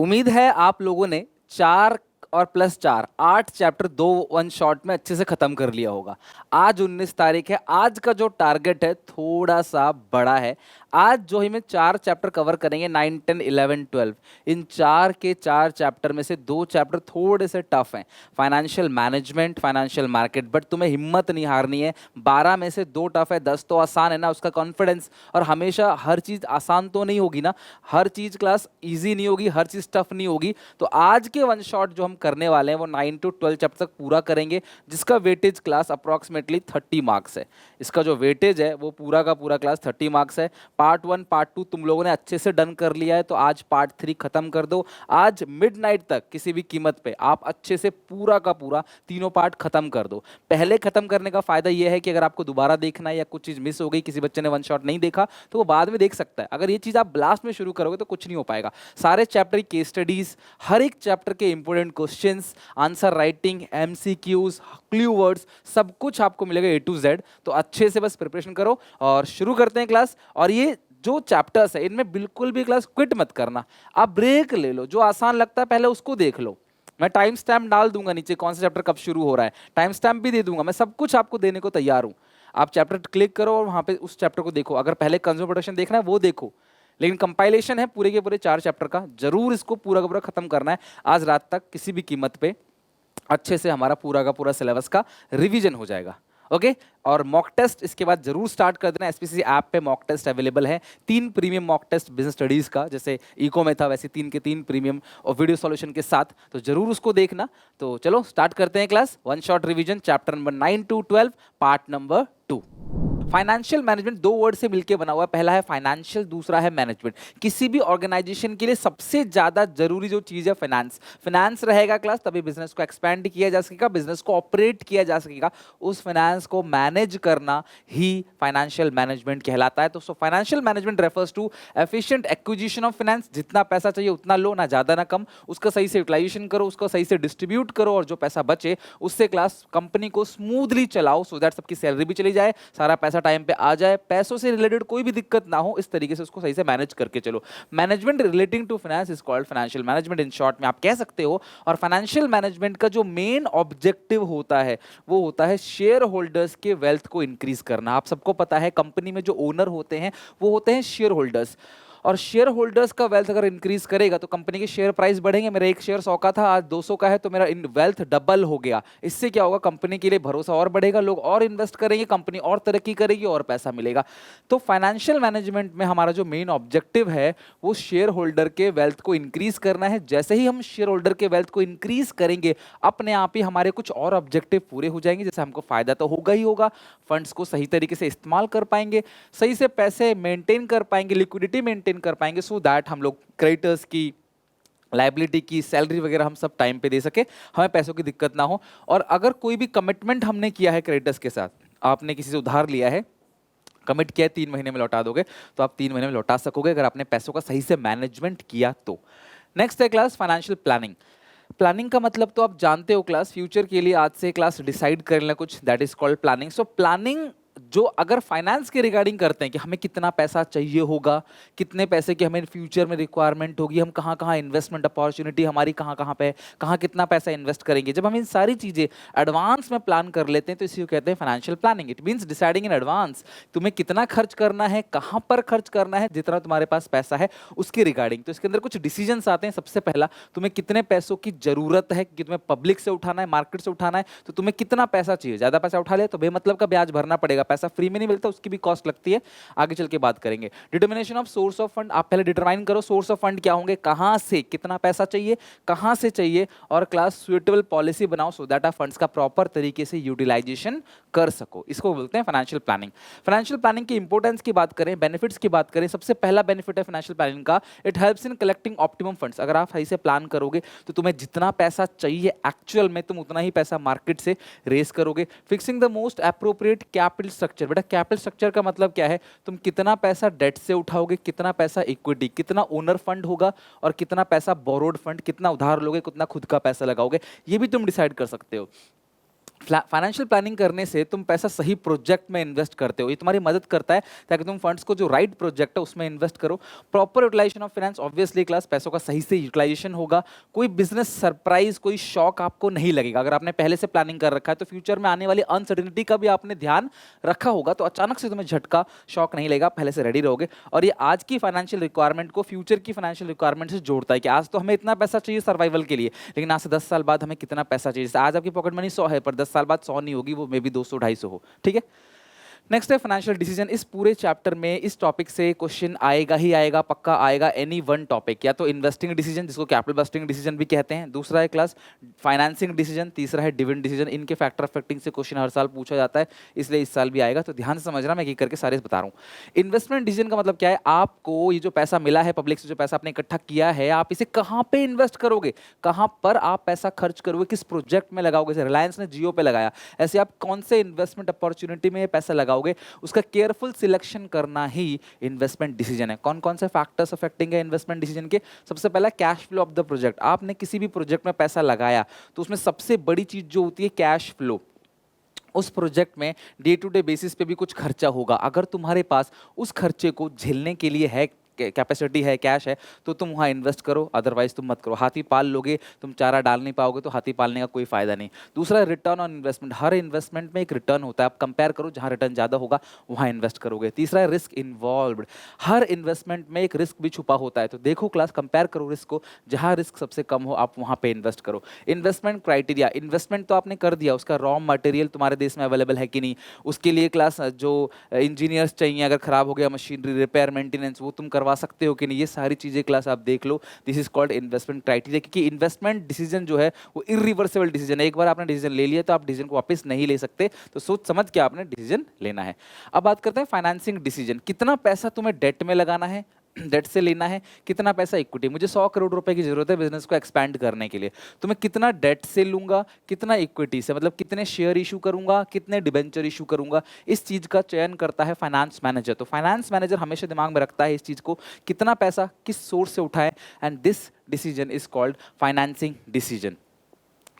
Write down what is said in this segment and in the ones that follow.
उम्मीद है आप लोगों ने 4 और +4 8 चैप्टर 2 वन शॉट में अच्छे से खत्म कर लिया होगा। आज 19 तारीख है। आज का जो टारगेट है थोड़ा सा बड़ा है। आज जो ही में 4 चैप्टर कवर करेंगे, 9, 10, 11, 12। इन 4 के 4 चैप्टर में से 2 चैप्टर थोड़े से टफ हैं, financial management, financial market. But तुम्हें हिम्मत नहीं हारनी है। 12 में से 2 टफ है, 10 तो आसान है ना, उसका कॉन्फिडेंस। और हमेशा हर चीज़ आसान तो नहीं होगी ना, हर चीज़ क्लास ईजी नहीं होगी, हर चीज़ टफ नहीं होगी। तो आज के वन शॉट जो हम करने वाले हैं वो 9 to 12 चैप्टर तक पूरा करेंगे, जिसका वेटेज क्लास अप्रॉक्सीमेटली 30 मार्क्स है। इसका जो वेटेज है वो पूरा का पूरा क्लास 30 मार्क्स है। पार्ट 1 पार्ट 2 तुम लोगों ने अच्छे से डन कर लिया है, तो आज पार्ट 3 खत्म कर दो। आज मिडनाइट तक किसी भी कीमत पे आप अच्छे से पूरा का पूरा तीनों पार्ट खत्म कर दो। पहले खत्म करने का फायदा यह है कि अगर आपको दोबारा देखना है या कुछ चीज़ मिस हो गई, किसी बच्चे ने वन शॉट नहीं देखा, तो वो बाद में देख सकता है। अगर ये चीज़ आप ब्लास्ट में शुरू करोगे तो कुछ नहीं हो पाएगा। सारे चैप्टर की केस स्टडीज, हर एक चैप्टर के important questions, answer writing, MCQs, clue words, सब कुछ आपको मिलेगा A to Z। तो अच्छे से बस प्रिपरेशन करो और शुरू करते हैं क्लास। और ये जो चैप्टर्स है इनमें बिल्कुल भी क्लास क्विट मत करना, आप ब्रेक ले लो। जो आसान लगता है पहले उसको देख लो। मैं टाइम स्टैम्प डाल दूंगा नीचे, कौन सा चैप्टर कब शुरू हो रहा है, टाइम स्टैम्प भी दे दूंगा। मैं सब कुछ आपको देने को तैयार हूं। आप चैप्टर क्लिक करो और वहां पे उस चैप्टर को देखो। अगर पहले कंज्यूमर प्रोडक्शन देखना है वो देखो, लेकिन कंपाइलेशन है पूरे के पूरे 4 चैप्टर का, जरूर इसको पूरा का पूरा खत्म करना है आज रात तक। किसी भी कीमत पे अच्छे से हमारा पूरा का पूरा सिलेबस का रिवीजन हो जाएगा। ओके। और मॉक टेस्ट इसके बाद जरूर स्टार्ट कर देना। एसपीसी ऐप पे मॉक टेस्ट अवेलेबल है, 3 premium mock test business studies का, जैसे इको में था वैसे 3 के 3 प्रीमियम और वीडियो सॉल्यूशन के साथ, तो जरूर उसको देखना। तो चलो स्टार्ट करते हैं class. One shot revision chapter number 9 to 12 part number 2। Financial management 2 word से मिलकर बना हुआ है। पहला है फाइनेंशियल, दूसरा है मैनेजमेंट। किसी भी ऑर्गेनाइजेशन के लिए सबसे ज्यादा जरूरी जो चीज है फाइनेंस। फाइनेंस रहेगा क्लास तभी बिजनेस को एक्सपैंड किया जा सकेगा, बिजनेस को ऑपरेट किया जा सकेगा। उस फाइनेंस को मैनेज करना ही फाइनेंशियल मैनेजमेंट कहलाता है। तो financial management refers to efficient acquisition of finance. जितना पैसा चाहिए उतना लो, ना ज्यादा ना कम। उसका सही से यूटिलाइजेशन करो, उसको सही से डिस्ट्रीब्यूट करो, और जो पैसा बचे उससे क्लास कंपनी को स्मूथली चलाओ, सो दैट सबकी सैलरी भी चली जाए, सारा पैसा टाइम पे आ जाए, पैसों से रिलेटेड कोई भी दिक्कत ना हो। इस तरीके से उसको सही से मैनेज करके चलो। Management relating to finance is called financial management, in short में आप कह सकते हो। और फाइनेंशियल मैनेजमेंट का जो मेन ऑब्जेक्टिव होता है वो होता है शेयर होल्डर्स के वेल्थ को इंक्रीज करना। आप सबको पता है कंपनी में जो ओनर होते हैं वो होते हैं शेयर होल्डर्स, और शेयर होल्डर्स का वेल्थ अगर इंक्रीज करेगा तो कंपनी के शेयर प्राइस बढ़ेंगे। मेरा एक शेयर 100 का था, आज 200 का है, तो मेरा वेल्थ डबल हो गया। इससे क्या होगा, कंपनी के लिए भरोसा और बढ़ेगा, लोग और इन्वेस्ट करेंगे, कंपनी और तरक्की करेगी और पैसा मिलेगा। तो फाइनेंशियल मैनेजमेंट में हमारा जो मेन ऑब्जेक्टिव है वो शेयर होल्डर के वेल्थ को इंक्रीज करना है। जैसे ही हम शेयर होल्डर के वेल्थ को इंक्रीज करेंगे, अपने आप ही हमारे कुछ और ऑब्जेक्टिव पूरे हो जाएंगे। जैसे हमको फायदा तो होगा ही होगा, फंड्स को सही तरीके से इस्तेमाल कर पाएंगे, सही से पैसे मेंटेन कर पाएंगे, लिक्विडिटी मेंटेन कर पाएंगे, सो दैट हम लोग क्रेडिटर्स की, लाइबिलिटी की, सैलरी वगैरह हम सब टाइम पे दे सके, हमें पैसों की दिक्कत ना हो। और अगर कोई भी कमिटमेंट हमने किया है क्रेडिटर्स के साथ, आपने किसी से उधार लिया है, कमिट किया है 3 महीने में लौटा दोगे, तो आप 3 महीने में लौटा सकोगे अगर आपने पैसों का सही से मैनेजमेंट किया तो। नेक्स्ट है क्लास फाइनेंशियल प्लानिंग। प्लानिंग का मतलब तो आप जानते हो क्लास, फ्यूचर के लिए आज से क्लास डिसाइड कर लेना कुछ, that is called planning. So planning जो अगर फाइनेंस के रिगार्डिंग करते हैं कि हमें कितना पैसा चाहिए होगा, कितने पैसे की हमें फ्यूचर में रिक्वायरमेंट होगी, हम कहाँ कहाँ इन्वेस्टमेंट अपॉर्चुनिटी हमारी कहाँ कहाँ पे, कहाँ कितना पैसा इन्वेस्ट करेंगे, जब हम इन सारी चीज़ें एडवांस में प्लान कर लेते हैं तो इसी को कहते हैं financial planning. It means deciding in advance तुम्हें कितना खर्च करना है, कहाँ पर खर्च करना है, जितना तुम्हारे पास पैसा है उसके रिगार्डिंग। तो इसके अंदर कुछ डिसीजंस आते हैं। सबसे पहला, तुम्हें कितने पैसों की जरूरत है, कि तुम्हें पब्लिक से उठाना है, मार्केट से उठाना है, तो तुम्हें कितना पैसा चाहिए। ज़्यादा पैसा उठा लिया तो बेमतलब का ब्याज भरना पड़ेगा, पैसा फ्री में नहीं मिलता, उसकी भी कॉस्ट लगती है, आगे चल के बात करेंगे। Determination of source of fund, आप पहले डिटरमाइन करो सोर्स ऑफ फंड क्या होंगे, कहां से कितना पैसा चाहिए, कहां से चाहिए, और क्लास सुइटेबल पॉलिसी बनाओ सो दैट आप फंड्स का प्रॉपर तरीके से यूटिलाइजेशन कर सको। इसको बोलते हैं फाइनेंशियल प्लानिंग। फाइनेंशियल प्लानिंग की इंपॉर्टेंस की बात करें, बेनिफिट्स की बात करें, सबसे पहला बेनिफिट है फाइनेंशियल प्लानिंग का, it helps in collecting optimum funds. अगर आप सही से प्लान करोगे तो तुम्हें जितना पैसा चाहिए एक्चुअल में, तुम उतना ही पैसा मार्केट से रेस करोगे। Fixing the most appropriate capital structure. बेटा कैपिटल स्ट्रक्चर का मतलब क्या है, तुम कितना पैसा डेट से उठाओगे, कितना पैसा इक्विटी, कितना ओनर फंड होगा, और कितना पैसा बोरोड फंड, कितना उधार लोगे, कितना खुद का पैसा लगाओगे, ये भी तुम डिसाइड कर सकते हो। फाइनेंशियल प्लानिंग करने से तुम पैसा सही प्रोजेक्ट में इन्वेस्ट करते हो, ये तुम्हारी मदद करता है ताकि तुम फंड्स को जो राइट प्रोजेक्ट है उसमें इन्वेस्ट करो। Proper utilisation of finance, obviously class पैसों का सही से यूटिलाइजेशन होगा, कोई बिजनेस सरप्राइज कोई शॉक आपको नहीं लगेगा। अगर आपने पहले से प्लानिंग कर रखा है तो फ्यूचर में आने वाली अनसर्टिनिटी का भी आपने ध्यान रखा होगा, तो अचानक से तुम्हें झटका शॉक नहीं लगेगा, पहले से रेडी रहोगे। और ये आज की फाइनेंशियल रिक्वायरमेंट को फ्यूचर की फाइनेंशियल रिक्वायरमेंट से जोड़ता है कि आज तो हमें इतना पैसा चाहिए सर्वाइवल के लिए, लेकिन आज से 10 साल बाद हमें कितना पैसा चाहिए। आज आपकी पॉकेट मनी 100 है पर 10 साल बाद 100 नहीं होगी, वो मे बी 200-250 हो, ठीक है। नेक्स्ट है फाइनेंशियल डिसीजन। इस पूरे चैप्टर में इस टॉपिक से क्वेश्चन आएगा ही आएगा, पक्का आएगा। एनी वन टॉपिक, या तो इन्वेस्टिंग डिसीजन जिसको कैपिटल बस्टिंग डिसीजन भी कहते हैं, दूसरा है क्लास फाइनेंसिंग डिसीजन, तीसरा है डिविडेंड डिसीजन। इनके फैक्टर अफेक्टिंग से क्वेश्चन हर साल पूछा जाता है, इसलिए इस साल भी आएगा, तो ध्यान से समझना, मैं एक करके सारे बता रहा हूँ। इन्वेस्टमेंट डिसीजन का मतलब क्या है, आपको ये जो पैसा मिला है पब्लिक से, जो पैसा आपने इकट्ठा किया है, आप इसे कहाँ पे इन्वेस्ट करोगे, कहाँ पर आप पैसा खर्च करोगे, किस प्रोजेक्ट में लगाओगे। जैसे रिलायंस ने जियो पे लगाया, ऐसे आप कौन से इन्वेस्टमेंट अपॉर्चुनिटी में पैसा लगाओगे, उसका केयरफुल सिलेक्शन करना ही इन्वेस्टमेंट डिसीजन है। कौन कौन से फैक्टर्स अफेक्टिंग है इन्वेस्टमेंट डिसीजन के, सबसे पहला cash flow of the project. आपने किसी भी प्रोजेक्ट में पैसा लगाया तो उसमें सबसे बड़ी चीज जो होती है कैश फ्लो। उस प्रोजेक्ट में डे टू डे बेसिस पे भी कुछ खर्चा होगा, अगर तुम्हारे पास उस खर्चे को झेलने के लिए है कैपेसिटी है, कैश है, तो तुम वहाँ इन्वेस्ट करो, अदरवाइज तुम मत करो। हाथी पाल लोगे, तुम चारा डाल नहीं पाओगे, तो हाथी पालने का कोई फायदा नहीं। दूसरा return on investment, her investment में एक रिटर्न होता है, आप कंपेयर करो, जहाँ रिटर्न ज़्यादा होगा वहाँ इन्वेस्ट करोगे। तीसरा है रिस्क इन्वॉल्व्ड, हर इन्वेस्टमेंट में एक रिस्क भी छुपा होता है, तो देखो क्लास, कंपेयर करो रिस्क को, जहाँ रिस्क सबसे कम हो आप वहाँ पे इन्वेस्ट करो। इन्वेस्टमेंट क्राइटेरिया, इन्वेस्टमेंट तो आपने कर दिया, उसका रॉ मटेरियल तुम्हारे देश में अवेलेबल है कि नहीं, उसके लिए क्लास जो इंजीनियर्स चाहिए, अगर खराब हो गया मशीनरी, रिपेयर मेंटेनेंस, वो तुम करवा सकते हो कि नहीं, ये सारी चीजें क्लास आप देख लो। This is called investment criteria, क्योंकि इन्वेस्टमेंट डिसीजन जो है वो इरिवर्सिबल डिसीजन है। एक बार आपने डिसीजन ले लिया तो आप डिसीजन को वापस नहीं ले सकते, तो सोच समझ के आपने डिसीजन लेना है। अब बात करते हैं फाइनेंसिंग डिसीजन। कितना पैसा तुम्हें डेट में लगाना है, डेट से लेना है, कितना पैसा इक्विटी। मुझे 100 करोड़ रुपए की जरूरत है बिजनेस को एक्सपैंड करने के लिए, तो मैं कितना डेट से लूंगा, कितना इक्विटी से, मतलब कितने शेयर इशू करूंगा, कितने डिबेंचर इशू करूंगा, इस चीज का चयन करता है फाइनेंस मैनेजर। तो फाइनेंस मैनेजर हमेशा दिमाग में रखता है इस चीज को, कितना पैसा किस सोर्स से उठाएं, and this decision is called financing decision.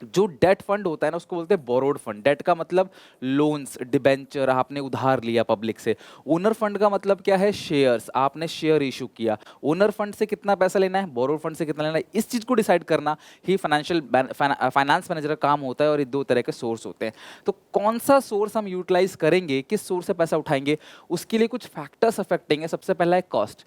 जो डेट फंड होता है ना उसको बोलते हैं बोरोड फंड। डेट का मतलब लोन्स, डिबेंचर, आपने उधार लिया पब्लिक से। ओनर फंड का मतलब क्या है, शेयर्स, आपने शेयर इशू किया। ओनर फंड से कितना पैसा लेना है, बोरोड फंड से कितना लेना है, इस चीज को डिसाइड करना ही फाइनेंस मैनेजर का काम होता है। और ये दो तरह के सोर्स होते हैं, तो कौन सा सोर्स हम यूटिलाइज करेंगे, किस सोर्स से पैसा उठाएंगे, उसके लिए कुछ फैक्टर्स अफेक्टिंग है। सबसे पहला है कॉस्ट।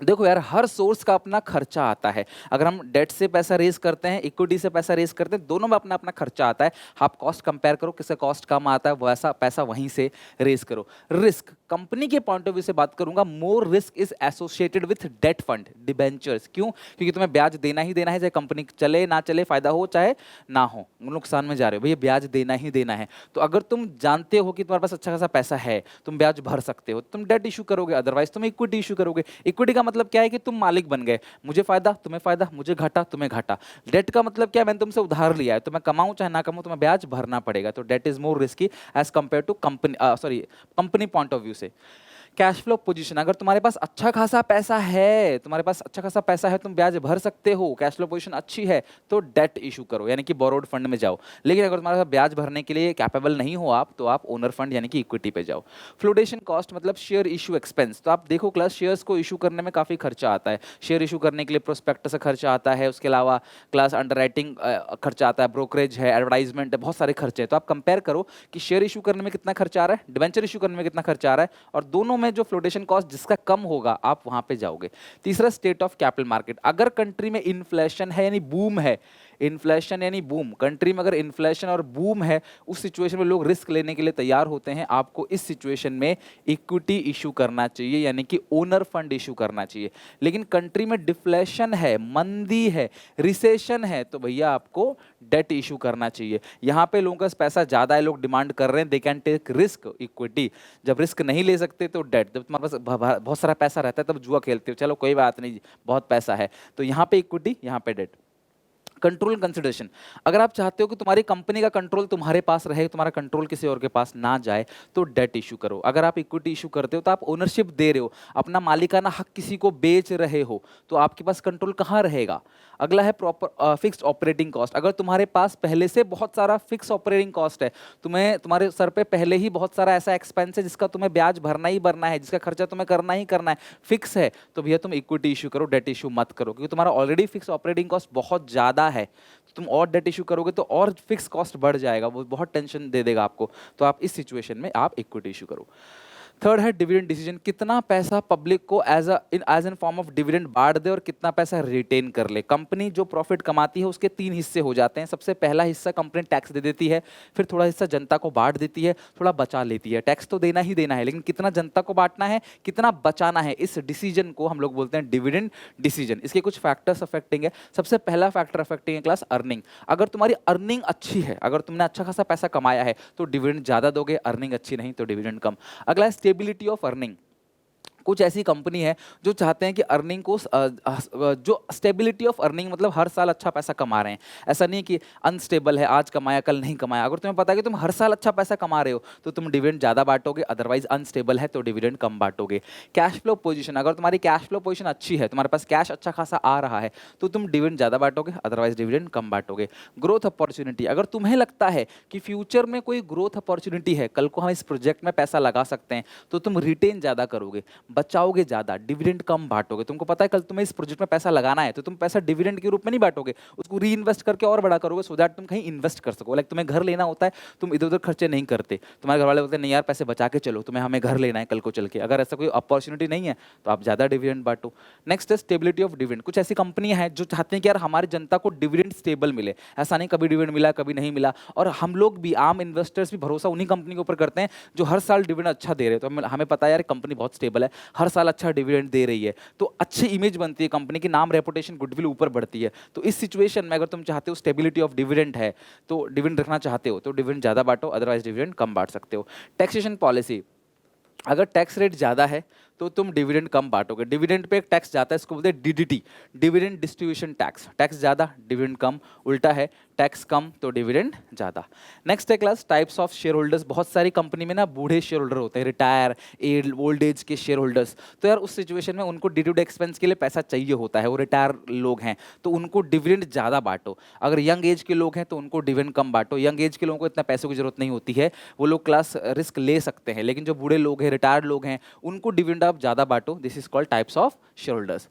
देखो यार, हर सोर्स का अपना खर्चा आता है। अगर हम डेट से पैसा रेज करते हैं, इक्विटी से पैसा रेज करते हैं, दोनों में अपना अपना खर्चा आता है। आप कॉस्ट कंपेयर करो, किसका कॉस्ट कम आता है वैसा पैसा वहीं से रेज करो। रिस्क, कंपनी के पॉइंट ऑफ व्यू से बात करूंगा, more risk is associated with debt fund, debentures. क्यों? क्योंकि तुम्हें ब्याज देना ही देना है, चाहे कंपनी चले ना चले, फायदा हो चाहे ना हो, नुकसान में जा रहे हो, भैया ब्याज देना ही देना है। तो अगर तुम जानते हो कि तुम्हारे पास अच्छा खासा पैसा है, तुम ब्याज भर सकते हो, तुम डेट इशू करोगे, अदरवाइज तुम इक्विटी इशू करोगे। इक्विटी का मतलब क्या है कि तुम मालिक बन गए, मुझे फायदा तुम्हें फायदा, मुझे घाटा तुम्हें घाटा। डेट का मतलब क्या है, मैंने तुमसे उधार लिया है, तो मैं कमाऊं चाहे ना कमाऊं, तुम्हें ब्याज भरना पड़ेगा। तो debt is more risky as compare to company point of view से। कैश फ्लो पोजीशन, अगर तुम्हारे पास अच्छा खासा पैसा है, तुम्हारे पास अच्छा खासा पैसा है, तुम ब्याज भर सकते हो, कैश फ्लो पोजीशन अच्छी है, तो डेट इशू करो, यानी कि बोरोड फंड में जाओ। लेकिन अगर तुम्हारे पास ब्याज भरने के लिए कैपेबल नहीं हो आप, तो आप ओनर फंड यानी कि इक्विटी पे जाओ। फ्लोटेशन कॉस्ट मतलब शेयर इशू एक्सपेंस। तो आप देखो क्लास, शेयर्स को इशू करने में काफी खर्चा आता है। शेयर इशू करने के लिए प्रोस्पेक्टस का खर्चा आता है, उसके अलावा क्लास अंडरराइटिंग खर्चा आता है, ब्रोकरेज है, एडवर्टाइजमेंट है, बहुत सारे खर्चे हैं। तो आप कंपेयर करो कि शेयर इशू करने में कितना खर्चा आ रहा है, डिवेंचर इशू करने में कितना खर्चा आ रहा है, और दोनों में जो फ्लोटेशन कॉस्ट जिसका कम होगा आप वहां पे जाओगे। तीसरा स्टेट ऑफ कैपिटल मार्केट, अगर कंट्री में इन्फ्लेशन है यानी बूम है, इन्फ्लेशन यानी बूम, कंट्री में अगर इन्फ्लेशन और बूम है, उस सिचुएशन में लोग रिस्क लेने के लिए तैयार होते हैं। आपको इस सिचुएशन में इक्विटी इशू करना चाहिए, यानी कि ओनर फंड इशू करना चाहिए। लेकिन कंट्री में डिफ्लेशन है, मंदी है, रिसेशन है, तो भैया आपको डेट इशू करना चाहिए। यहाँ पे लोगों का पैसा ज्यादा है, लोग डिमांड कर रहे हैं, they can take risk, equity. जब रिस्क नहीं ले सकते तो डेट। जब तुम्हारे पास बहुत सारा पैसा रहता है तब जुआ खेलते हो, चलो कोई बात नहीं बहुत पैसा है, तो यहाँ पे इक्विटी, यहाँ पे डेट। कंट्रोल कंसिडरेशन, अगर आप चाहते हो कि तुम्हारी कंपनी का कंट्रोल तुम्हारे पास रहे, तुम्हारा कंट्रोल किसी और के पास ना जाए, तो डेट इशू करो। अगर आप इक्विटी इशू करते हो तो आप ओनरशिप दे रहे हो, अपना मालिकाना हक किसी को बेच रहे हो, तो आपके पास कंट्रोल कहाँ रहेगा। अगला है प्रॉपर फिक्स्ड ऑपरेटिंग कॉस्ट। अगर तुम्हारे पास पहले से बहुत सारा फिक्स ऑपरेटिंग कॉस्ट है, तुम्हें तुम्हारे सर पे पहले ही बहुत सारा ऐसा एक्सपेंस है जिसका तुम्हें ब्याज भरना ही भरना है, जिसका खर्चा तुम्हें करना ही करना है, फिक्स है, तो भैया तुम इक्विटी इशू करो, डेट इशू मत करो, क्योंकि तुम्हारा ऑलरेडी फिक्स ऑपरेटिंग कॉस्ट बहुत ज्यादा है। तो तुम और डेट इशू करोगे तो और फिक्स कॉस्ट बढ़ जाएगा, वो बहुत टेंशन दे देगा आपको। तो आप इस सिचुएशन में आप इक्विटी इशू करो। थर्ड है डिविडेंड डिसीजन, कितना पैसा पब्लिक को as an form of dividend बांट दे और कितना पैसा रिटेन कर ले। कंपनी जो प्रॉफिट कमाती है उसके तीन हिस्से हो जाते हैं। सबसे पहला हिस्सा कंपनी टैक्स दे देती है, फिर थोड़ा हिस्सा जनता को बांट देती है, थोड़ा बचा लेती है। टैक्स तो देना ही देना है, लेकिन कितना जनता को बांटना है, कितना बचाना है, इस डिसीजन को हम लोग बोलते हैं डिविडेंड डिसीजन। इसके कुछ फैक्टर्स अफेक्टिंग है। सबसे पहला फैक्टर अफेक्टिंग है क्लास अर्निंग। अगर तुम्हारी अर्निंग अच्छी है, अगर तुमने अच्छा खासा पैसा कमाया है तो डिविडेंड ज्यादा दोगे, अर्निंग अच्छी नहीं तो डिविडेंड कम। अगला है स्टेबिलिटी ऑफ अर्निंग। कुछ ऐसी कंपनी है जो चाहते हैं कि अर्निंग को जो स्टेबिलिटी ऑफ अर्निंग मतलब हर साल अच्छा पैसा कमा रहे हैं, ऐसा नहीं कि अनस्टेबल है, आज कमाया कल नहीं कमाया। अगर तुम्हें पता है कि तुम हर साल अच्छा पैसा कमा रहे हो तो तुम डिविडेंड ज़्यादा बांटोगे, अदरवाइज अनस्टेबल है तो डिविडेंड कम बांटोगे। कैश फ्लो पोजीशन, अगर तुम्हारी कैश फ्लो पोजीशन अच्छी है, तुम्हारे पास कैश अच्छा खासा आ रहा है, तो तुम डिविडेंड ज़्यादा बांटोगे, अदरवाइज डिविडेंड कम बांटोगे। ग्रोथ अपॉर्चुनिटी, अगर तुम्हें लगता है कि फ्यूचर में कोई ग्रोथ अपॉर्चुनिटी है, कल को हम इस प्रोजेक्ट में पैसा लगा सकते हैं, तो तुम रिटेन ज़्यादा करोगे, बचाओगे ज्यादा, डिविडेंड कम बांटोगे। तुमको पता है कल तुम्हें इस प्रोजेक्ट में पैसा लगाना है, तो तुम पैसा डिविडेंड के रूप में नहीं बांटोगे, उसको री इन्वेस्ट करके और बड़ा करोगे, सो दैट तुम कहीं इन्वेस्ट कर सको। लाइक तुम्हें घर लेना होता है, तुम इधर उधर खर्चे नहीं करते, तुम्हारे घर वाले बोलते हैं नहीं यार पैसे बचा के चलो, तुम्हें हमें घर लेना है कल को चल के। अगर ऐसा कोई अपॉर्चुनिटी नहीं है तो आप ज्यादा डिविडेंड बांटो। नेक्स्ट है स्टेबिलिटी ऑफ डिविडेंड। कुछ ऐसी कंपनियां हैं जो चाहते हैं कि यार हमारी जनता को डिविडेंड स्टेबल मिले, ऐसा नहीं कभी डिविडेंड मिला कभी नहीं मिला। और हम लोग भी, आम इन्वेस्टर्स भी भरोसा उन्हीं कंपनी के ऊपर करते हैं जो हर साल डिविडेंड अच्छा दे रहे हैं। तो हमें पता है यार कंपनी बहुत स्टेबल है, हर साल अच्छा डिविडेंड दे रही है, तो अच्छी इमेज बनती है कंपनी की, नाम रेपुटेशन गुडविल ऊपर बढ़ती है। तो इस सिचुएशन में अगर तुम चाहते हो स्टेबिलिटी ऑफ डिविडेंड है, तो डिविडेंड रखना चाहते हो तो डिविडेंड ज्यादा बांटो, अदरवाइज डिविडेंड कम बांट सकते हो। टैक्सेशन पॉलिसी, अगर टैक्स रेट ज्यादा है तो तुम डिविडेंड कम बांटोगे। डिविडेंड पे एक टैक्स जाता है, इसको बोलते हैं DDT, dividend distribution tax. Tax ज्यादा डिविडेंड कम, उल्टा है टैक्स कम तो डिविडेंड ज्यादा। नेक्स्ट है class types of share holders. बहुत सारी कंपनी में ना बूढ़े शेयर होल्डर होते हैं, रिटायर ओल्ड एज के शेयर होल्डर्स। तो यार उस सिचुएशन में उनको ड्यू टू एक्सपेंस के लिए पैसा चाहिए होता है, वो रिटायर लोग हैं, तो उनको डिविडेंड ज्यादा बांटो। अगर यंग एज के लोग हैं तो उनको डिविडेंड कम बांटो। यंग एज के लोगों को इतना पैसों की जरूरत नहीं होती है, वो लोग क्लास रिस्क ले सकते हैं, लेकिन जो बूढ़े लोग हैं, रिटायर्ड लोग हैं, उनको डिविडेंड आप ज्यादा बांटो। This is called types of share holders.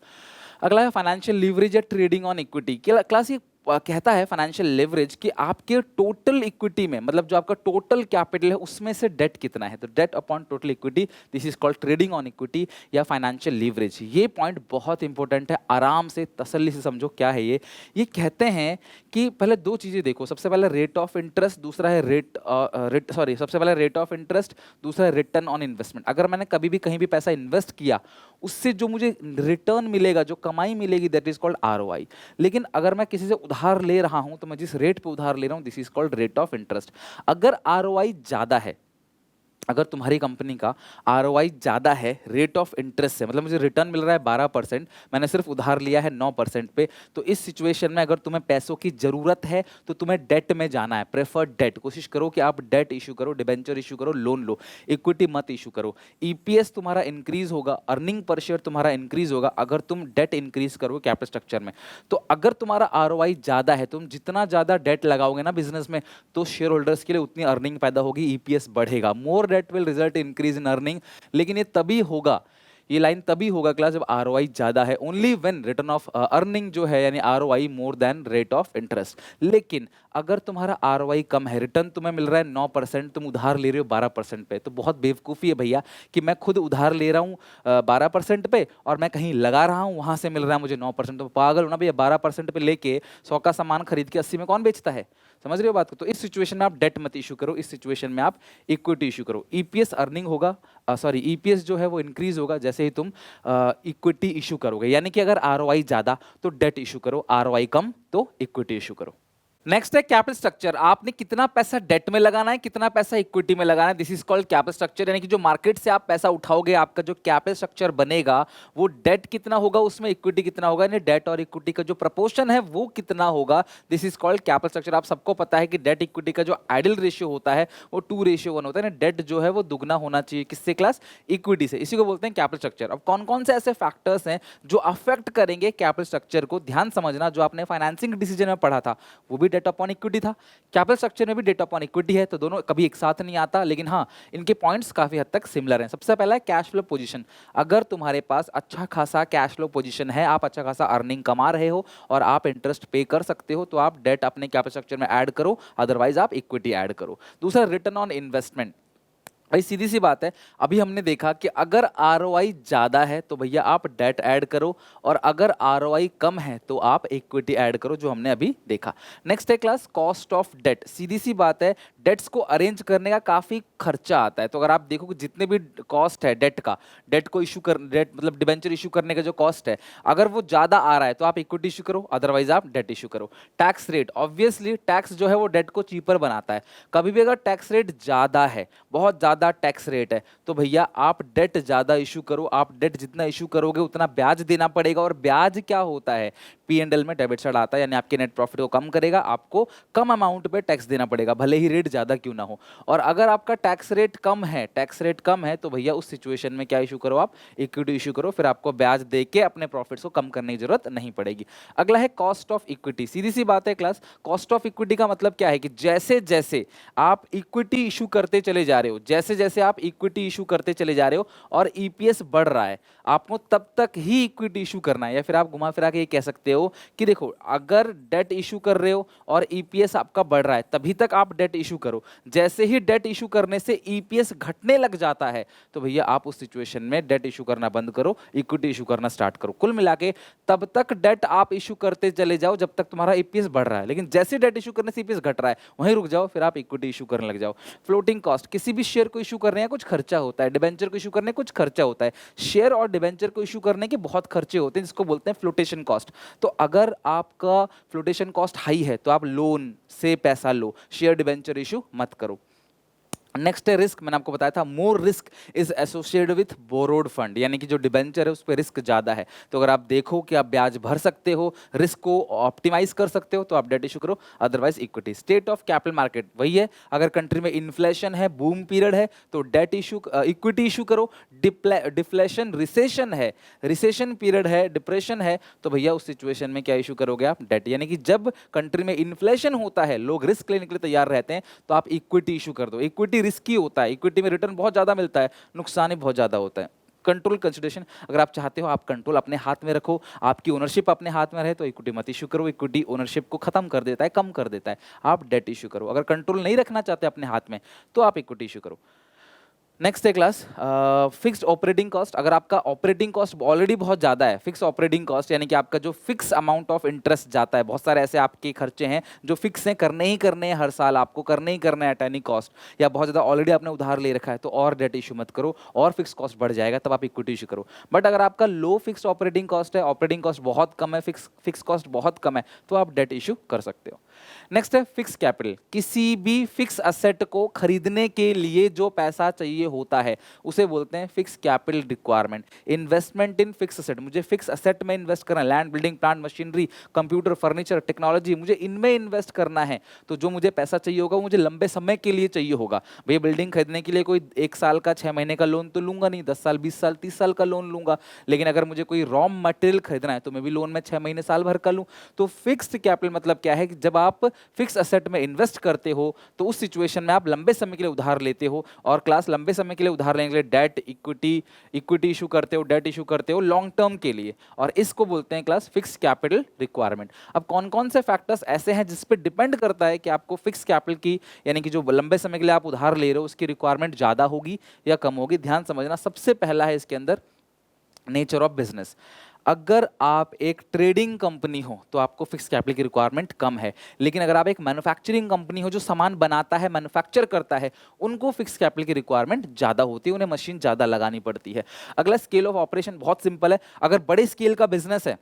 अगला है फाइनेंशियल लीवरेज या ट्रेडिंग ऑन इक्विटी। क्लास ये कहता है फाइनेंशियल लेवरेज कि आपके टोटल इक्विटी में, मतलब जो आपका टोटल कैपिटल है उसमें से डेट कितना है, तो debt upon total equity, this is called trading on equity या फाइनेंशियल लीवरेज। ये पॉइंट बहुत इंपॉर्टेंट है, आराम से तसल्ली से समझो क्या है ये। ये कहते हैं कि पहले दो चीजें देखो, सबसे पहले रेट ऑफ इंटरेस्ट, दूसरा है सबसे पहले रेट ऑफ इंटरेस्ट, दूसरा है रिटर्न ऑन इन्वेस्टमेंट। अगर मैंने कभी भी कहीं भी पैसा इन्वेस्ट किया, उससे जो मुझे रिटर्न मिलेगा, जो कमाई मिलेगी, दैट इज कॉल्ड आरओआई। लेकिन अगर मैं किसी से उधार ले रहा हूं तो मैं जिस रेट पे उधार ले रहा हूं, this is called rate of interest. अगर आरओआई ज्यादा है, अगर तुम्हारी कंपनी का आरओआई ज्यादा है रेट ऑफ इंटरेस्ट से, मतलब मुझे रिटर्न मिल रहा है 12%, मैंने सिर्फ उधार लिया है 9% पे, तो इस सिचुएशन में अगर तुम्हें पैसों की जरूरत है तो तुम्हें डेट में जाना है, प्रेफर्ड डेट। कोशिश करो कि आप डेट इशू करो, डिबेंचर इशू करो, लोन लो, इक्विटी मत इशू करो। ईपीएस तुम्हारा इंक्रीज होगा, अर्निंग पर शेयर तुम्हारा इंक्रीज होगा अगर तुम डेट इंक्रीज करो कैपिटल स्ट्रक्चर में। तो अगर तुम्हारा आरओआई ज्यादा है, तुम जितना ज्यादा डेट लगाओगे ना बिजनेस में, तो शेयर होल्डर्स के लिए उतनी अर्निंग पैदा होगी, ईपीएस बढ़ेगा। More debt will result increase in earning. लेकिन ये तभी होगा, ये लाइन तभी होगा क्लास जब आरओआई ज्यादा है, only when return of earning जो है यानी ROI more than rate of interest. लेकिन अगर तुम्हारा आरओआई कम है, रिटर्न तुम्हें मिल रहा है 9%, तुम उधार ले रहे हो 12% पे, तो बहुत बेवकूफ़ी है भैया कि मैं खुद उधार ले रहा हूँ 12% पे और मैं कहीं लगा रहा हूँ, वहां से मिल रहा है मुझे 9%। तो पागल हो ना भैया, 12% पे लेके 100 का सामान खरीद के 80 में कौन बेचता है? समझ रहे हो बात को? तो इस सिचुएशन में आप डेट मत इशू करो, इस सिचुएशन में आप इक्विटी इशू करो। ईपीएस अर्निंग होगा, सॉरी ईपीएस जो है वो इंक्रीज होगा जैसे ही तुम इक्विटी इशू करोगे। यानी कि अगर आरओआई ज्यादा तो डेट इशू करो, आरओआई कम तो इक्विटी इशू करो। नेक्स्ट है कैपिटल स्ट्रक्चर। आपने कितना पैसा डेट में लगाना है, कितना पैसा इक्विटी में लगाना है, this is called capital structure. यानी कि जो मार्केट से आप पैसा उठाओगे, आपका जो कैपिटल स्ट्रक्चर बनेगा वो डेट कितना होगा, उसमें इक्विटी कितना होगा, यानी डेट और इक्विटी का जो प्रपोर्शन है वो कितना होगा, this is called capital structure. आप सबको पता है कि डेट इक्विटी का जो आइडियल रेशियो होता है वो 2:1 होता है। डेट जो है वो दुगना होना चाहिए किससे, क्लास, इक्विटी से। इसी को बोलते हैं कैपिटल स्ट्रक्चर। अब कौन कौन से ऐसे फैक्टर्स हैं जो अफेक्ट करेंगे कैपिटल स्ट्रक्चर को, ध्यान समझना। जो आपने फाइनेंसिंग डिसीजन में पढ़ा था वो भी डेट अपॉन इक्विटी था, कैपिटल स्ट्रक्चर में भी डेट अपॉन इक्विटी है, तो दोनों कभी एक साथ नहीं आता, लेकिन हाँ इनके पॉइंट्स काफी हद तक सिमिलर हैं। सबसे पहला है कैश फ्लो पोजीशन। अगर तुम्हारे पास अच्छा खासा कैश फ्लो पोजीशन है, आप अच्छा खासा अर्निंग कमा रहे हो और आप इंटरेस्ट पे कर सकते हो, तो आप डेट अपने कैपिटल स्ट्रक्चर में ऐड करो, अदरवाइज आप इक्विटी ऐड करो। दूसरा रिटर्न ऑन इन्वेस्टमेंट। भाई सीधी सी बात है, अभी हमने देखा कि अगर आरओआई ज्यादा है तो भैया आप डेट ऐड करो, और अगर आरओआई कम है तो आप इक्विटी ऐड करो, जो हमने अभी देखा। नेक्स्ट है क्लास कॉस्ट ऑफ डेट। सीधी सी बात है, डेट्स को अरेंज करने का काफी खर्चा आता है। तो अगर आप देखो कि जितने भी कॉस्ट है डेट का, डेट को इशू कर, डेट मतलब डिबेंचर इशू करने का जो कॉस्ट है, अगर वो ज्यादा आ रहा है तो आप इक्विटी इशू करो, अदरवाइज आप डेट इशू करो। टैक्स रेट, ऑब्वियसली टैक्स जो है वो डेट को चीपर बनाता है। कभी भी अगर टैक्स रेट ज्यादा है, बहुत ज्यादा टैक्स रेट है, तो भैया आप डेट ज्यादा इशू करो। आप डेट जितना इशू करोगे उतना ब्याज देना पड़ेगा, और ब्याज क्या होता है, P&L में डेबिट साइड आता है, यानी आपके नेट प्रॉफिट को कम करेगा, आपको कम अमाउंट पे टैक्स देना पड़ेगा, भले ही रेट ज्यादा क्यों ना हो। और अगर आपका टैक्स रेट कम है, टैक्स रेट कम है, तो भैया उस सिचुएशन में क्या इशू करो, आप इक्विटी इशू करो, फिर आपको ब्याज दे के अपने प्रॉफिट्स को कम करने की जरूरत नहीं पड़ेगी। अगला है कॉस्ट ऑफ इक्विटी। सीधी सी बात है क्लास, कॉस्ट ऑफ इक्विटी का मतलब क्या है कि जैसे जैसे आप इक्विटी इशू करते चले जा रहे हो, जैसे जैसे आप इक्विटी इशू करते चले जा रहे हो और ईपीएस बढ़ रहा है, आपको तब तक ही इक्विटी इशू करना है। या फिर आप घुमा फिरा के ये कह सकते हो कि देखो, अगर डेट इशू कर रहे हो और ईपीएस आपका बढ़ रहा है तभी तक आप डेट इशू करो। जैसे ही डेट इशू करने से ईपीएस घटने लग जाता है तो भैया आप उस सिचुएशन में डेट इशू करना बंद करो, इक्विटी इशू करना स्टार्ट करो। कुल मिला के तब तक डेट आप इशू करते चले जाओ जब तक तुम्हारा ईपीएस बढ़ रहा है, लेकिन जैसे डेट इशू करने से ईपीएस घट रहा है वहीं रुक जाओ, फिर आप इक्विटी इशू करने लग जाओ। फ्लोटिंग कॉस्ट, किसी भी शेयर को इशू करने का कुछ खर्चा होता है, डिबेंचर को इशू करने कुछ खर्चा होता है, शेयर और डिबेंचर को इशू करने के बहुत खर्चे होते हैं, जिसको बोलते हैं फ्लोटेशन कॉस्ट। तो अगर आपका फ्लोटेशन कॉस्ट हाई है तो आप लोन से पैसा लो, शेयर डिबेंचर इशू मत करो। नेक्स्ट है रिस्क। मैंने आपको बताया था मोर risk is associated with borrowed fund, यानी कि जो डिबेंचर है उस पर रिस्क ज्यादा है। तो अगर आप देखो कि आप ब्याज भर सकते हो, रिस्क को ऑप्टिमाइज कर सकते हो, तो आप डेट इशू करो, otherwise equity. State of capital market वही है, अगर कंट्री में इन्फ्लेशन है, बूम पीरियड है, तो डेट इशू इक्विटी इशू करो। डिफ्लेशन, रिसेशन है, रिसेशन पीरियड है, डिप्रेशन है, तो भैया उस सिचुएशन में क्या इशू करोगे आप, डेट। यानी कि जब कंट्री में इन्फ्लेशन होता है, लोग रिस्क लेने के लिए तैयार रहते हैं, तो आप इक्विटी इशू कर दो। इक्विटी रिस्की होता है, इक्विटी में रिटर्न बहुत ज्यादा मिलता है, नुकसान ही बहुत ज्यादा होता है। कंट्रोल कंसिडरेशन, अगर आप चाहते हो आप कंट्रोल अपने हाथ में रखो, आपकी ओनरशिप अपने हाथ में रहे, तो इक्विटी मत इशू करो, इक्विटी ओनरशिप को खत्म कर देता है, कम कर देता है। आप डेट इशू करो। अगर कंट्रोल नहीं रखना चाहते अपने हाथ में तो आप इक्विटी इशू करो। नेक्स्ट है क्लास फिक्स्ड ऑपरेटिंग कॉस्ट। अगर आपका ऑपरेटिंग कॉस्ट ऑलरेडी बहुत ज़्यादा है, फिक्स ऑपरेटिंग कॉस्ट यानी कि आपका जो फिक्स अमाउंट ऑफ इंटरेस्ट जाता है, बहुत सारे ऐसे आपके खर्चे हैं जो फिक्स हैं, करने ही करने हैं, हर साल आपको करने ही करना है एट एनी कॉस्ट, या बहुत ज़्यादा ऑलरेडी आपने उधार ले रखा है, तो और डेट इशू मत करो, और फिक्स कॉस्ट बढ़ जाएगा, तब आप इक्विटी इशू करो। बट अगर आपका लो फिक्स ऑपरेटिंग कॉस्ट है, ऑपरेटिंग कॉस्ट बहुत कम है, फिक्स कॉस्ट बहुत कम है, तो आप डेट इशू कर सकते हो। नेक्स्ट है फिक्स कैपिटल। किसी भी फिक्स असेट को खरीदने के लिए जो पैसा चाहिए होता है उसे बोलते हैं fix capital requirement. Investment in fix asset, मुझे फिक्स असेट में इन्वेस्ट करना है, land, building, plant, machinery, computer, furniture, technology, मुझे इनमें इन्वेस्ट करना है, तो जो मुझे पैसा चाहिए होगा वो मुझे लंबे समय के लिए चाहिए होगा। भैया बिल्डिंग खरीदने के लिए कोई 1 साल का 6 महीने का लोन तो लूंगा नहीं, 10 साल, 20 साल, 30 साल का लोन लूंगा। लेकिन अगर मुझे कोई रॉ मटेरियल खरीदना है तो मैं भी लोन में 6 महीने, साल भर का लूँ। तो फिक्स्ड कैपिटल मतलब क्या है कि जब आप फिक्स असेट में इन्वेस्ट करते हो तो उस सिचुएशन में आप लंबे समय के लिए उधार लेते हो, और क्लास लंबे समय के लिए उधार लेने के लिए डेट, इक्विटी इशू करते हो, डेट इशू करते हो लॉन्ग टर्म के लिए, और इसको बोलते हैं क्लास फिक्स कैपिटल रिक्वायरमेंट। अब कौन कौन से फैक्टर्स ऐसे हैं जिस पे डिपेंड करता है कि आपको फिक्स कैपिटल की, यानी कि जो लंबे समय के लिए आप उधार ले रहे हो उसकी रिक्वायरमेंट ज्यादा होगी या कम होगी, ध्यान समझना। सबसे पहला है इसके अंदर नेचर ऑफ बिजनेस। अगर आप एक ट्रेडिंग कंपनी हो तो आपको फिक्स कैपिटल की रिक्वायरमेंट कम है, लेकिन अगर आप एक मैन्युफैक्चरिंग कंपनी हो जो सामान बनाता है, मैन्युफैक्चर करता है, उनको फिक्स कैपिटल की रिक्वायरमेंट ज्यादा होती है, उन्हें मशीन ज्यादा लगानी पड़ती है। अगला स्केल ऑफ ऑपरेशन, बहुत सिंपल है। अगर बड़े स्केल का बिजनेस है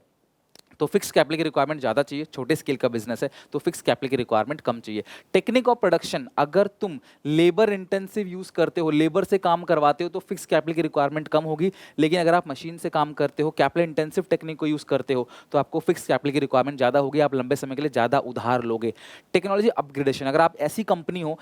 तो फिक्स कैपिटल की रिक्वायरमेंट ज़्यादा चाहिए। छोटे स्केल का बिजनेस है तो फिक्स कैपिटल की रिक्वायरमेंट कम चाहिए। टेक्निक ऑफ प्रोडक्शन, अगर तुम लेबर इंटेंसिव यूज़ करते हो, लेबर से काम करवाते हो, तो फिक्स कैपिटल की रिक्वायरमेंट कम होगी। लेकिन अगर आप मशीन से काम करते हो, कैपिटल इंटेंसिव टेक्निक को यूज़ करते हो, तो आपको फिक्स कैपिटल की रिक्वायरमेंट ज़्यादा होगी। आप लंबे समय के लिए ज़्यादा उधार लोगे। टेक्नोलॉजी अपग्रेडेशन, अगर आप ऐसी कंपनी हो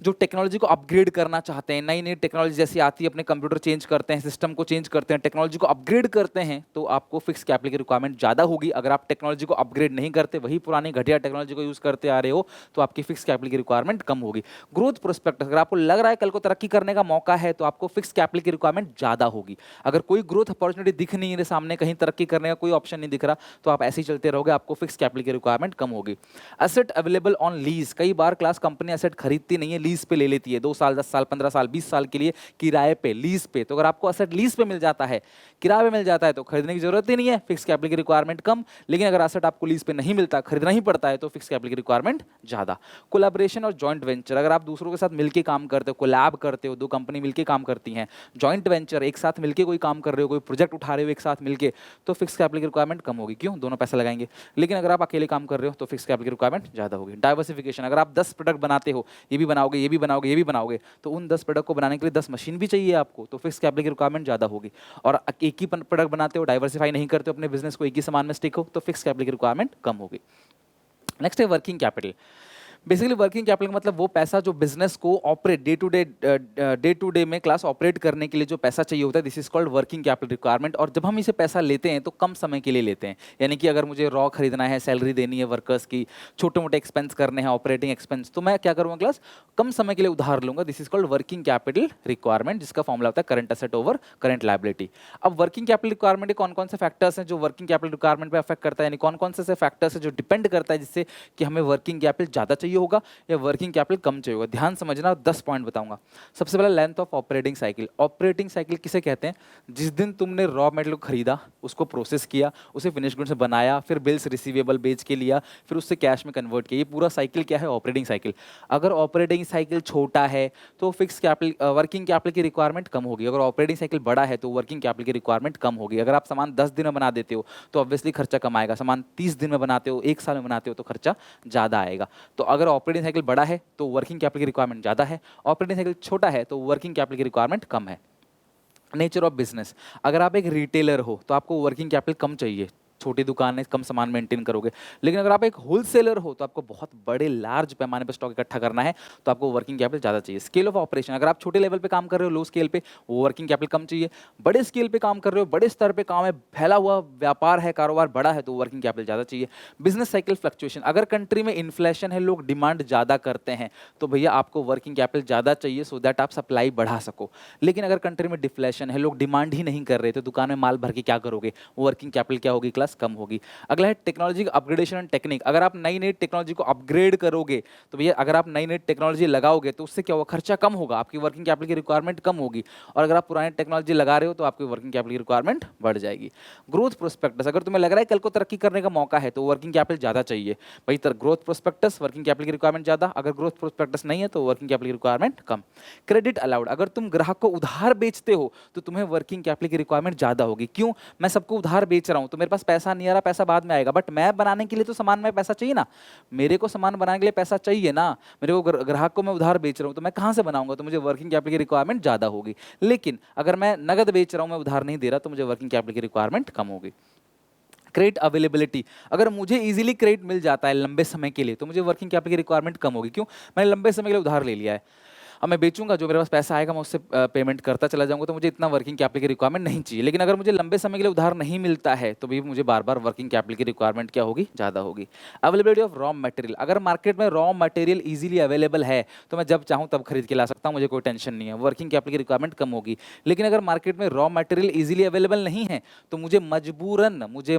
जो टेक्नोलॉजी को अपग्रेड करना चाहते हैं, नई नई टेक्नोलॉजी जैसी आती है, अपने कंप्यूटर चेंज करते हैं, सिस्टम को चेंज करते हैं, टेक्नोलॉजी को अपग्रेड करते हैं, तो आपको फिक्स कैपिटल की रिक्वायरमेंट ज़्यादा होगी। अगर आप टेक्नोलॉजी को अपग्रेड नहीं करते, वही पुरानी घटिया टेक्नोलॉजी को यूज़ करते आ रहे हो, तो आपकी फिक्स कैपिटल की रिक्वायरमेंट कम होगी। ग्रोथ प्रोस्पेक्ट, अगर आपको लग रहा है कल को तरक्की करने का मौका है, तो आपको फिक्स कैपिटल की रिक्वायरमेंट ज़्यादा होगी। अगर कोई ग्रोथ अपॉर्चुनिटी दिख नहीं रही सामने, कहीं तरक्की करने का कोई ऑप्शन नहीं दिख रहा, तो आप ऐसे ही चलते रहोगे, आपको फिक्स कैपिटल की रिक्वायरमेंट कम होगी। एसेट अवेलेबल ऑन लीज, कई बार क्लास कंपनी एसेट खरीदती नहीं है, लीज पे ले लेती है, 2 साल 10 साल 15 साल 20 साल के लिए किराए पे, लीज पे। तो अगर आपको एसेट लीज पे मिल जाता है, किराए पे मिल जाता है, तो खरीदने की जरूरत ही नहीं है, फिक्स कैपिटल की रिक्वायरमेंट कम। लेकिन अगर एसेट आपको लीज पे नहीं मिलता, खरीदना ही पड़ता है, तो फिक्स कैपिटल की रिक्वायरमेंट ज्यादा। कोलैबोरेशन और जॉइंट वेंचर, अगर आप दूसरों के साथ मिलकर काम करते हो, कोलैब करते हो, दो कंपनी मिलकर काम करती हैं, जॉइंट वेंचर एक साथ मिलकर कोई काम कर रहे हो, कोई प्रोजेक्ट उठा रहे हो एक साथ मिलकर, तो फिक्स कैपिटल की रिक्वायरमेंट कम होगी। क्यों? दोनों पैसा लगाएंगे। लेकिन अगर आप अकेले काम कर रहे हो, तो फिक्स कैपिटल की रिक्वायरमेंट ज्यादा होगी। डाइवर्सिफिकेशन, अगर आप 10 प्रोडक्ट बनाते हो, ये भी बनाओगे, ये भी बनाओगे, ये भी बनाओगे, तो उन 10 प्रोडक्ट को बनाने के लिए 10 मशीन भी चाहिए आपको, तो फिक्स कैपिटल की रिक्वायरमेंट ज़्यादा होगी। और एक ही प्रोडक्ट बनाते हो, डाइवर्सिफाई नहीं करते हो अपने बिजनेस को, एक ही सामान में स्टिक हो, तो फिक्स कैपिटल की रिक्वायरमेंट कम होगी। नेक्स्ट है working capital. Basically working capital का मतलब वो पैसा जो बिजनेस को ऑपरेट डे टू डे में क्लास ऑपरेट करने के लिए जो पैसा चाहिए होता है, this is called working capital requirement. और जब हम इसे पैसा लेते हैं तो कम समय के लिए लेते हैं। यानी कि अगर मुझे रॉ खरीदना है, सैलरी देनी है वर्कर्स की, छोटे मोटे एक्सपेंस करने हैं, ऑपरेटिंग एक्सपेंस, तो मैं क्या करूँगा क्लास, कम समय के लिए उधार लूंगा। This is called working capital requirement, जिसका फॉर्मूला होता है current asset over current liability. अब वर्किंग कैपिटल रिक्वायरमेंट के कौन कौन से फैक्टर्स हैं जो वर्किंग कैपिटल रिक्वायरमेंट पे अफेक्ट करता है, यानी कौन कौन से फैक्टर्स हैं जो डिपेंड करता है जिससे कि हमें वर्किंग कैपिटल ज़्यादा चाहिए होगा या वर्किंग कैपिटल कम चाहिए होगा। ध्यान समझना, 10 पॉइंट बताऊंगा। सबसे पहला length of operating cycle. Operating cycle किसे कहते हैं? जिस दिन तुमने रॉ मटेरियल को खरीदा, उसको प्रोसेस किया, उसे फिनिश गुड्स में बनाया, फिर बिल्स रिसीवेबल बेच के लिया, फिर उससे कैश में कन्वर्ट किया, ये पूरा साइकिल क्या है? Operating cycle. अगर ऑपरेटिंग साइकिल छोटा है तो फिक्स कैपिटल वर्किंग कैपिटल की रिक्वायरमेंट कम होगी। अगर ऑपरेटिंग साइकिल बड़ा है तो वर्किंग कैपिटल की रिक्वायरमेंट कम होगी। अगर आप सामान 10 दिन में बना देते हो तो ऑब्वियसली खर्चा कम आएगा। सामान 30 दिन में बनाते हो, 1 साल में बनाते हो, तो खर्चा ज़्यादा आएगा। तो अगर ऑपरेटिंग साइकिल बड़ा है तो वर्किंग कैपिटल की रिक्वायरमेंट ज़्यादा है, ऑपरेटिंग साइकिल छोटा है तो वर्किंग कैपिटल की रिक्वायरमेंट कम है। नेचर ऑफ बिजनेस, अगर आप एक रिटेलर हो तो आपको वर्किंग कैपिटल कम चाहिए, छोटी दुकान है, कम सामान मेंटेन करोगे। लेकिन अगर आप एक होलसेलर हो तो आपको बहुत बड़े लार्ज पैमाने पर स्टॉक इकट्ठा करना है, तो आपको वर्किंग कैपिटल ज़्यादा चाहिए। स्केल ऑफ ऑपरेशन, अगर आप छोटे लेवल पे काम कर रहे हो, लो स्केल पे, वो वर्किंग कैपिटल कम चाहिए। बड़े स्केल पे काम कर रहे हो, बड़े स्तर पे काम है, फैला हुआ व्यापार है, कारोबार बड़ा है, तो वर्किंग कैपिटल ज़्यादा चाहिए। बिजनेस साइकिल फ्लक्चुएशन, अगर कंट्री में इन्फ्लेशन है, लोग डिमांड ज़्यादा करते हैं, तो भैया आपको वर्किंग कैपिटल ज़्यादा चाहिए सो दैट आप सप्लाई बढ़ा सको। लेकिन अगर कंट्री में डिफ्लेशन है, लोग डिमांड ही नहीं कर रहे, तो दुकान में माल भर के क्या करोगे? वर्किंग कैपिटल क्या होगी क्लास? कम होगी। अगला है टेक्नोलॉजी अपग्रेडेशन एंड टेक्निक। अगर आप नई नई टेक्नोलॉजी को अपग्रेड करोगे तो भैया अगर आप नई नई टेक्नोलॉजी लगाओगे तो उससे क्या होगा? खर्चा कम होगा, आपकी वर्किंग कैपिटल की रिक्वायरमेंट कम होगी। और अगर आप पुरानी टेक्नोलॉजी लगा रहे हो तो आपकी वर्किंग कैपिटल की रिक्वायरमेंट बढ़ जाएगी। ग्रोथ प्रोस्पेक्टस, अगर तुम्हें लग रहा है कल को तरक्की करने का मौका है तो वर्किंग कैपिटल ज़्यादा चाहिए। भाई ग्रोथ प्रोस्पेक्टस, वर्किंग कैपिटल की रिक्वायरमेंट ज़्यादा। अगर ग्रोथ प्रोस्पेक्टस नहीं है तो वर्किंग कैपिटल की रिक्वायरमेंट कम। क्रेडिट अलाउड, अगर तुम ग्राहक को उधार बेचते हो तो तुम्हें वर्किंग कैपिटल की रिक्वायरमेंट ज़्यादा होगी। क्यों? मैं सबको उधार बेच रहा हूँ तो मेरे पास पैसा नहीं आ रहा, पैसा बाद में आएगा, बट मैं बनाने के लिए तो सामान में पैसा चाहिए ना, मेरे को सामान बनाने के लिए पैसा चाहिए ना, मेरे को ग्राहक को मैं उधार बेच रहा हूं तो मैं कहां से बनाऊंगा? तो मुझे वर्किंग कैपिटल की रिक्वायरमेंट ज्यादा होगी। लेकिन अगर मैं नगद बेच रहा हूं, मैं उधार नहीं दे रहा, तो मुझे वर्किंग कैपिटल की रिक्वायरमेंट कम होगी। क्रेडिट अवेलेबिलिटी, अगर मुझे इजीली क्रेडिट मिल जाता है लंबे समय के लिए तो मुझे वर्किंग कैपिटल की रिक्वायरमेंट कम होगी। क्यों? मैंने लंबे समय के लिए उधार ले लिया है, अब मैं बेचूंगा, जो मेरे पास पैसा आएगा मैं उससे पेमेंट करता चला जाऊंगा, तो मुझे इतना वर्किंग कैपिटल की रिक्वायरमेंट नहीं चाहिए। लेकिन अगर मुझे लंबे समय के लिए उधार नहीं मिलता है तो भी मुझे बार बार वर्किंग कैपिटल की रिक्वायरमेंट क्या होगी? ज़्यादा होगी। अवेलेबिलिटी ऑफ रॉ मटेरियल, अगर मार्केट में रॉ मटेरियल इजीली अवेलेबल है तो मैं जब चाहूँ तब खरीद के ला सकता हूँ, मुझे कोई टेंशन नहीं है, वर्किंग कैपिटल की रिक्वायरमेंट कम होगी। लेकिन अगर मार्केट में रॉ मटेरियल इजीली अवेलेबल नहीं है तो मुझे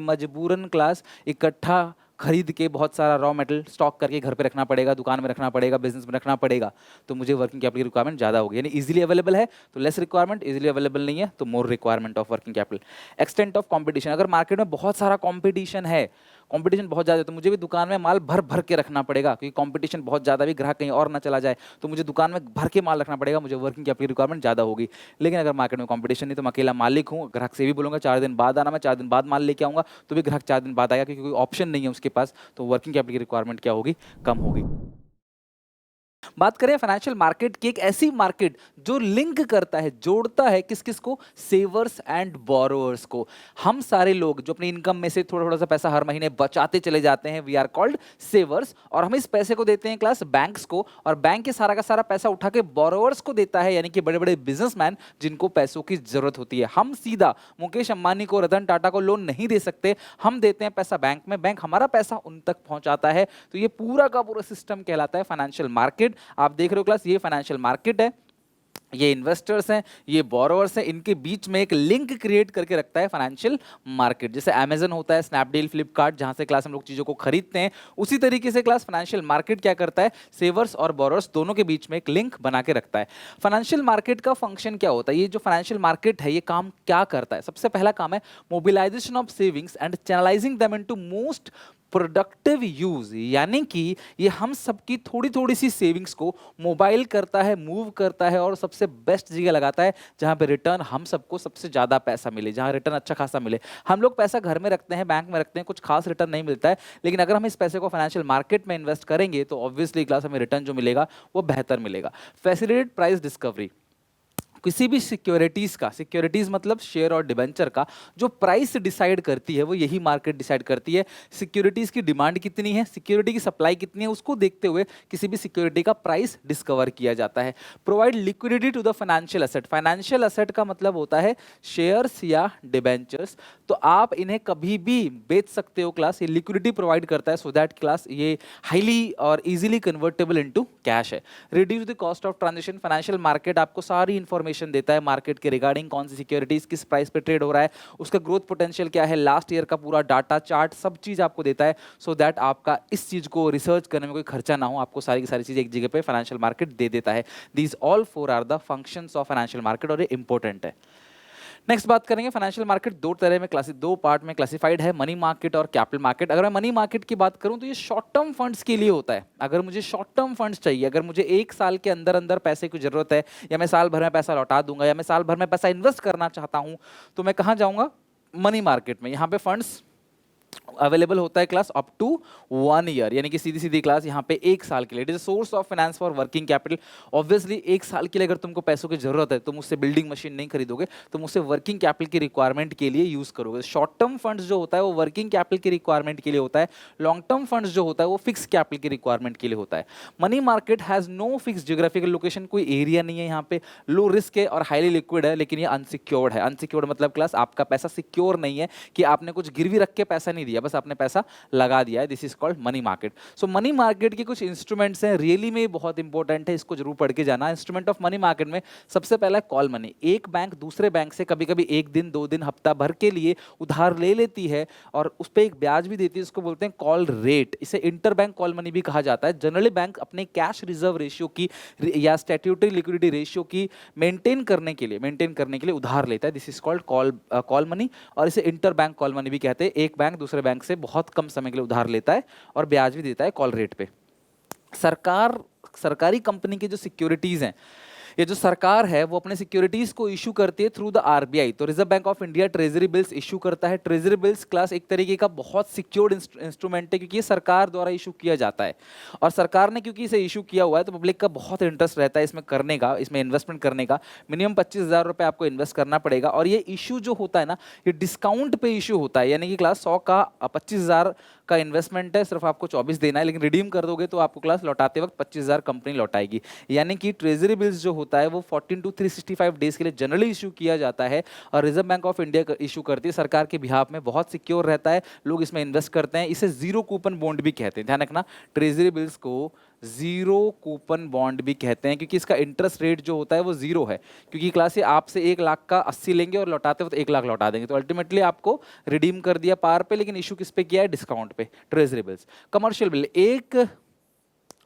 मजबूरन क्लास इकट्ठा खरीद के बहुत सारा रॉ मटेरियल स्टॉक करके घर पे रखना पड़ेगा, दुकान में रखना पड़ेगा, बिजनेस में रखना पड़ेगा, तो मुझे वर्किंग कैपिटल की रिक्वायरमेंट ज़्यादा होगी। यानी इजीली अवेलेबल है तो लेस रिक्वायरमेंट, इजीली अवेलेबल नहीं है तो more requirement of working capital. Extent of competition, अगर मार्केट में बहुत सारा कंपटीशन है, कंपटीशन बहुत ज़्यादा है, तो मुझे भी दुकान में माल भर भर के रखना पड़ेगा, क्योंकि कंपटीशन बहुत ज़्यादा, भी ग्राहक कहीं और ना चला जाए, तो मुझे दुकान में भर के माल रखना पड़ेगा, मुझे वर्किंग कैपिटल की रिक्वायरमेंट ज़्यादा होगी। लेकिन अगर मार्केट में कंपटीशन नहीं, तो मैं अकेला मालिक हूँ, ग्राहक से भी बोलूँगा 4 दिन बाद आना, मैं 4 दिन बाद माल लेके आऊँगा, तो भी ग्राहक 4 दिन बाद आएगा, क्योंकि कोई ऑप्शन नहीं है उसके पास, तो वर्किंग कैपिटल की रिक्वायरमेंट क्या होगी, कम होगी। बात करें फाइनेंशियल मार्केट की, एक ऐसी मार्केट जो लिंक करता है, जोड़ता है किस किस को, सेवर्स एंड बोरोवर्स को। हम सारे लोग जो अपनी इनकम में से थोड़ा थोड़ा सा पैसा हर महीने बचाते चले जाते हैं, वी आर कॉल्ड सेवर्स, और हम इस पैसे को देते हैं क्लास बैंक्स को, और बैंक के सारा का सारा पैसा उठा के बोरोवर्स को देता है, यानी कि बड़े बड़े बिजनेसमैन जिनको पैसों की जरूरत होती है। हम सीधा मुकेश अंबानी को, रतन टाटा को लोन नहीं दे सकते, हम देते हैं पैसा बैंक में, बैंक हमारा पैसा उन तक पहुंचाता है। तो ये पूरा का पूरा सिस्टम कहलाता है फाइनेंशियल मार्केट। आप देख रहे हो क्लास, ये फाइनेंशियल मार्केट है, ये इन्वेस्टर्स हैं, ये बोरोवर्स हैं, इनके बीच में एक लिंक क्रिएट करके रखता है फाइनेंशियल मार्केट। जैसे अमेजन होता है, स्नैपडील, फ्लिपकार्ट, जहां से क्लास हम लोग चीजों को खरीदते हैं, उसी तरीके से क्लास फाइनेंशियल मार्केट क्या करता है, सेवर्स और बोरोवर्स दोनों के बीच में एक लिंक बना के रखता है। फाइनेंशियल मार्केट का फंक्शन क्या होता है, ये जो फाइनेंशियल मार्केट है ये काम क्या करता है? सबसे पहला काम है mobilisation of savings and channelising them into most productive use, यानी कि ये हम सबकी थोड़ी थोड़ी सी सेविंग्स को मोबाइल करता है, मूव करता है, और सबसे बेस्ट जगह लगाता है जहां पे रिटर्न हम सबको सबसे ज्यादा पैसा मिले, जहां रिटर्न अच्छा खासा मिले। हम लोग पैसा घर में रखते हैं, बैंक में रखते हैं, कुछ खास रिटर्न नहीं मिलता है, लेकिन अगर हम इस पैसे को फाइनेंशियल मार्केट में इन्वेस्ट करेंगे तो ऑब्वियसली क्लास हमें रिटर्न जो मिलेगा वो बेहतर मिलेगा। फैसिलिटेड प्राइस डिस्कवरी, किसी भी सिक्योरिटीज का, सिक्योरिटीज मतलब शेयर और डिबेंचर का जो प्राइस डिसाइड करती है वो यही मार्केट डिसाइड करती है। सिक्योरिटीज की डिमांड कितनी है, सिक्योरिटी की सप्लाई कितनी है, उसको देखते हुए किसी भी सिक्योरिटी का प्राइस डिस्कवर किया जाता है। Provide liquidity to the financial asset, financial asset का मतलब होता है शेयर्स या डिबेंचर्स, तो आप इन्हें कभी भी बेच सकते हो क्लास, ये लिक्विडिटी प्रोवाइड करता है, सो दैट क्लास ये हाईली और इजीली कन्वर्टेबल इनटू कैश है। Reduce the cost of transaction, financial market आपको सारी इंफॉर्मेशन देता है मार्केट के रिगार्डिंग, कौन सी सिक्योरिटीज किस प्राइस पे ट्रेड हो रहा है, उसका ग्रोथ पोटेंशियल क्या है, लास्ट ईयर का पूरा डाटा चार्ट सब चीज आपको देता है, सो दैट आपका इस चीज को रिसर्च करने में कोई खर्चा ना हो, आपको सारी की सारी चीज एक जगह पे फाइनेंशियल मार्केट दे देता है। These all four are the functions of financial market, और ये इंपॉर्टेंट है। नेक्स्ट बात करेंगे, फाइनेंशियल मार्केट दो तरह में दो पार्ट में क्लासिफाइड है, मनी मार्केट और कैपिटल मार्केट। अगर मैं मनी मार्केट की बात करूं तो ये शॉर्ट टर्म फंड्स के लिए होता है। अगर मुझे शॉर्ट टर्म फंड्स चाहिए, अगर मुझे एक साल के अंदर अंदर पैसे की जरूरत है, या मैं साल भर में पैसा लौटा दूंगा, या मैं साल भर में पैसा इन्वेस्ट करना चाहता हूं, तो मैं कहां जाऊंगा, मनी मार्केट में। यहां पे फंड्स अवेलेबल होता है क्लास अप टू 1 ईयर, यानी कि सीधी सीधी क्लास यहाँ पे एक साल के लिए। It is source of finance for working capital. Obviously एक साल के लिए अगर तुमको पैसों की जरूरत है तो मुझसे बिल्डिंग मशीन नहीं खरीदोगे, तो मुझसे वर्किंग कैपिटल की रिक्वायरमेंट के लिए यूज करोगे। शॉर्ट टर्म फंड्स जो होता है वो वर्किंग कैपिटल की रिक्वायरमेंट के लिए होता है, लॉन्ग टर्म फंड्स जो होता है वो फिक्स कैपिटल की रिक्वायरमेंट के लिए होता है। Money market has no fix geographical location, कोई एरिया नहीं है यहाँ पे, लो रिस्क है और हाईली लिक्विड है, लेकिन ये अनसिक्योर्ड है। अनसिक्योर्ड मतलब क्लास आपका पैसा सिक्योर नहीं है, कि आपने कुछ गिरवी रख के पैसा नहीं दिया, बस आपने पैसा लगा दिया है। This is called money market. So money market के कुछ इंस्ट्रूमेंट्स हैं, रियली में बहुत इंपॉर्टेंट है, इसको जरूर पढ़ के जाना। इंस्ट्रूमेंट ऑफ मनी मार्केट में सबसे पहला है कॉल मनी। एक बैंक दूसरे बैंक से कभी कभी एक दिन, 2 दिन, हफ्ता भर के लिए उधार ले लेती है और उस पर एक ब्याज भी देती है, उसको बोलते हैं कॉल रेट। इसे इंटर बैंक कॉल मनी भी कहा जाता है। जनरली बैंक अपने कैश रिजर्व रेशियो की या स्टैट्यूटरी लिक्विडिटी रेशियो की मेंटेन करने के लिए उधार लेता है। This is called call money, और इसे इंटर बैंक कॉल मनी भी कहते हैं। एक बैंक दूसरे बैंक से बहुत कम समय के लिए उधार लेता है और ब्याज भी देता है कॉल रेट पे। सरकारी कंपनी की जो सिक्योरिटीज हैं, ये जो सरकार है वो अपने सिक्योरिटीज को इशू करती है थ्रू द आरबीआई। तो reserve bank of India treasury bills issue करता है। ट्रेजरी बिल्स क्लास एक तरीके का बहुत सिक्योर्ड इंस्ट्रूमेंट है, क्योंकि ये सरकार द्वारा इशू किया जाता है, और सरकार ने क्योंकि इसे इशू किया हुआ है तो पब्लिक का बहुत इंटरेस्ट रहता है इसमें करने का, इसमें इन्वेस्टमेंट करने का। मिनिमम 25,000 रुपये आपको इन्वेस्ट करना पड़ेगा, और ये इशू जो होता है ना, ये डिस्काउंट पे इशू होता है, यानी कि क्लास 100 का 25,000 का इन्वेस्टमेंट है, सिर्फ आपको 24 देना है, लेकिन रिडीम कर दोगे तो आपको क्लास लौटाते वक्त 25,000 कंपनी लौटाएगी। यानी कि ट्रेजरी बिल्स जो होता है वो 14 to 365 डेज के लिए जनरली इशू किया जाता है, और reserve bank of India issue करती है सरकार के बिहाफ में। बहुत सिक्योर रहता है, लोग इसमें इन्वेस्ट करते हैं। इसे जीरो कूपन बॉन्ड भी कहते हैं, ध्यान रखना, ट्रेजरी बिल्स को जीरो कूपन बॉन्ड भी कहते हैं, क्योंकि इसका इंटरेस्ट रेट जो होता है वो जीरो है। क्योंकि क्लास ये आपसे 1 लाख का 80 लेंगे और लौटाते वक्त 1 लाख लौटा देंगे, तो अल्टीमेटली आपको रिडीम कर दिया पार पे, लेकिन इशू किस पे किया है, डिस्काउंट पे। Treasury bills. कमर्शियल बिल, एक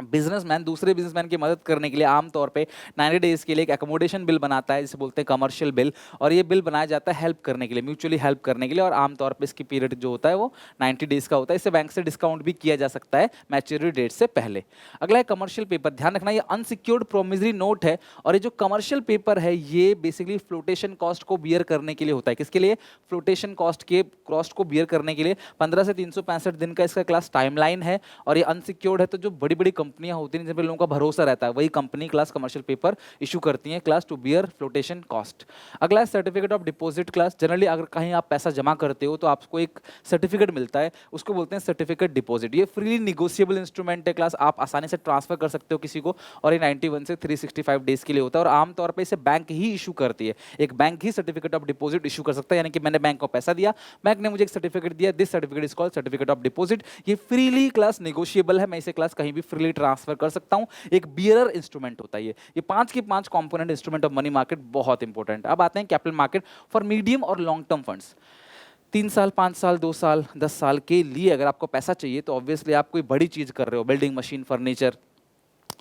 बिजनेसमैन दूसरे बिजनेसमैन की मदद करने के लिए आमतौर पे 90 डेज के लिए एक एकोमोडेशन बिल बनाता है, जिसे बोलते हैं कमर्शियल बिल। और ये बिल बनाया जाता है हेल्प करने के लिए, म्यूचुअली हेल्प करने के लिए, और आमतौर पे इसकी पीरियड जो होता है वो 90 डेज का होता है। इससे बैंक से डिस्काउंट भी किया जा सकता है मैच्योरिटी डेट से पहले। अगला है कमर्शियल पेपर। ध्यान रखना ये अनसिक्योर्ड प्रोमिसरी नोट है, और ये जो कमर्शियल पेपर है ये बेसिकली फ्लोटेशन कॉस्ट को बियर करने के लिए होता है। किसके लिए? फ्लोटेशन कॉस्ट को बियर करने के लिए। 15 से 365 दिन का इसका क्लास टाइमलाइन है, और ये अनसिक्योर्ड है, तो जो बड़ी बड़ी कंपनियां होती हैं जिन पर लोगों का भरोसा रहता है वही company class commercial paper issue करती हैं class to bear flotation cost. अगला है certificate of deposit class. Generally अगर कहीं आप पैसा जमा करते हो तो आपको एक सर्टिफिकेट मिलता है, उसको बोलते हैं सर्टिफिकेट डिपॉजिट। ये फ्रीली निगोशिएबल इंस्ट्रूमेंट है क्लास, आप आसानी से ट्रांसफर कर सकते हो किसी को, और ये 91 से 365 डेज के लिए होता है, और आमतौर पर इसे बैंक ही इशू करती है। एक bank he certificate of deposit issue कर सकता है, यानी कि मैंने बैंक को पैसा दिया, बैंक ने मुझे एक सर्टिफिकेट दिया, this certificate is called certificate of deposit. ये फ्रीली क्लास नेगोशिएबल है, मैं इसे क्लास कहीं भी फ्रीली ट्रांसफर कर सकता हूं। एक बियरर इंस्ट्रूमेंट होता है ये 5 के 5 component instrument of money market बहुत इंपॉर्टेंट। अब आते हैं कैपिटल मार्केट फॉर मीडियम और लॉन्ग टर्म फंड्स। 3 साल, 5 साल, 2 साल, 10 साल के लिए अगर आपको पैसा चाहिए तो ऑब्वियसली आप कोई बड़ी चीज कर रहे हो, building machine, furniture,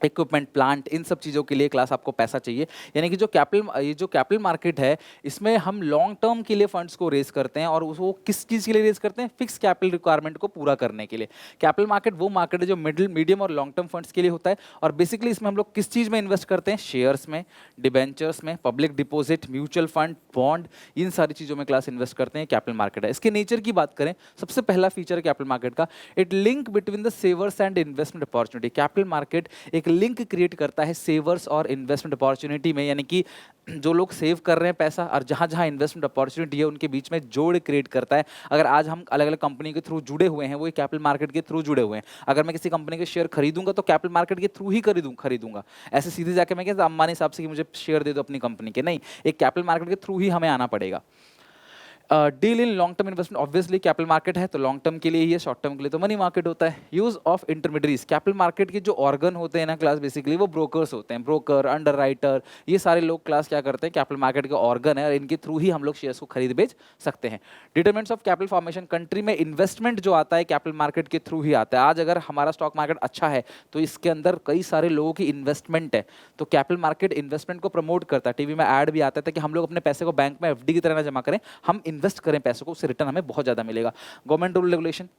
equipment, plant, इन सब चीज़ों के लिए क्लास आपको पैसा चाहिए। यानी कि जो कैपिटल मार्केट है इसमें हम लॉन्ग टर्म के लिए फंड्स को रेज करते हैं, और वो किस चीज़ के लिए रेज करते हैं? फिक्स कैपिटल रिक्वायरमेंट को पूरा करने के लिए। कैपिटल मार्केट वो मार्केट है जो मीडियम और लॉन्ग टर्म फंड्स के लिए होता है, और बेसिकली इसमें हम लोग किस चीज़ में इन्वेस्ट करते हैं? शेयर्स में, डिबेंचर्स में, public deposit, mutual fund, bond, इन सारी चीज़ों में क्लास इन्वेस्ट करते हैं। कैपिटल मार्केट है। इसके नेचर की बात करें, सबसे पहला फीचर है कैपिटल मार्केट का, it link between the सेवर्स and investment opportunity. Capital market एक लिंक क्रिएट करता है सेवर्स और इन्वेस्टमेंट अपॉर्चुनिटी में, यानी कि जो लोग सेव कर रहे हैं पैसा और जहां जहां इन्वेस्टमेंट अपॉर्चुनिटी है उनके बीच में जोड़ क्रिएट करता है। अगर आज हम अलग अलग कंपनी के थ्रू जुड़े हुए हैं, वो कैपिटल मार्केट के थ्रू जुड़े हुए हैं। अगर मैं किसी कंपनी के शेयर खरीदूंगा तो कैपिटल मार्केट के थ्रू ही खरीदूंगा। ऐसे सीधे जाके मैं कहता अंबानी साहब से कि मुझे शेयर दे दो अपनी कंपनी के, नहीं, एक कैपिटल मार्केट के थ्रू ही हमें आना पड़ेगा। Deal in long term investment, obviously capital market है तो लॉन्ग टर्म के लिए ही है, शॉर्ट टर्म के लिए तो मनी मार्केट होता है। Use of intermediaries, capital market के जो ऑर्गन होते हैं ना क्लास, बेसिकली वो ब्रोकर्स होते हैं। ब्रोकर, अंडर राइटर, ये सारे लोग क्लास क्या करते हैं? कैपिटल मार्केट के ऑर्गन है, और इनके थ्रू ही हम लोग शेयर्स को खरीद बेच सकते हैं। Determinants of capital formation, country में इन्वेस्टमेंट जो आता है कैपिटल मार्केट के थ्रू ही आता है। आज अगर हमारा स्टॉक मार्केट अच्छा है तो इसके अंदर कई सारे लोगों की इन्वेस्टमेंट है, तो कैपिटल मार्केट इन्वेस्टमेंट को प्रमोट करता है। टीवी में ऐड भी आता है कि हम लोग अपने पैसे को बैंक में एफडी की तरह ना जमा करें, हम इन्वेस्ट करें पैसे को, उससे रिटर्न हमें बहुत ज्यादा मिलेगा। गवर्नमेंट रूल रेगुलेशन,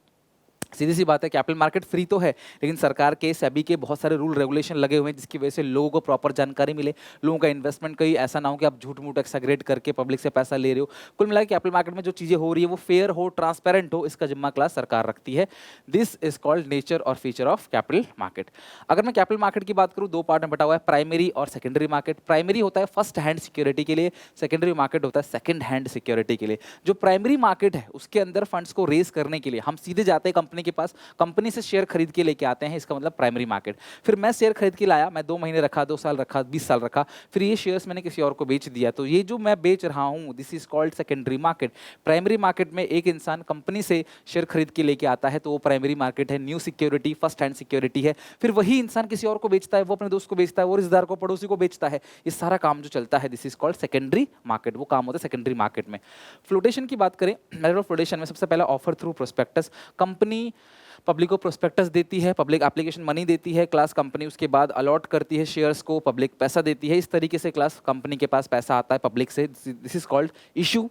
सीधी सी बात है कैपिटल मार्केट फ्री तो है, लेकिन सरकार के, सेबी के बहुत सारे रूल रेगुलेशन लगे हुए हैं जिसकी वजह से लोगों को प्रॉपर जानकारी मिले, लोगों का इन्वेस्टमेंट कहीं ऐसा ना हो कि आप झूठ मूठ एक्सैगरेट करके पब्लिक से पैसा ले रहे हो। कुल मिला के कैपिटल मार्केट में जो चीजें हो रही है वो फेयर हो, ट्रांसपेरेंट हो, इसका जिम्मा क्लास सरकार रखती है। दिस इज कॉल्ड नेचर और फीचर ऑफ कैपिटल मार्केट। अगर मैं कैपिटल मार्केट की बात करूँ, 2 पार्ट में बटा हुआ है, प्राइमरी और सेकेंडरी मार्केट। प्राइमरी होता है फर्स्ट हैंड सिक्योरिटी के लिए, सेकेंडरी मार्केट होता है सेकेंड हैंड सिक्योरिटी के लिए। जो प्राइमरी मार्केट है उसके अंदर फंड्स को रेज करने के लिए हम सीधे जाते हैं कंपनी के पास, कंपनी से शेयर खरीद के लेके आते हैं, इसका मतलब प्राइमरी मार्केट। फिर मैं शेयर खरीद के लाया, मैं 2 महीने रखा, 2 साल रखा, 20 साल रखा, फिर ये शेयर्स मैंने किसी और को बेच दिया, तो ये जो मैं बेच रहा हूं this is called secondary market. Primary market में एक इंसान कंपनी से शेयर खरीद के लेके आता है तो वो प्राइमरी मार्केट है, new security, first hand security है। फिर वही इंसान किसी और को बेचता है, वो अपने दोस्त को बेचता है, वो रिश्तेदार को, पड़ोसी को बेचता है, ये सारा काम जो चलता है this is called secondary market, वो काम होता है सेकेंडरी मार्केट में। फ्लोटेशन की बात करें, मेथड ऑफ फ्लोटेशन में सबसे पहला offer through prospectus. Company public को प्रोस्पेक्टस देती है, पब्लिक एप्लीकेशन मनी देती है, क्लास कंपनी उसके बाद अलॉट करती है शेयर्स को, पब्लिक पैसा देती है। इस तरीके से क्लास कंपनी के पास पैसा आता है पब्लिक से, this is called issue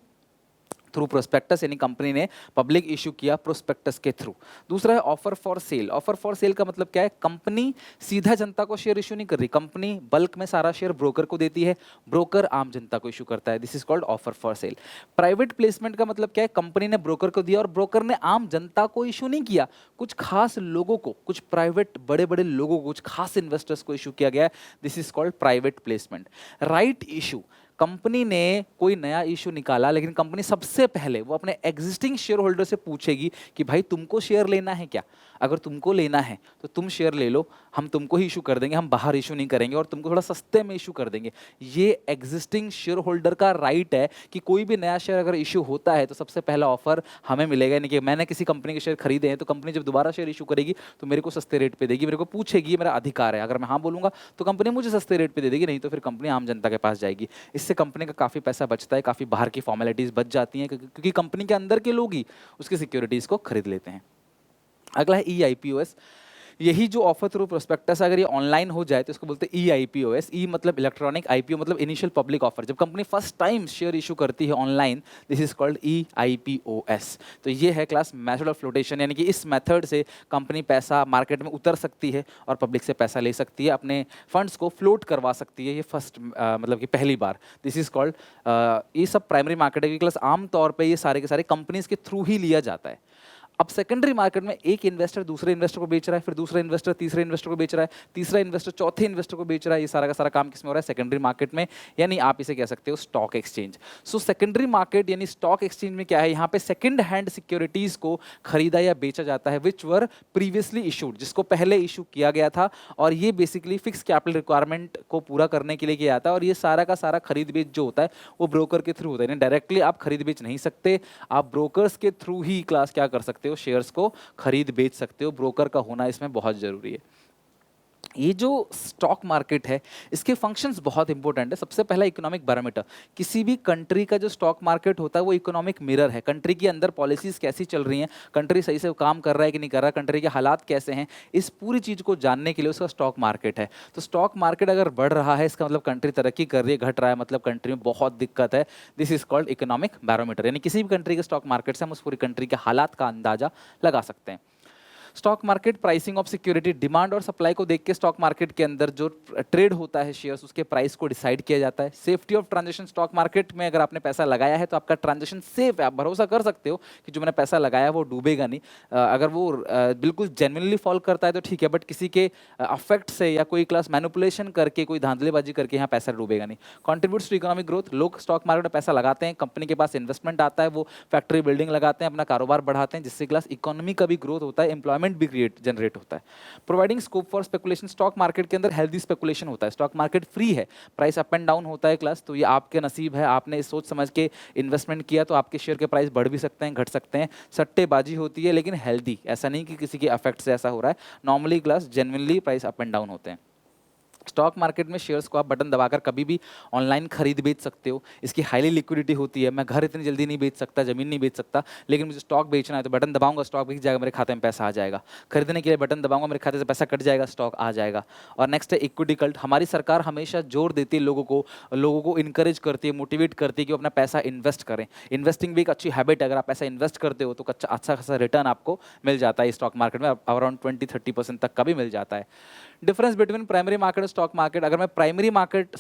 through prospectus, यानी कंपनी ने पब्लिक इशू किया प्रोस्पेक्टस के थ्रू। दूसरा है offer for sale. Offer for sale का मतलब क्या है? कंपनी सीधा जनता को शेयर इशू नहीं कर रही, कंपनी बल्क में सारा शेयर ब्रोकर को देती है, ब्रोकर आम जनता को इशू करता है, this is called offer for sale. Private placement का मतलब क्या है? कंपनी ने ब्रोकर को दिया और ब्रोकर ने आम जनता को इशू नहीं किया, कुछ खास लोगों को, कुछ प्राइवेट बड़े बड़े लोगों को, कुछ खास इन्वेस्टर्स को इशू किया गया है, this is called private placement. Right issue, company ने कोई नया इशू निकाला लेकिन कंपनी सबसे पहले वो अपने एग्जिस्टिंग शेयर होल्डर से पूछेगी कि भाई तुमको शेयर लेना है क्या? अगर तुमको लेना है तो तुम शेयर ले लो, हम तुमको ही इशू कर देंगे, हम बाहर इशू नहीं करेंगे और तुमको थोड़ा सस्ते में इशू कर देंगे। ये एग्जिस्टिंग शेयर होल्डर का राइट है कि कोई भी नया शेयर अगर इशू होता है तो सबसे पहला ऑफर हमें मिलेगा। यानी कि मैंने किसी कंपनी के शेयर खरीदे हैं तो कंपनी जब दोबारा शेयर इशू करेगी तो मेरे को सस्ते रेट पे देगी, मेरे को पूछेगी, मेरा अधिकार है। अगर मैं हाँ बोलूंगा तो कंपनी मुझे सस्ते रेट पे दे देगी, नहीं तो फिर कंपनी आम जनता के पास जाएगी। इससे कंपनी का काफ़ी पैसा बचता है, काफ़ी बाहर की फॉर्मेलिटीज़ बच जाती हैं क्योंकि कंपनी के अंदर के लोग ही उसकी सिक्योरिटीज़ को खरीद लेते हैं। अगला है EIPOS। यही जो ऑफर थ्रू प्रोस्पेक्टस अगर ये ऑनलाइन हो जाए तो इसको बोलते हैं EIPOS। ई मतलब इलेक्ट्रॉनिक, IPO मतलब इनिशियल पब्लिक ऑफर। जब company first time share issue करती है online, this is called EIPOS। तो ये है क्लास मेथड ऑफ फ्लोटेशन, यानी कि इस मेथड से कंपनी पैसा मार्केट में उतर सकती है और पब्लिक से पैसा ले सकती है, अपने फंड्स को फ्लोट करवा सकती है। ये फर्स्ट मतलब कि पहली बार, दिस इज कॉल्ड, ये सब प्राइमरी मार्केट है क्लास। आमतौर पर ये सारे के सारे कंपनीज के थ्रू ही लिया जाता है। अब सेकेंडरी मार्केट में एक इन्वेस्टर दूसरे इन्वेस्टर को बेच रहा है, फिर दूसरा इन्वेस्टर तीसरे इन्वेस्टर को बेच रहा है, तीसरा इन्वेस्टर चौथे इन्वेस्टर को बेच रहा है। ये सारा का सारा काम किसमें हो रहा है? सेकेंडरी मार्केट में, यानी आप इसे कह सकते हो stock exchange. So secondary market यानी स्टॉक एक्सचेंज में क्या है? यहाँ पे सेकेंड हैंड सिक्योरिटीज को खरीदा या बेचा जाता है, विच वर प्रीवियसली इशूड, जिसको पहले इशू किया गया था। और ये बेसिकली फिक्स कैपिटल रिक्वायरमेंट को पूरा करने के लिए किया जाता है। और ये सारा का सारा खरीद बेच जो होता है वो ब्रोकर के थ्रू होता है, यानी डायरेक्टली आप खरीद बेच नहीं सकते, आप ब्रोकर्स के थ्रू ही क्लास क्या कर सकते हो? शेयर्स को खरीद बेच सकते हो। ब्रोकर का होना इसमें बहुत जरूरी है। ये जो स्टॉक मार्केट है इसके फंक्शंस बहुत इंपॉर्टेंट है। सबसे पहला इकोनॉमिक बैरोमीटर। किसी भी कंट्री का जो स्टॉक मार्केट होता है वो इकोनॉमिक मिरर है। कंट्री के अंदर पॉलिसीज कैसी चल रही हैं, कंट्री सही से काम कर रहा है कि नहीं कर रहा, कंट्री के हालात कैसे हैं, इस पूरी चीज़ को जानने के लिए उसका स्टॉक मार्केट है। तो स्टॉक मार्केट अगर बढ़ रहा है इसका मतलब कंट्री तरक्की कर रही है, घट रहा है मतलब कंट्री में बहुत दिक्कत है। This is called economic barometer. यानी किसी भी कंट्री के स्टॉक मार्केट से हम उस पूरी कंट्री के हालात का अंदाजा लगा सकते हैं। Stock market pricing of security, demand और सप्लाई को देख के स्टॉक मार्केट के अंदर जो ट्रेड होता है शेयर्स, उसके प्राइस को डिसाइड किया जाता है। Safety of transaction, stock market में अगर आपने पैसा लगाया है तो आपका ट्रांजेक्शन सेफ है, आप भरोसा कर सकते हो कि जो मैंने पैसा लगाया वो डूबेगा नहीं। अगर वो बिल्कुल जेन्युइनली फॉल करता है तो ठीक है, बट किसी के अफेक्ट से या कोई क्लास मैनिपुलेशन करके, कोई धांधलेबाजी करके यहाँ पैसा डूबेगा नहीं। कॉन्ट्रीब्यूट्स टू इकोनॉमिक ग्रोथ, लोग स्टॉक मार्केट में पैसा लगाते हैं, कंपनी के पास इन्वेस्टमेंट आता है, वो फैक्ट्री बिल्डिंग लगाते हैं, अपना कारोबार बढ़ाते हैं, जिससे क्लास इकोनॉमी का भी ग्रोथ होता है, एम्प्लॉयमेंट भी जनरेट होता है। Providing scope for speculation, stock market के अंदर हेल्दी स्पेकुलेशन होता है। स्टॉक मार्केट फ्री है, प्राइस अप एंड डाउन होता है क्लास, तो ये आपके नसीब है, आपने सोच समझ के इन्वेस्टमेंट किया तो आपके शेयर के प्राइस बढ़ भी सकते हैं, घट सकते हैं। सट्टेबाजी होती है लेकिन हेल्दी, ऐसा नहीं कि किसी के अफेक्ट से ऐसा हो रहा है। Normally class genuinely price up and down होते हैं। स्टॉक मार्केट में शेयर्स को आप बटन दबाकर कभी भी ऑनलाइन खरीद बेच सकते हो। इसकी हाईली लिक्विडिटी होती है। मैं घर इतनी जल्दी नहीं बेच सकता, जमीन नहीं बेच सकता, लेकिन मुझे स्टॉक बेचना है तो बटन दबाऊंगा, स्टॉक बिक जाएगा, मेरे खाते में पैसा आ जाएगा। खरीदने के लिए बटन दबाऊंगा, मेरे खाते से पैसा कट जाएगा, स्टॉक आ जाएगा। और नेक्स्ट है इक्विटी कल्ट। हमारी सरकार हमेशा जोर देती है, लोगों को इंकरेज करती है, मोटिवेट करती है कि वो अपना पैसा इन्वेस्ट करें। इन्वेस्टिंग भी एक अच्छी हैबिट है। अगर आप पैसा इन्वेस्ट करते हो तो अच्छा खासा रिटर्न आपको मिल जाता है। स्टॉक मार्केट में अराउंड 20-30% तक का भी मिल जाता है। डिफरेंस बिटवीन प्राइमरी मार्केट और स्टॉक मार्केट, अगर मैं प्राइमरी मार्केट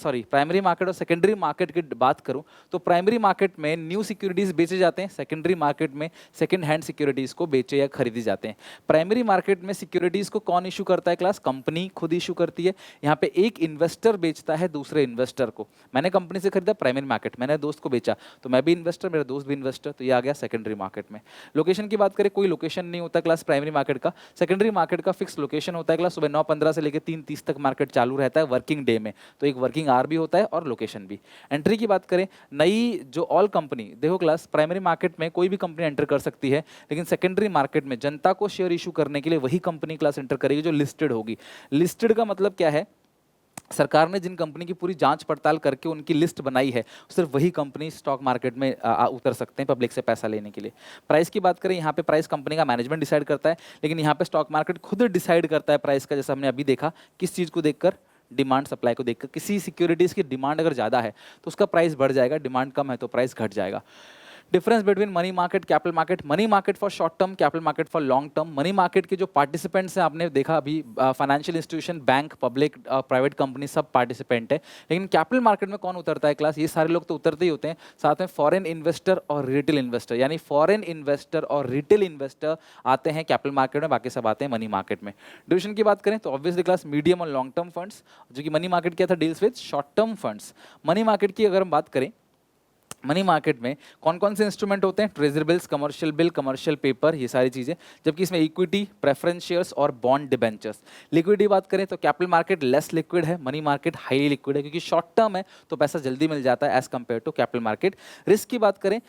और सेकेंडरी मार्केट की बात करूं तो प्राइमरी मार्केट में न्यू सिक्योरिटीज बेचे जाते हैं, सेकेंडरी मार्केट में सेकेंड हैंड सिक्योरिटीज को बेचे या खरीदी जाते हैं। प्राइमरी मार्केट में सिक्योरिटीज को कौन इशू करता है क्लास? कंपनी खुद इशू करती है। यहाँ पे एक इन्वेस्टर बेचता है दूसरे इन्वेस्टर को। मैंने कंपनी से खरीदा प्राइमरी मार्केट, मैंने दोस्त को बेचा तो मैं भी इन्वेस्टर, मेरा दोस्त भी इन्वेस्टर, तो ये आ गया सेकेंडरी मार्केट में। लोकेशन की बात करें, कोई लोकेशन नहीं होता क्लास प्राइमरी मार्केट का। सेकेंडरी मार्केट का फिक्स लोकेशन होता है क्लास, सुबह 9:15 से लेकर 3:30 तक मार्केट चालू रहता है वर्किंग डे में, तो एक वर्किंग आवर भी होता है और लोकेशन भी। एंट्री की बात करें, नई जो ऑल कंपनी, देखो क्लास प्राइमरी मार्केट में कोई भी कंपनी एंटर कर सकती है, लेकिन सेकेंडरी मार्केट में जनता को शेयर इशू करने के लिए वही कंपनी क्लास एंटर करेगी जो लिस्टेड होगी। लिस्टेड का मतलब क्या है? सरकार ने जिन कंपनी की पूरी जांच पड़ताल करके उनकी लिस्ट बनाई है, सिर्फ वही कंपनी स्टॉक मार्केट में उतर सकते हैं पब्लिक से पैसा लेने के लिए। प्राइस की बात करें, यहाँ पे प्राइस कंपनी का मैनेजमेंट डिसाइड करता है, लेकिन यहाँ पे स्टॉक मार्केट खुद डिसाइड करता है प्राइस का। जैसा हमने अभी देखा, किस चीज़ को देखकर? डिमांड सप्लाई को देखकर। किसी सिक्योरिटीज़ की डिमांड अगर ज़्यादा है तो उसका प्राइस बढ़ जाएगा, डिमांड कम है तो प्राइस घट जाएगा। Difference between money market, capital market. Money market for short term, capital market for long term. Money market के जो पार्टिसिपेंट्स हैं आपने देखा अभी, financial institution, bank, public, private company, सब पार्टिसिपेंट है। लेकिन कैपिटल मार्केट में कौन उतरता है क्लास? ये सारे लोग तो उतरते ही होते हैं, साथ में फॉरेन इन्वेस्टर और रिटेल इन्वेस्टर, यानी फॉरेन इन्वेस्टर और रिटेल इन्वेस्टर आते हैं कैपिटल मार्केट में, बाकी सब आते हैं मनी मार्केट में। डिविजन की बात करें तो ऑब्वियसली क्लास मीडियम और लॉन्ग टर्म फंड्स, जो कि मनी मार्केट क्या था? Deals with short term funds. Money market की अगर हम बात करें, मनी मार्केट में कौन कौन से इंस्ट्रूमेंट होते हैं? Treasury bills, commercial bill, commercial paper, ये सारी चीज़ें। जबकि इसमें इक्विटी, प्रेफरेंस शेयर्स और बॉन्ड डिबेंचर्स। लिक्विडिटी बात करें तो कैपिटल मार्केट लेस लिक्विड है, मनी मार्केट हाईली लिक्विड है, क्योंकि शॉर्ट टर्म है तो पैसा जल्दी मिल जाता है as compare to capital market. Risk की बात करें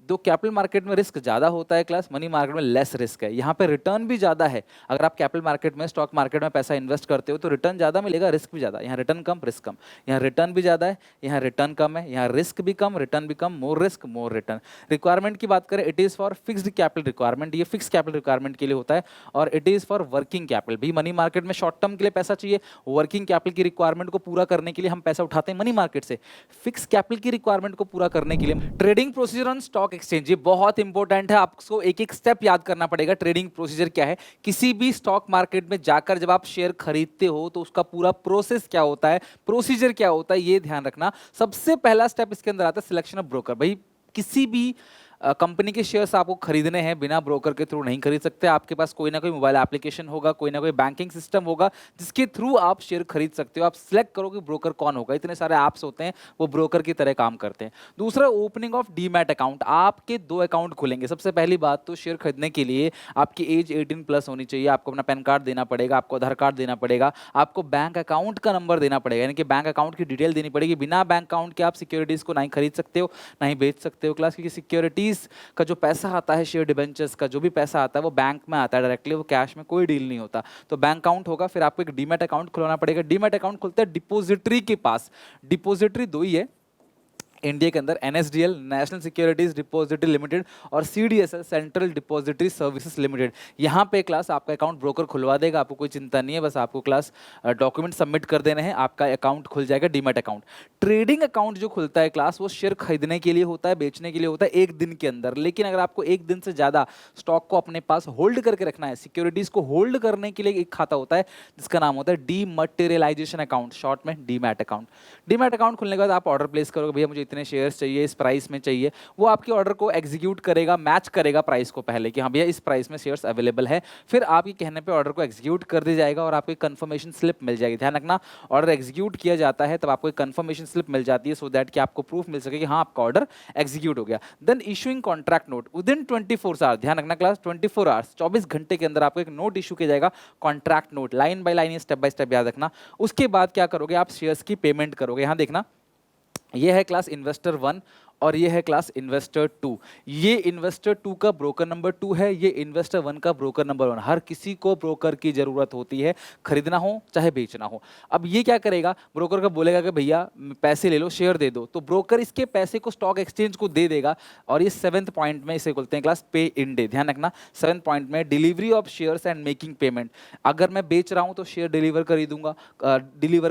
तो कैपिटल मार्केट में रिस्क ज़्यादा होता है क्लास, मनी मार्केट में लेस रिस्क है। यहाँ पे रिटर्न भी ज़्यादा है। अगर आप कैपिटल मार्केट में, स्टॉक मार्केट में पैसा इन्वेस्ट करते हो तो रिटर्न ज़्यादा मिलेगा, रिस्क भी ज़्यादा। यहाँ रिटर्न कम, रिस्क कम। यहाँ रिटर्न भी ज़्यादा है, यहाँ रिटर्न कम है, यहाँ रिस्क भी कम, रिटर्न भी कम, income, more risk, more return. Requirement की बात करें, it is for fixed capital requirement, ये फिक्स कैपिटल रिक्वायरमेंट के लिए होता है। और it is for working capital, भी मनी मार्केट में शॉर्ट टर्म के लिए पैसा चाहिए, वर्किंग कैपिटल की रिक्वायरमेंट को पूरा करने के लिए हम पैसा उठाते हैं मनी मार्केट से। फिक्स कैपिटल की रिक्वायरमेंट को पूरा करने के लिए trading procedure on stock exchange, ये बहुत इंपॉर्टेंट है, आपको एक एक स्टेप याद करना पड़ेगा। ट्रेडिंग प्रोसीजर क्या है, किसी भी स्टॉक मार्केट में जाकर जब आप शेयर खरीदते हो तो उसका पूरा प्रोसेस क्या होता है, प्रोसीजर क्या होता है, ये ध्यान रखना। सबसे पहला स्टेप इसके अंदर आता है सिलेक्शन ऑफ ब्रोकर। भाई किसी भी कंपनी के शेयर्स आपको खरीदने हैं, बिना ब्रोकर के थ्रू नहीं खरीद सकते। आपके पास कोई ना कोई मोबाइल एप्लीकेशन होगा, कोई ना कोई बैंकिंग सिस्टम होगा जिसके थ्रू आप शेयर खरीद सकते हो। आप सिलेक्ट करो कि ब्रोकर कौन होगा, इतने सारे ऐप्स होते हैं वो ब्रोकर की तरह काम करते हैं। दूसरा, ओपनिंग ऑफ डीमैट अकाउंट, आपके 2 अकाउंट खुलेंगे। सबसे पहली बात तो शेयर खरीदने के लिए आपकी एज 18+ होनी चाहिए, आपको अपना पैन कार्ड देना पड़ेगा, आपको आधार कार्ड देना पड़ेगा, आपको बैंक अकाउंट का नंबर देना पड़ेगा, यानी कि बैंक अकाउंट की डिटेल देनी पड़ेगी। बिना बैंक अकाउंट के आप सिक्योरिटीज़ को नहीं खरीद सकते हो, ना ही बेच सकते हो क्लास, क्योंकि सिक्योरिटीज़ का जो पैसा आता है, शेयर डिबेंचर्स का जो भी पैसा आता है वो बैंक में आता है डायरेक्टली, वो कैश में कोई डील नहीं होता। तो बैंक अकाउंट होगा, फिर आपको एक डीमैट अकाउंट खुलवाना पड़ेगा। डीमैट अकाउंट खुलता है डिपोजिटरी के पास। डिपोजिटरी 2 ही है इंडिया के अंदर, NSDL national securities depository limited और CDSL central depository services limited. यहाँ पे क्लास आपका अकाउंट ब्रोकर खुलवा देगा, आपको कोई चिंता नहीं है, बस आपको क्लास डॉक्यूमेंट सबमिट कर देने हैं, आपका अकाउंट खुल जाएगा डीमैट अकाउंट। ट्रेडिंग अकाउंट जो खुलता है क्लास, वो शेयर खरीदने के लिए होता है, बेचने के लिए होता है 1 दिन के अंदर। लेकिन अगर आपको 1 दिन से ज़्यादा स्टॉक को अपने पास होल्ड करके रखना है, सिक्योरिटीज़ को होल्ड करने के लिए एक खाता होता है जिसका नाम होता है डीमटेरियलाइजेशन अकाउंट, शॉर्ट में डीमैट अकाउंट। डीमैट अकाउंट खुलने के बाद आप ऑर्डर प्लेस करोगे, भैया मुझे इतने शेयर्स चाहिए, इस प्राइस में चाहिए, वो आपके ऑर्डर को एग्जीक्यूट करेगा, मैच करेगा प्राइस को पहले कि हाँ भैया इस प्राइस में शेयर्स अवेलेबल है। फिर आपके कहने पे ऑर्डर को एग्जीक्यूट कर दिया जाएगा और आपको एक कंफर्मेशन स्लिप मिल जाएगी। ध्यान रखना, ऑर्डर एग्जीक्यूट किया जाता है तब आपको एक कंफर्मेशन स्लिप मिल जाती है, सो दैट कि आपको प्रूफ मिल सके कि हाँ आपका ऑर्डर एग्जीक्यूट हो गया। Then issuing contract note within 24 hours, ध्यान रखना क्लास 24 आवर्स, 24 घंटे के अंदर आपको एक नोट इशू किया जाएगा, contract note, line by line, step by step याद रखना। उसके बाद क्या करोगे, आप शेयर्स की पेमेंट करोगे। यहाँ देखना, ये है क्लास इन्वेस्टर 1 और ये है क्लास इन्वेस्टर 2। ये इन्वेस्टर 2 का ब्रोकर नंबर 2 है, ये इन्वेस्टर 1 का ब्रोकर नंबर 1। हर किसी को ब्रोकर की जरूरत होती है, खरीदना हो चाहे बेचना हो। अब ये क्या करेगा, ब्रोकर का बोलेगा कि भैया पैसे ले लो, शेयर दे दो, तो ब्रोकर इसके पैसे को स्टॉक एक्सचेंज को दे देगा। और ये 7th पॉइंट में इसे बोलते हैं क्लास पे इन डे। ध्यान रखना 7th पॉइंट में delivery of shares and making payment. अगर मैं बेच रहा हूं तो शेयर डिलीवर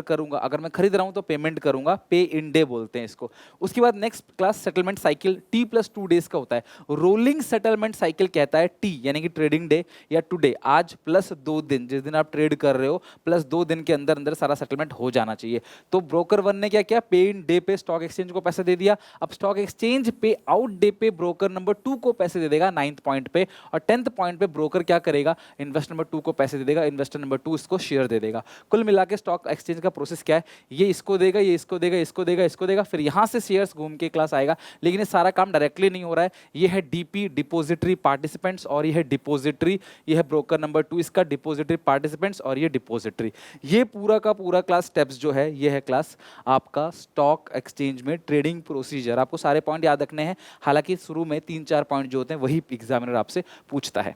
करूंगा, अगर मैं खरीद रहा हूं तो पेमेंट करूंगा, पे इन डे बोलते हैं इसको। उसके बाद next class settlement cycle T+2 days का होता है। रोलिंग सेटलमेंट साइकिल कहता है T यानी कि ट्रेडिंग डे या टुडे, आज प्लस 2 दिन, जिस दिन आप ट्रेड कर रहे हो प्लस 2 दिन के अंदर अंदर सारा सेटलमेंट हो जाना चाहिए। तो ब्रोकर 1 ने क्या किया, पे इन डे पे स्टॉक एक्सचेंज को पैसे दे दिया। अब स्टॉक एक्सचेंज पे आउट डे पे ब्रोकर नंबर 2 को पैसे दे देगा 9th पॉइंट पे। और 10th पॉइंट पे ब्रोकर क्या करेगा, इन्वेस्टर नंबर 2 को पैसे दे देगा, इन्वेस्टर नंबर 2 इसको शेयर दे देगा। कुल मिला के स्टॉक एक्सचेंज का प्रोसेस क्या है, ये इसको देगा, ये इसको देगा, इसको देगा, इसको देगा, फिर यहां से शेयर्स घूम के क्लास आएगा। लेकिन ये सारा काम डायरेक्टली नहीं हो रहा है, ये है डीपी डिपॉजिटरी पार्टिसिपेंट्स और ये है डिपॉजिटरी, ये है ब्रोकर नंबर 2 इसका डिपॉजिटरी पार्टिसिपेंट्स और ये डिपॉजिटरी। ये पूरा का पूरा क्लास स्टेप्स जो है ये है क्लास आपका स्टॉक एक्सचेंज में ट्रेडिंग प्रोसीजर। आपको सारे पॉइंट याद रखने हैं, हालांकि शुरू में 3-4 पॉइंट जो होते हैं वही एग्जामिनर आपसे पूछता है।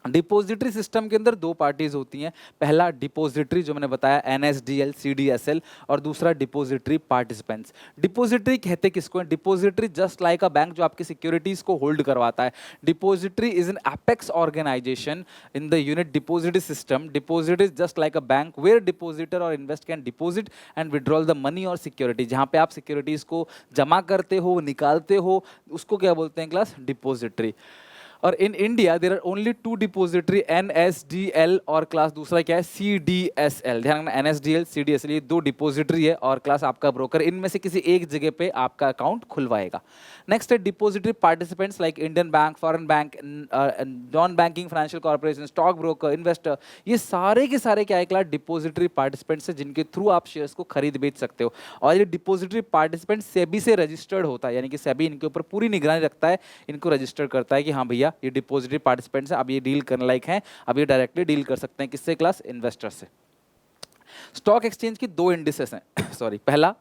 डिपॉजिटरी सिस्टम के अंदर 2 पार्टीज होती हैं, पहला डिपॉजिटरी जो मैंने बताया एनएसडीएल सीडीएसएल, और दूसरा डिपॉजिटरी पार्टिसिपेंट्स। डिपॉजिटरी कहते किसको है, depository just like a bank जो आपकी सिक्योरिटीज को होल्ड करवाता है। Depository is an apex organisation in the unit depository system. Depository is just like a bank where depositor और invest can deposit and withdrawal the money और security. जहाँ पे आप सिक्योरिटीज को जमा करते हो, निकालते हो, उसको क्या बोलते हैं क्लास, डिपॉजिटरी। और in India there are only 2 depository, NSDL और क्लास दूसरा क्या है सीडीएसएल। ध्यान रखना एनएसडीएल सीडीएसएल ये 2 डिपोजिटरी है और क्लास आपका ब्रोकर इनमें से किसी एक जगह पे आपका अकाउंट खुलवाएगा। नेक्स्ट है depository participants like Indian bank, foreign bank, non banking financial corporation, stock broker, investor, ये सारे के सारे क्या है क्लास डिपोजिटरी पार्टिसिपेंट्स है जिनके थ्रू आप शेयर्स को खरीद बेच सकते हो। और ये डिपोजिटरी पार्टिसिपेंट सेबी से रजिस्टर्ड होता है, यानी कि सेबी इनके ऊपर पूरी निगरानी रखता है, इनको रजिस्टर करता है कि हाँ भैया ये डिपॉजिटरी पार्टिसिपेंट्स हैं, अब ये डील करने लायक हैं, अब ये डायरेक्टली डील कर सकते हैं किससे क्लास, इन्वेस्टर से। स्टॉक एक्सचेंज की 2 इंडिसेस हैं पहला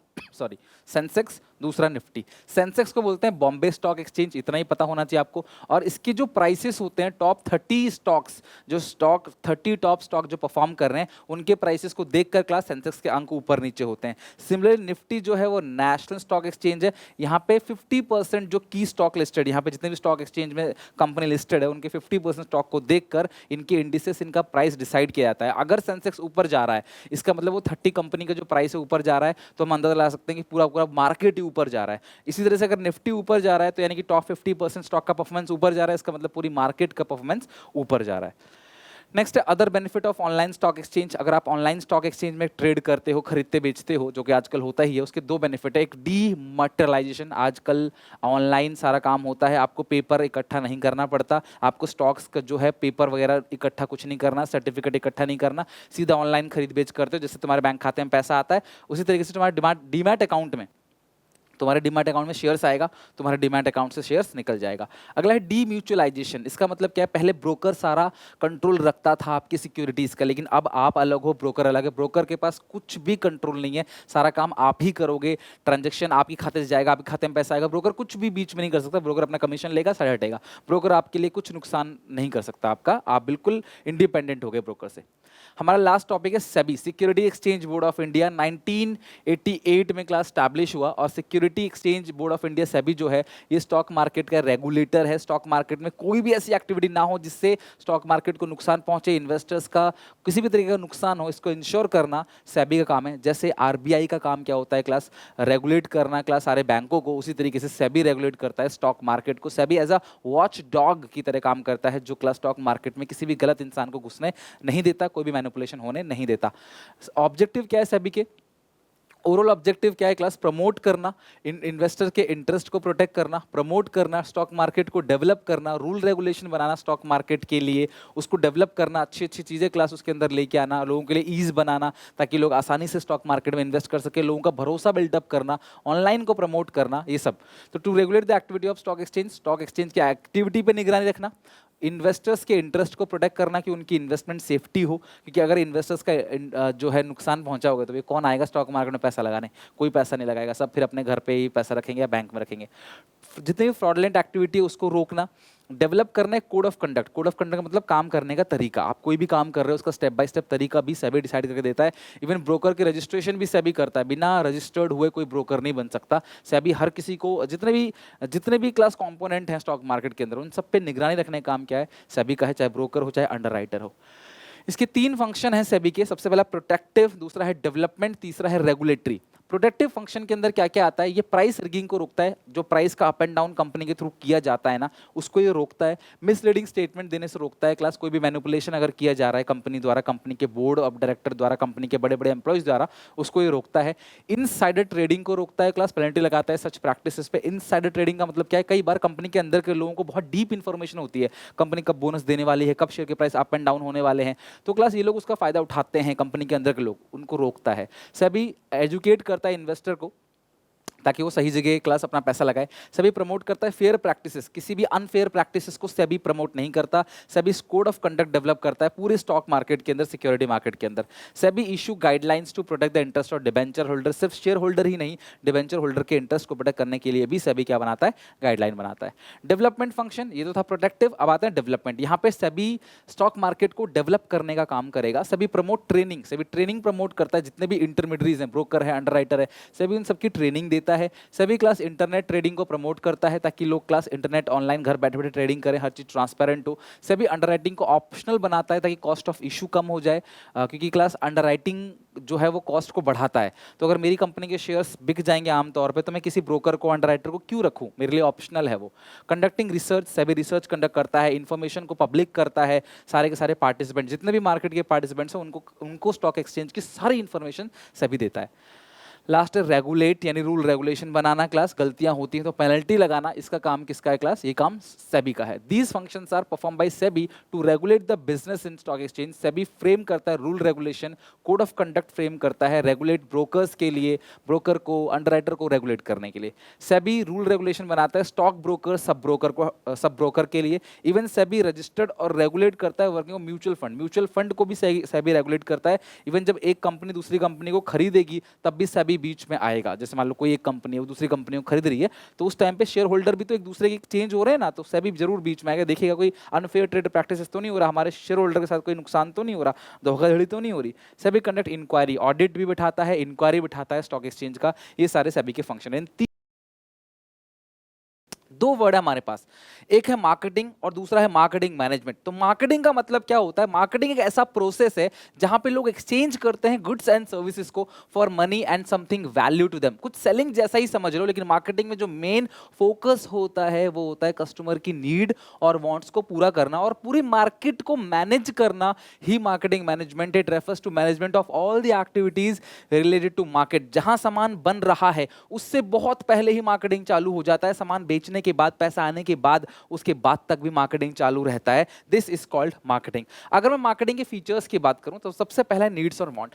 सेंसेक्स, दूसरा निफ्टी। सेंसेक्स को बोलते हैं बॉम्बे स्टॉक एक्सचेंज, इतना ही पता होना चाहिए आपको। और इसके जो प्राइसेस होते हैं टॉप 30 स्टॉक्स, जो स्टॉक 30 टॉप स्टॉक जो परफॉर्म कर रहे हैं उनके प्राइसेस को देखकर क्लास सेंसेक्स के अंक ऊपर नीचे होते हैं। सिमिलरली निफ्टी जो है वो नेशनल स्टॉक एक्सचेंज है, यहाँ पे 50% जो की स्टॉक लिस्टेड, यहाँ पे जितने भी स्टॉक एक्सचेंज में कंपनी लिस्टेड है उनके 50% स्टॉक को देखकर इनके इंडिसेस, इनका प्राइस डिसाइड किया जाता है। अगर सेंसेक्स ऊपर जा रहा है इसका मतलब वो 30 कंपनी का जो प्राइस है ऊपर जा रहा है, तो हम अंदाजा लगा सकते हैं कि पूरा पूरा मार्केट ही ऊपर जा रहा है। इसी तरह से अगर निफ्टी ऊपर जा रहा है तो यानी कि टॉप 50% स्टॉक का परफॉर्मेंस ऊपर जा रहा है, इसका मतलब पूरी मार्केट का परफॉर्मेंस ऊपर जा रहा है। नेक्स्ट है other benefit of online stock exchange. अगर आप ऑनलाइन स्टॉक एक्सचेंज में ट्रेड करते हो, खरीदते बेचते हो, जो कि आजकल होता ही है, उसके दो बेनिफिट है। एक डीमटेरियलाइजेशन, आजकल ऑनलाइन सारा काम होता है, आपको पेपर इकट्ठा नहीं करना पड़ता, आपको स्टॉक्स का जो है पेपर वगैरह इकट्ठा कुछ नहीं करना, सर्टिफिकेट इकट्ठा नहीं करना, सीधा ऑनलाइन खरीद बेच करते हो। जैसे तुम्हारे बैंक खाते में पैसा आता है उसी तरीके से तुम्हारे डीमैट अकाउंट में, तुम्हारे डीमैट अकाउंट में शेयर्स आएगा, तुम्हारे डीमैट अकाउंट से शेयर्स निकल जाएगा। अगला है डीम्यूचुअलाइजेशन। इसका मतलब क्या है, पहले ब्रोकर सारा कंट्रोल रखता था आपकी सिक्योरिटीज का, लेकिन अब आप अलग हो, ब्रोकर अलग है। ब्रोकर के पास कुछ भी कंट्रोल नहीं है, सारा काम आप ही करोगे, ट्रांजेक्शन आपके खाते से जाएगा, आपके खाते में पैसा आएगा, ब्रोकर कुछ भी बीच में नहीं कर सकता। ब्रोकर अपना कमीशन लेगा, साइड हटेगा। ब्रोकर आपके लिए कुछ नुकसान नहीं कर सकता आपका, आप बिल्कुल इंडिपेंडेंट हो गए ब्रोकर से। हमारा लास्ट टॉपिक है SEBI, security exchange board of India. 1988 में क्लास स्टैब्लिश हुआ और security exchange board of India SEBI जो है ये स्टॉक मार्केट का रेगुलेटर है। स्टॉक मार्केट में कोई भी ऐसी एक्टिविटी ना हो जिससे स्टॉक मार्केट को नुकसान पहुंचे, इन्वेस्टर्स का किसी भी तरीके का नुकसान हो, इसको इंश्योर करना सेबी का काम है। जैसे आरबीआई का काम क्या होता है क्लास, रेगुलेट करना क्लास सारे बैंकों को, उसी तरीके से सेबी रेगुलेट करता है स्टॉक मार्केट को। SEBI as a watchdog की तरह काम करता है, जो क्लास स्टॉक मार्केट में किसी भी गलत इंसान को घुसने नहीं देता, कोई भी मैनिपुलेशन होने नहीं देता। ऑब्जेक्टिव क्या है सेबी के, ओवरऑल ऑब्जेक्टिव क्या है क्लास, प्रमोट करना, इन्वेस्टर के इंटरेस्ट को प्रोटेक्ट करना, प्रमोट करना, स्टॉक मार्केट को डेवलप करना, रूल रेगुलेशन बनाना स्टॉक मार्केट के लिए, उसको डेवलप करना, अच्छी अच्छी चीज़ें क्लास उसके अंदर लेके आना, लोगों के लिए ईज बनाना ताकि लोग आसानी से स्टॉक मार्केट में इन्वेस्ट कर सके, लोगों का भरोसा बिल्डअप करना, ऑनलाइन को प्रमोट करना, ये सब। तो to regulate the activity of stock exchange की एक्टिविटी पर निगरानी रखना, इन्वेस्टर्स के इंटरेस्ट को प्रोटेक्ट करना कि उनकी इन्वेस्टमेंट सेफ्टी हो, क्योंकि अगर इन्वेस्टर्स का जो है नुकसान पहुंचा होगा तो ये कौन आएगा स्टॉक मार्केट में पैसा लगाने, कोई पैसा नहीं लगाएगा, सब फिर अपने घर पे ही पैसा रखेंगे या बैंक में रखेंगे। जितनी भी फ्रॉडलेंट एक्टिविटी है उसको रोकना, डेवलप करना है code of conduct. Code of conduct का मतलब काम करने का तरीका, आप कोई भी काम कर रहे हो उसका स्टेप बाय स्टेप तरीका भी सेबी डिसाइड करके देता है। इवन ब्रोकर की रजिस्ट्रेशन भी सेबी करता है, बिना रजिस्टर्ड हुए कोई ब्रोकर नहीं बन सकता। सेबी हर किसी को, जितने भी क्लास कंपोनेंट हैं स्टॉक मार्केट के अंदर, उन सब पे निगरानी रखने का काम क्या है, सेबी का है, चाहे ब्रोकर हो चाहे अंडरराइटर हो। इसके तीन फंक्शन हैं सेबी के, सबसे पहला प्रोटेक्टिव, दूसरा है डेवलपमेंट, तीसरा है रेगुलेटरी। प्रोटेक्टिव फंक्शन के अंदर क्या क्या आता है, ये प्राइस रिगिंग को रोकता है, जो प्राइस का अप एंड डाउन कंपनी के थ्रू किया जाता है ना, उसको ये रोकता है। मिसलीडिंग स्टेटमेंट देने से रोकता है क्लास, कोई भी मैनिपुलेशन अगर किया जा रहा है कंपनी द्वारा, कंपनी के बोर्ड ऑफ डायरेक्टर द्वारा, कंपनी के बड़े बड़े एम्प्लॉयज द्वारा, उसको ये रोकता है। इनसाइडर ट्रेडिंग को रोकता है क्लास, पेनल्टी लगाता है सच प्रैक्टिसेस पे। इनसाइडर ट्रेडिंग का मतलब क्या है, कई बार कंपनी के अंदर के लोगों को बहुत डीप इन्फॉर्मेशन होती है, कंपनी कब बोनस देने वाली है, कब शेयर के प्राइस अप एंड डाउन होने वाले हैं, तो क्लास ये लोग उसका फायदा उठाते हैं, कंपनी के अंदर के लोग, उनको रोकता है। सेबी एजुकेट करता है इन्वेस्टर को ताकि वो सही जगह क्लास अपना पैसा लगाए। सेबी प्रमोट करता है फेयर प्रैक्टिसेस, किसी भी अनफेयर प्रैक्टिसेस को सेबी प्रमोट नहीं करता। SEBI code of conduct develop करता है पूरे स्टॉक मार्केट के अंदर, सिक्योरिटी मार्केट के अंदर। SEBI issue guidelines to protect the interest of debenture holder, सिर्फ शेयर होल्डर ही नहीं, डिबेंचर होल्डर के इंटरेस्ट को प्रोटेक्ट करने के लिए भी सेबी क्या बनाता है, गाइडलाइन बनाता है। डेवलपमेंट फंक्शन, ये तो था प्रोटेक्टिव, अब आते हैं डेवलपमेंट। यहाँ पे सेबी स्टॉक मार्केट को डेवलप करने का काम करेगा। SEBI promote training, SEBI training promote करता है, जितने भी इंटरमीडियरीज हैं, ब्रोकर है, अंडरराइटर है, सेबी उन सबकी ट्रेनिंग देता है। सेबी क्लास इंटरनेट ट्रेडिंग को प्रमोट करता है ताकि लोग क्लास इंटरनेट ऑनलाइन घर बैठे बैठे ट्रेडिंग करें, हर चीज ट्रांसपेरेंट हो। सेबी अंडरराइटिंग को ऑप्शनल बनाता है ताकि कॉस्ट ऑफ इशू कम हो जाए, क्योंकि क्लास अंडरराइटिंग जो है वो कॉस्ट को बढ़ाता है। तो अगर मेरी कंपनी के शेयर्स बिक जाएंगे आमतौर पे, तो मैं किसी ब्रोकर को, अंडरराइटर को क्यों रखूं, मेरे लिए ऑप्शनल है वो। Conducting research, SEBI research conduct करता है, इन्फॉर्मेशन को पब्लिक करता है, सारे के सारे पार्टिसिपेंट, जितने भी मार्केट के पार्टिसिपेंट्स हैं उनको स्टॉक एक्सचेंज की सारी इन्फॉर्मेशन सेबी देता है। लास्ट है रेगुलेट, यानी रूल रेगुलेशन बनाना क्लास, गलतियां होती हैं तो पेनल्टी लगाना, इसका काम किसका है क्लास, ये काम सेबी का है। These functions are perform by SEBI to regulate the business in stock exchange. SEBI frame करता है rule regulation, code of conduct frame करता है, रेगुलेट ब्रोकर्स के लिए, ब्रोकर को, अंडरराइटर को रेगुलेट करने के लिए। सेबी रूल रेगुलेशन बनाता है स्टॉक ब्रोकर, सब ब्रोकर के लिए। इवन सेबी रजिस्टर्ड और रेगुलेट करता है वर्किंग ऑफ म्यूचुअल फंड को भी सेबी रेगुलेट करता है। इवन जब एक कंपनी दूसरी कंपनी को खरीदेगी तब भी सेबी बीच में आएगा, जैसे मान लो कोई एक कंपनी है वो दूसरी कंपनी को खरीद रही है, तो उस टाइम पे शेयर होल्डर भी तो एक दूसरे के चेंज हो रहे हैं ना, तो सेबी जरूर बीच में आएगा, देखिएगा कोई अनफेयर ट्रेड प्रैक्टिसेस तो नहीं हो रहा, हमारे शेयर होल्डर के साथ कोई नुकसान तो नहीं हो रहा, धोखाधड़ी तो नहीं हो रही। सेबी कंडक्ट इंक्वायरी, ऑडिट भी बिठाता है, इंक्वायरी बिठाता है स्टॉक एक्सचेंज का, ये सारे सेबी के फंक्शन है। दो वर्ड है हमारे पास, एक है मार्केटिंग और दूसरा है मार्केटिंग मैनेजमेंट। तो मार्केटिंग का मतलब क्या होता है? मार्केटिंग एक ऐसा प्रोसेस है जहां पे लोग एक्सचेंज करते हैं गुड्स एंड सर्विसेज को for money and something value to them. कुछ सेलिंग जैसा ही समझ लो, लेकिन मार्केटिंग में जो मेन फोकस होता है वो होता है कस्टमर की नीड और वांट्स को पूरा करना और पूरी मार्केट को मैनेज करना ही marketing management. It refers to management of all the activities related to market. जहां सामान बन रहा है उससे बहुत पहले ही मार्केटिंग चालू हो जाता है, सामान बेचने के बाद, पैसा आने के बाद, उसके बाद तक भी मार्केटिंग चालू रहता है। This is called marketing. अगर मैं मार्केटिंग के फीचर्स की बात करूं तो सबसे पहला नीड्स और वांट।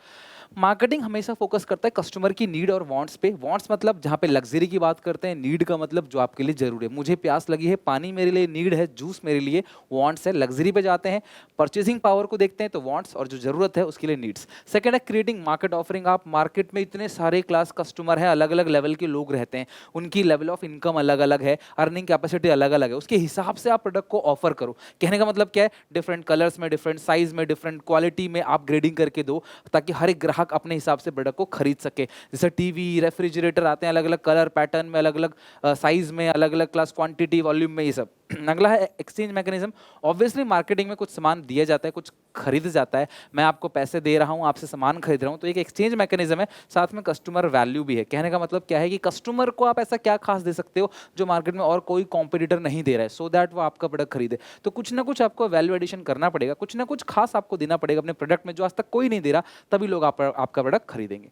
मार्केटिंग हमेशा फोकस करता है कस्टमर की नीड और वांट्स पे। वांट्स मतलब जहां पे लग्जरी की बात करते हैं, नीड का मतलब जो आपके लिए जरूरी है। मुझे प्यास लगी है, पानी मेरे लिए नीड है, जूस मेरे लिए वांट्स है। लग्जरी पे जाते हैं, परचेसिंग पावर को देखते हैं तो वांट्स, और जो जरूरत है उसके लिए नीड्स। सेकंड है क्रिएटिंग मार्केट ऑफरिंग। आप मार्केट में इतने सारे क्लास कस्टमर हैं, अलग अलग लेवल के लोग रहते हैं, उनकी लेवल ऑफ इनकम अलग अलग है, अर्निंग कैपेसिटी अलग अलग है, उसके हिसाब से आप प्रोडक्ट को ऑफर करो। कहने का मतलब क्या है? डिफरेंट कलर्स में, डिफरेंट साइज में, डिफरेंट क्वालिटी में आप ग्रेडिंग करके दो, ताकि हर एक ग्राहक अपने हिसाब से प्रोडक्ट को खरीद सके। जैसे टीवी, रेफ्रिजरेटर आते हैं अलग अलग कलर पैटर्न में, अलग अलग साइज में, अलग अलग क्लास, क्वांटिटी, वॉल्यूम में, ये सब। अगला है एक्सचेंज मैकेनिज्म। ऑब्वियसली मार्केटिंग में कुछ सामान दिया जाता है, कुछ खरीद जाता है। मैं आपको पैसे दे रहा हूं, आपसे सामान खरीद रहा हूं, तो एक एक्सचेंज मैकेनिज्म है, साथ में कस्टमर वैल्यू भी है। कहने का मतलब क्या है कि कस्टमर को आप ऐसा क्या खास दे सकते हो जो मार्केट में और कोई कॉम्पिटिटर नहीं दे रहा है, सो दैट वो आपका प्रोडक्ट खरीदे। तो कुछ ना कुछ आपको वैल्यू एडिशन करना पड़ेगा, कुछ ना कुछ खास आपको देना पड़ेगा अपने प्रोडक्ट में जो आज तक कोई नहीं दे रहा, तभी लोग आपका प्रोडक्ट खरीदेंगे।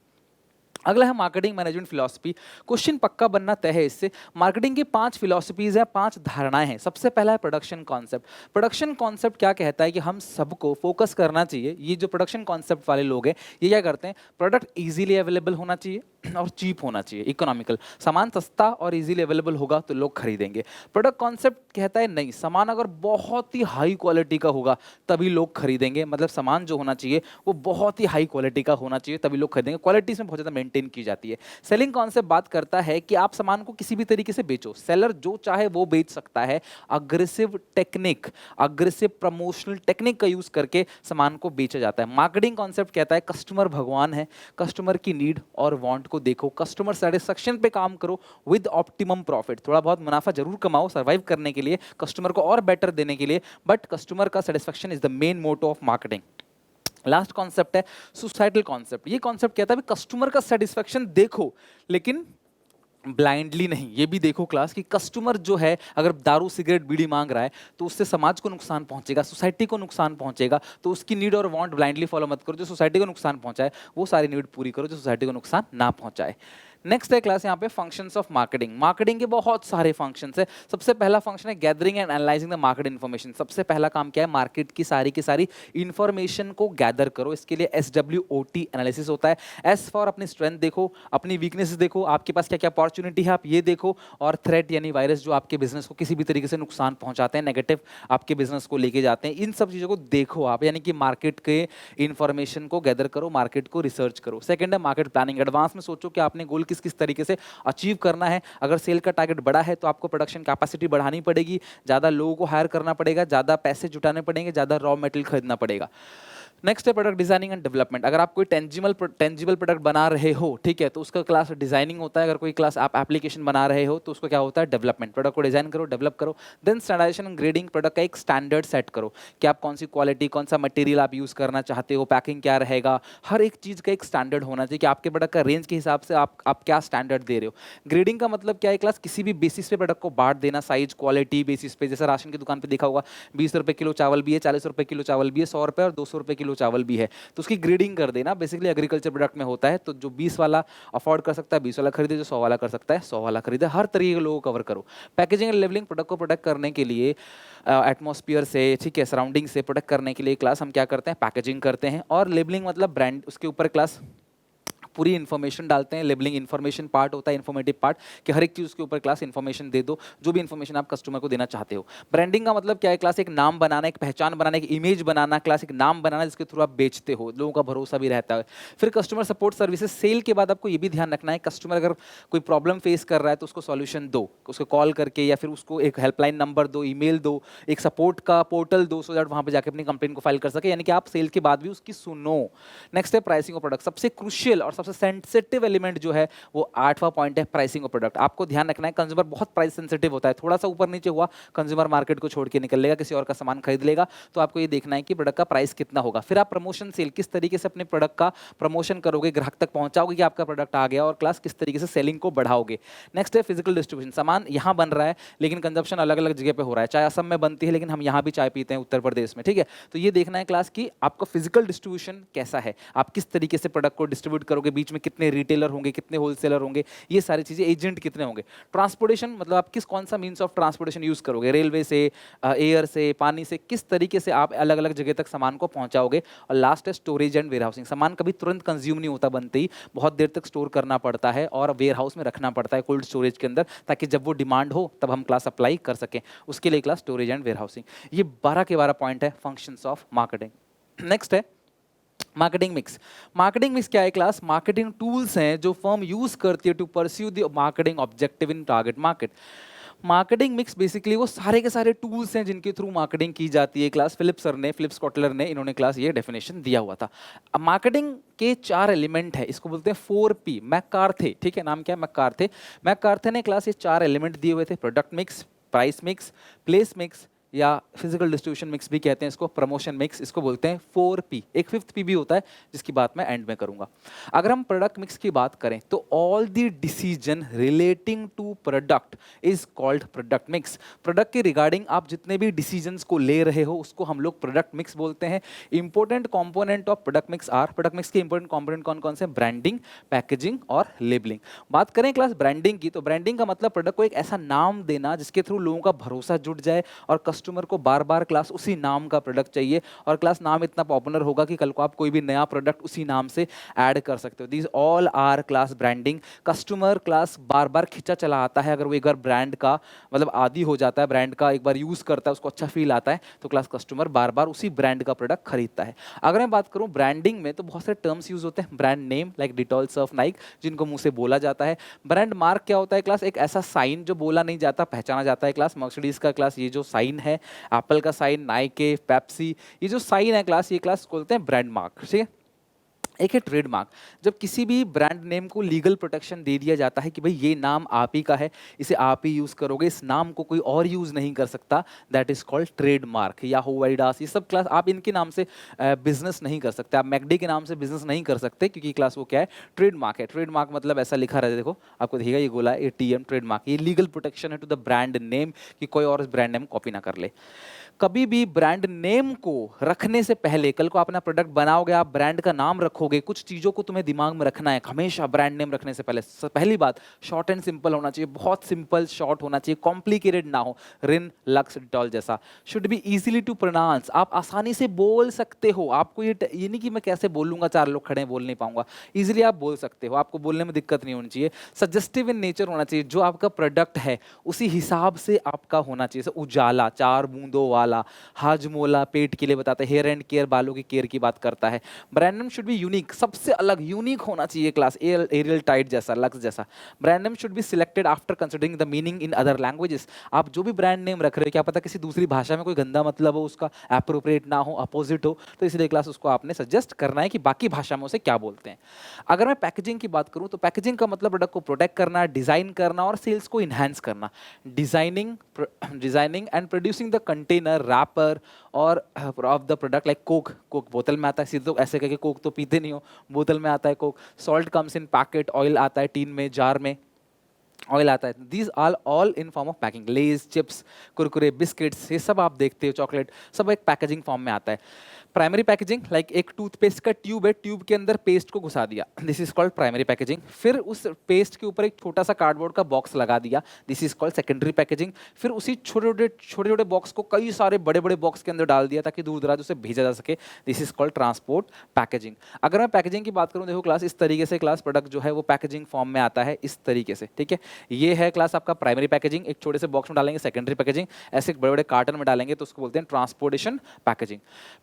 अगला है मार्केटिंग मैनेजमेंट फिलॉसफी। क्वेश्चन पक्का बनना तय है इससे। मार्केटिंग की 5 फिलॉसफीज हैं, 5 धारणाएं हैं। सबसे पहला है प्रोडक्शन कॉन्सेप्ट। प्रोडक्शन कॉन्सेप्ट क्या कहता है कि हम सबको फोकस करना चाहिए। ये जो प्रोडक्शन कॉन्सेप्ट वाले लोग हैं, ये क्या करते हैं? प्रोडक्ट इजीली अवेलेबल होना चाहिए और चीप होना चाहिए, इकोनॉमिकल। सामान सस्ता और इजीली अवेलेबल होगा तो लोग खरीदेंगे। प्रोडक्ट कॉन्सेप्ट कहता है नहीं, सामान अगर बहुत ही हाई क्वालिटी का होगा तभी लोग खरीदेंगे। मतलब सामान जो होना चाहिए वो बहुत ही हाई क्वालिटी का होना चाहिए, तभी लोग खरीदेंगे। क्वालिटी इसमें बहुत ज़्यादा मेंटेन की जाती है। सेलिंग कॉन्सेप्ट बात करता है कि आप सामान को किसी भी तरीके से बेचो, सेलर जो चाहे वो बेच सकता है। Aggressive technique, aggressive promotional technique का यूज करके सामान को बेचा जाता है। मार्केटिंग कॉन्सेप्ट कहता है कस्टमर भगवान है, कस्टमर की नीड और वांट को देखो, कस्टमर सेटिस्फेक्शन पे काम करो विद ऑप्टिमम प्रॉफिट। थोड़ा बहुत मुनाफा जरूर कमाओ सर्वाइव करने के लिए, कस्टमर को और बेटर देने के लिए, बट कस्टमर का satisfaction is the main motto of marketing. Last concept है सुसाइटल कॉन्सेप्ट। ये कॉन्सेप्ट कहता है कस्टमर का सेटिस्फेक्शन देखो, लेकिन ब्लाइंडली नहीं। ये भी देखो क्लास कि कस्टमर जो है अगर दारू, सिगरेट, बीड़ी मांग रहा है तो उससे समाज को नुकसान पहुंचेगा, सोसाइटी को नुकसान पहुंचेगा। तो उसकी नीड और वांट ब्लाइंडली फॉलो मत करो। जो सोसाइटी को नुकसान पहुंचाए वो सारी नीड पूरी करो, जो सोसाइटी को नुकसान ना पहुंचाए। नेक्स्ट है क्लास यहाँ पे फंक्शंस ऑफ मार्केटिंग। मार्केटिंग के बहुत सारे फंक्शंस है। सबसे पहला फंक्शन है gathering and analysing the market information. सबसे पहला काम क्या है? मार्केट की सारी इन्फॉर्मेशन को गैदर करो। इसके लिए SWOT एनालिसिस होता है। एस फॉर अपनी स्ट्रेंथ देखो, अपनी वीकनेसेस देखो, आपके पास क्या क्या अपॉर्चुनिटी है आप ये देखो, और थ्रेट यानी वायरस जो आपके बिजनेस को किसी भी तरीके से नुकसान पहुंचाते हैं, नेगेटिव आपके बिजनेस को लेके जाते हैं, इन सब चीज़ों को देखो आप। यानी कि मार्केट के इन्फॉर्मेशन को गैदर करो, मार्केट को रिसर्च करो। सेकंड है मार्केट प्लानिंग। एडवांस में सोचो कि आपने गोल किस किस तरीके से अचीव करना है। अगर सेल का टारगेट बड़ा है तो आपको प्रोडक्शन कैपेसिटी बढ़ानी पड़ेगी, ज़्यादा लोगों को हायर करना पड़ेगा, ज़्यादा पैसे जुटाने पड़ेंगे, ज़्यादा रॉ मटेरियल खरीदना पड़ेगा। नेक्स्ट है प्रोडक्ट डिजाइनिंग एंड डेवलपमेंट। अगर आप कोई टेंजिबल प्रोडक्ट बना रहे हो, ठीक है, तो उसका क्लास डिजाइनिंग होता है। अगर कोई क्लास आप एप्लीकेशन बना रहे हो तो उसको क्या होता है? डेवलपमेंट। प्रोडक्ट को डिजाइन करो, डेवलप करो। Then standardisation and grading. Product का एक स्टैंडर्ड सेट करो कि आप कौन सी क्वालिटी, कौन सा मटेरियल आप यूज करना चाहते हो, पैकिंग क्या रहेगा, हर एक चीज का एक स्टैंडर्ड होना चाहिए कि आपके प्रोडक्ट का रेंज के हिसाब से आप क्या स्टैंडर्ड दे रहे हो। ग्रेडिंग का मतलब क्या है? क्लास किसी भी बेसिस पे प्रोडक्ट को बांट देना, साइज, क्वालिटी बेसिस पे। जैसे राशन की दुकान पे देखा होगा 20 रुपए किलो चावल भी है, 40 रुपए किलो चावल भी है, 100 रुपए और 200 रुपए किलो चावल भी है, तो उसकी ग्रेडिंग कर देना। बेसिकली एग्रीकल्चर प्रोडक्ट में होता है, तो जो 20 वाला अफोर्ड कर सकता है 20 वाला खरीदे, जो 100 वाला कर सकता है 100 वाला खरीदे। हर तरीके के लोगों को कवर करो। Packaging and labelling. प्रोडक्ट को प्रोटेक्ट करने के लिए एटमॉस्फेयर से, ठीक है, सराउंडिंग से प्रोटेक्ट करने के लिए क्लास हम क्या करते हैं? पैकेजिंग करते हैं। और लेबलिंग मतलब ब्रांड, उसके ऊपर क्लास पूरी इन्फॉर्मेशन डालते हैं। लेबलिंग इन्फॉर्मेशन पार्ट होता है, इन्फॉर्मेटिव पार्ट, कि हर एक चीज़ के ऊपर क्लास इन्फॉर्मेशन दे दो, जो भी इन्फॉर्मेशन आप कस्टमर को देना चाहते हो। ब्रांडिंग का मतलब क्या है क्लास? एक नाम बनाना, एक पहचान बनाना, एक इमेज बनाना, क्लास एक नाम बनाना जिसके थ्रू आप बेचते हो, लोगों का भरोसा भी रहता है। फिर कस्टमर सपोर्ट सर्विसेज, सेल के बाद आपको ये भी ध्यान रखना है कस्टमर अगर कोई प्रॉब्लम फेस कर रहा है तो उसको सॉल्यूशन दो, उसको कॉल करके या फिर उसको एक हेल्पलाइन नंबर दो, ईमेल दो, एक सपोर्ट का पोर्टल दो, सो दैट वहां पे जाके अपनी कंप्लेंट को फाइल कर सके, यानी कि आप सेल के बाद भी उसकी सुनो। नेक्स्ट है प्राइसिंग ऑफ प्रोडक्ट। सबसे क्रूशियल और सबसे सेंसिटिव एलिमेंट जो है वो 8वां पॉइंट है, प्राइसिंग ऑफ प्रोडक्ट। आपको ध्यान रखना है कंज्यूमर बहुत प्राइस सेंसिटिव होता है, थोड़ा सा ऊपर नीचे हुआ कंज्यूमर मार्केट को छोड़ के निकल लेगा, किसी और का सामान खरीद लेगा। तो आपको ये देखना है कि प्रोडक्ट का प्राइस कितना होगा। फिर आप प्रमोशन सेल, किस तरीके से अपने प्रोडक्ट का प्रमोशन करोगे, ग्राहक तक पहुंचाओगे कि आपका प्रोडक्ट आ गया, और क्लास किस तरीके से सेलिंग को बढ़ाओगे। नेक्स्ट है फिजिकल डिस्ट्रीब्यूशन। सामान यहाँ बन रहा है लेकिन कंजप्शन अलग अलग जगह पे हो रहा है। चाय असम में बनती है लेकिन हम यहाँ भी चाय पीते हैं उत्तर प्रदेश में, ठीक है। तो ये देखना है क्लास की आपका फिजिकल डिस्ट्रीब्यूशन कैसा है, आप किस तरीके से प्रोडक्ट को डिस्ट्रीब्यूट करोगे, बीच में कितने रिटेलर होंगे, कितने होलसेलर होंगे, ये सारी चीजें, एजेंट कितने होंगे। ट्रांसपोर्टेशन मतलब आप किस कौन सा मीन्स ऑफ ट्रांसपोर्टेशन यूज करोगे, रेलवे से, एयर से, पानी से, किस तरीके से आप अलग अलग जगह तक सामान को पहुंचाओगे। और लास्ट है स्टोरेज एंड वेयर हाउसिंग। सामान कभी तुरंत कंज्यूम नहीं होता बनते ही, बहुत देर तक स्टोर करना पड़ता है और वेयर हाउस में रखना पड़ता है, कोल्ड स्टोरेज के अंदर, ताकि जब वो डिमांड हो तब हम क्लास अप्लाई कर सकें। उसके लिए class storage and warehousing. ये 12 के 12 पॉइंट है फंक्शंस ऑफ मार्केटिंग। नेक्स्ट है मार्केटिंग मिक्स। मार्केटिंग मिक्स क्या है क्लास? मार्केटिंग टूल्स हैं जो फर्म यूज करती है to pursue the marketing objective in target market. Marketing mix basically वो सारे के सारे टूल्स हैं जिनके थ्रू मार्केटिंग की जाती है। क्लास फिलिप्स कॉटलर ने इन्होंने क्लास ये डेफिनेशन दिया हुआ था। अब मार्केटिंग के 4 एलिमेंट है, इसको बोलते हैं 4P। मैककार्थे, ठीक है, नाम क्या है? मैककार्थे। मैककार्थे ने क्लास ये 4 एलिमेंट दिए हुए थे, product mix, price mix, place mix, या फिजिकल डिस्ट्रीब्यूशन मिक्स भी कहते हैं इसको, प्रमोशन मिक्स, इसको बोलते हैं 4P। एक 5th P भी होता है जिसकी बात मैं एंड में करूंगा। अगर हम प्रोडक्ट मिक्स की बात करें तो all the decision relating to product is called product mix. Product के रिगार्डिंग आप जितने भी डिसीजंस को ले रहे हो उसको हम लोग प्रोडक्ट मिक्स बोलते हैं। Important component of product mix are, product mix के इंपॉर्टेंट कंपोनेंट कौन कौन से? ब्रांडिंग, पैकेजिंग और लेबलिंग। बात करें क्लास ब्रांडिंग की, तो ब्रांडिंग का मतलब प्रोडक्ट को एक ऐसा नाम देना जिसके थ्रू लोगों का भरोसा जुट जाए और कस्टमर को बार बार क्लास उसी नाम का प्रोडक्ट चाहिए, और क्लास नाम इतना पॉपुलर होगा कि कल को आप कोई भी नया प्रोडक्ट उसी नाम से ऐड कर सकते हो। These all are class branding. Customer class बार बार खिंचा चला आता है, अगर वो एक बार ब्रांड का मतलब आदी हो जाता है, ब्रांड का एक बार यूज करता है, उसको अच्छा फील आता है, तो क्लास कस्टमर बार बार उसी ब्रांड का प्रोडक्ट खरीदता है। अगर मैं बात करूं ब्रांडिंग में, तो बहुत सारे टर्म्स यूज होते हैं। Brand name like Dettol, Surf, Naik, जिनको मुंह से बोला जाता है। ब्रांड मार्क क्या होता है क्लास? एक ऐसा साइन जो बोला नहीं जाता, पहचाना जाता है। क्लास मर्सिडीज का क्लास ये जो साइन है, एप्पल का साइन, नाइके, पेप्सी, ये जो साइन है क्लास, ये क्लास बोलते हैं ब्रांड मार्क, ठीक है। एक है ट्रेडमार्क। जब किसी भी ब्रांड नेम को लीगल प्रोटेक्शन दे दिया जाता है कि भाई ये नाम आप ही का है, इसे आप ही यूज करोगे, इस नाम को कोई और यूज नहीं कर सकता, that is called trademark. Yahoo, Adidas, ये सब क्लास आप इनके नाम से बिजनेस नहीं कर सकते, आप मैकडी के नाम से बिजनेस नहीं कर सकते, क्योंकि क्लास वो क्या है? ट्रेडमार्क है। ट्रेडमार्क मतलब ऐसा लिखा रहता है, देखो आपको दिखेगा ये गोला ATM, ट्रेडमार्क। ये लीगल प्रोटेक्शन है टू द ब्रांड नेम कि कोई और इस ब्रांड नेम कॉपी ना कर ले। कभी भी ब्रांड नेम को रखने से पहले, कल को अपना प्रोडक्ट बनाओगे, आप ब्रांड का नाम रखोगे, कुछ चीजों को तुम्हें दिमाग में रखना है हमेशा ब्रांड नेम रखने से पहले। पहली बात, शॉर्ट एंड सिंपल होना चाहिए, बहुत सिंपल शॉर्ट होना चाहिए, कॉम्प्लिकेटेड ना हो। रिन, लक्स, डिटॉल जैसा। Should be easily to pronounce, आप आसानी से बोल सकते हो। आपको ये नहीं कि मैं कैसे बोलूंगा, 4 लोग खड़े हैं बोल नहीं पाऊंगा, इजीली आप बोल सकते हो, आपको बोलने में दिक्कत नहीं होनी चाहिए। सजेस्टिव इन नेचर होना चाहिए, जो आपका प्रोडक्ट है उसी हिसाब से आपका होना चाहिए। उजाला, 4 बूंदों वाला, हाजमोला पेट के लिए बताता है, हेयर एंड केयर बालों की केयर की बात करता है। Brand name should be unique, सबसे अलग यूनिक होना चाहिए क्लास, एरियल टाइट जैसा, लक्स जैसा। Brand name should be selected after considering the meaning in other languages. आप जो भी ब्रांड नेम रख रहे हो, क्या पता किसी दूसरी भाषा में कोई गंदा मतलब हो, उसका एप्रोप्रिएट ना हो, अपोजिट हो, तो इसलिए क्लास उसको आपने सजेस्ट करना है कि बाकी भाषा में उसे क्या बोलते हैं। अगर मैं पैकेजिंग की बात करूं, तो पैकेजिंग का मतलब प्रोडक्ट को प्रोटेक्ट करना, डिजाइन करना और सेल्स को इनहैंस करना। Designing and producing the container, wrapper और of the product like Coke बोतल में आता है, सीधे तो ऐसे करके कोक तो पीते नहीं हो, बोतल में आता है Coke. Salt comes in packet, oil आता है टीन में, जार में ऑयल आता है। These are all in form of packing. Lay's, chips, Kurkure, biscuits, ये सब आप देखते हो, चॉकलेट, सब एक पैकेजिंग फॉर्म में आता है। प्राइमरी पैकेजिंग लाइक एक टूथपेस्ट का ट्यूब है, ट्यूब के अंदर पेस्ट को घुसा दिया, this is called primary packaging. फिर उस पेस्ट के ऊपर एक छोटा सा कार्डबोर्ड का बॉक्स लगा दिया, this is called secondary packaging. फिर उसी छोटे छोटे बॉक्स को कई सारे बड़े बड़े बॉक्स के अंदर डाल दिया ताकि दूर दराज उसे भेजा जा सके, this is called transport packaging. अगर मैं पैकेजिंग की बात करूं, देखो क्लास इस तरीके से क्लास प्रोडक्ट जो है वो पैकेजिंग फॉर्म में आता है इस तरीके से, ठीक है। ये है क्लास आपका प्राइमरी पैकेजिंग, एक छोटे से बॉक्स में डालेंगे सेकेंडरी पैकेजिंग, ऐसे बड़े बड़े कार्टन में डालेंगे तो उसको बोलते हैं ट्रांसपोर्टेशन पैकेजिंग।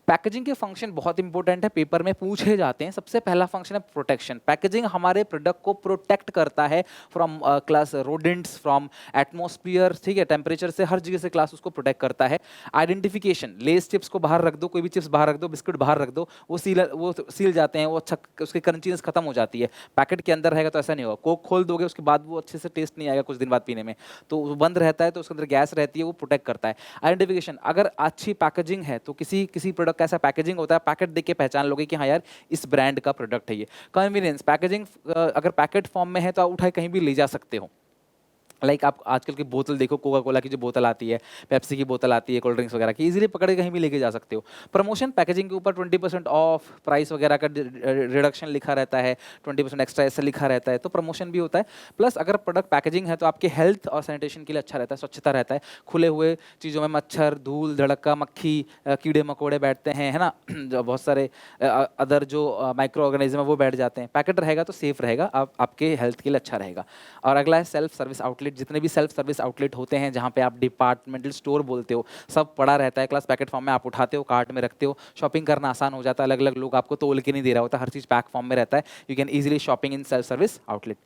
पैकेजिंग के फंक्शन बहुत इंपॉर्टेंट है, पेपर में पूछे जाते हैं। सबसे पहला फंक्शन है प्रोटेक्शन। पैकेजिंग हमारे प्रोडक्ट को प्रोटेक्ट करता है from class rodents, from atmosphere, ठीक है, टेम्परेचर से, हर जगह से क्लास उसको प्रोटेक्ट करता है। आइडेंटिफिकेशन, लेस चिप्स को बाहर रख दो, कोई भी चिप्स बाहर रख दो, बिस्कुट बाहर रख दो, वो सील जाते हैं, वो अच्छा उसकी क्रंचीनेस खत्म हो जाती है। पैकेट के अंदर रहेगा तो ऐसा नहीं होगा। कोक खोल दोगे उसके बाद वो अच्छे से टेस्ट नहीं आएगा कुछ दिन बाद पीने में, तो वो बंद रहता है तो उसके अंदर गैस रहती है, वो प्रोटेक्ट करता है। आइडेंटिफिकेशन, अगर अच्छी पैकेजिंग है तो किसी प्रोडक्ट का ऐसा पैकेजिंग होता है, पैकेट देख के पहचान लोगे कि हाँ यार इस ब्रांड का प्रोडक्ट है ये। कन्वीनियंस, पैकेजिंग अगर पैकेट फॉर्म में है तो आप उठाए कहीं भी ले जा सकते हो। लाइक आप आजकल की बोतल देखो, कोका कोला की जो बोतल आती है, पेप्सी की बोतल आती है, कोल्ड ड्रिंक्स वगैरह की, इजीली पकड़ के कहीं भी लेके जा सकते हो। प्रमोशन, पैकेजिंग के ऊपर 20% ऑफ, प्राइस वगैरह का रिडक्शन लिखा रहता है, 20% एक्स्ट्रा ऐसा लिखा रहता है, तो प्रमोशन भी होता है। प्लस अगर प्रोडक्ट पैकेजिंग है तो आपके हेल्थ और सैनिटेशन के लिए अच्छा रहता है, स्वच्छता रहता है। खुले हुए चीज़ों में मच्छर, धूल, धड़का, मक्खी, कीड़े मकोड़े बैठते हैं, है ना जो बहुत सारे अदर जो माइक्रो ऑर्गेनिज्म है वो बैठ जाते हैं। पैकेट रहेगा तो सेफ रहेगा, आपके हेल्थ के लिए अच्छा रहेगा। और अगला है सेल्फ सर्विस आउटलेट। जितने भी सेल्फ सर्विस आउटलेट होते हैं जहाँ पे आप डिपार्टमेंटल स्टोर बोलते हो, सब पड़ा रहता है क्लास पैकेट फॉर्म में, आप उठाते हो, कार्ट में रखते हो, शॉपिंग करना आसान हो जाता है। अलग अलग लोग आपको तोल के नहीं दे रहा होता, हर चीज़ पैक फॉर्म में रहता है, you can easily shopping in self service outlet.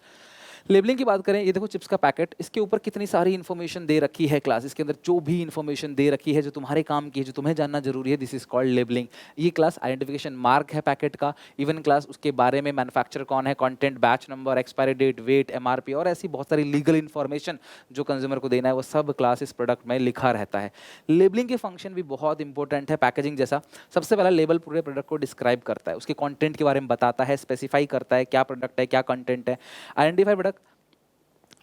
Labelling की बात करें, ये देखो चिप्स का पैकेट, इसके ऊपर कितनी सारी इन्फॉर्मेशन दे रखी है क्लास, इसके अंदर जो भी इन्फॉर्मेशन दे रखी है जो तुम्हारे काम की है, जो तुम्हें जानना जरूरी है, दिस इज कॉल्ड लेबलिंग। ये क्लास आइडेंटिफिकेशन मार्क है पैकेट का, इवन क्लास उसके बारे में मैन्युफैक्चरर कौन है, content, batch number, expiry date, weight, MRP और ऐसी बहुत सारी लीगल इन्फॉर्मेशन जो कंज्यूमर को देना है, वो सब क्लास इस प्रोडक्ट में लिखा रहता है। लेबलिंग के फंक्शन भी बहुत इंपॉर्टेंट है पैकेजिंग जैसा। सबसे पहला लेबल पूरे प्रोडक्ट को डिस्क्राइब करता है, उसके कंटेंट के बारे में बताता है, स्पेसिफाई करता है क्या प्रोडक्ट है, क्या कंटेंट है। Identify product,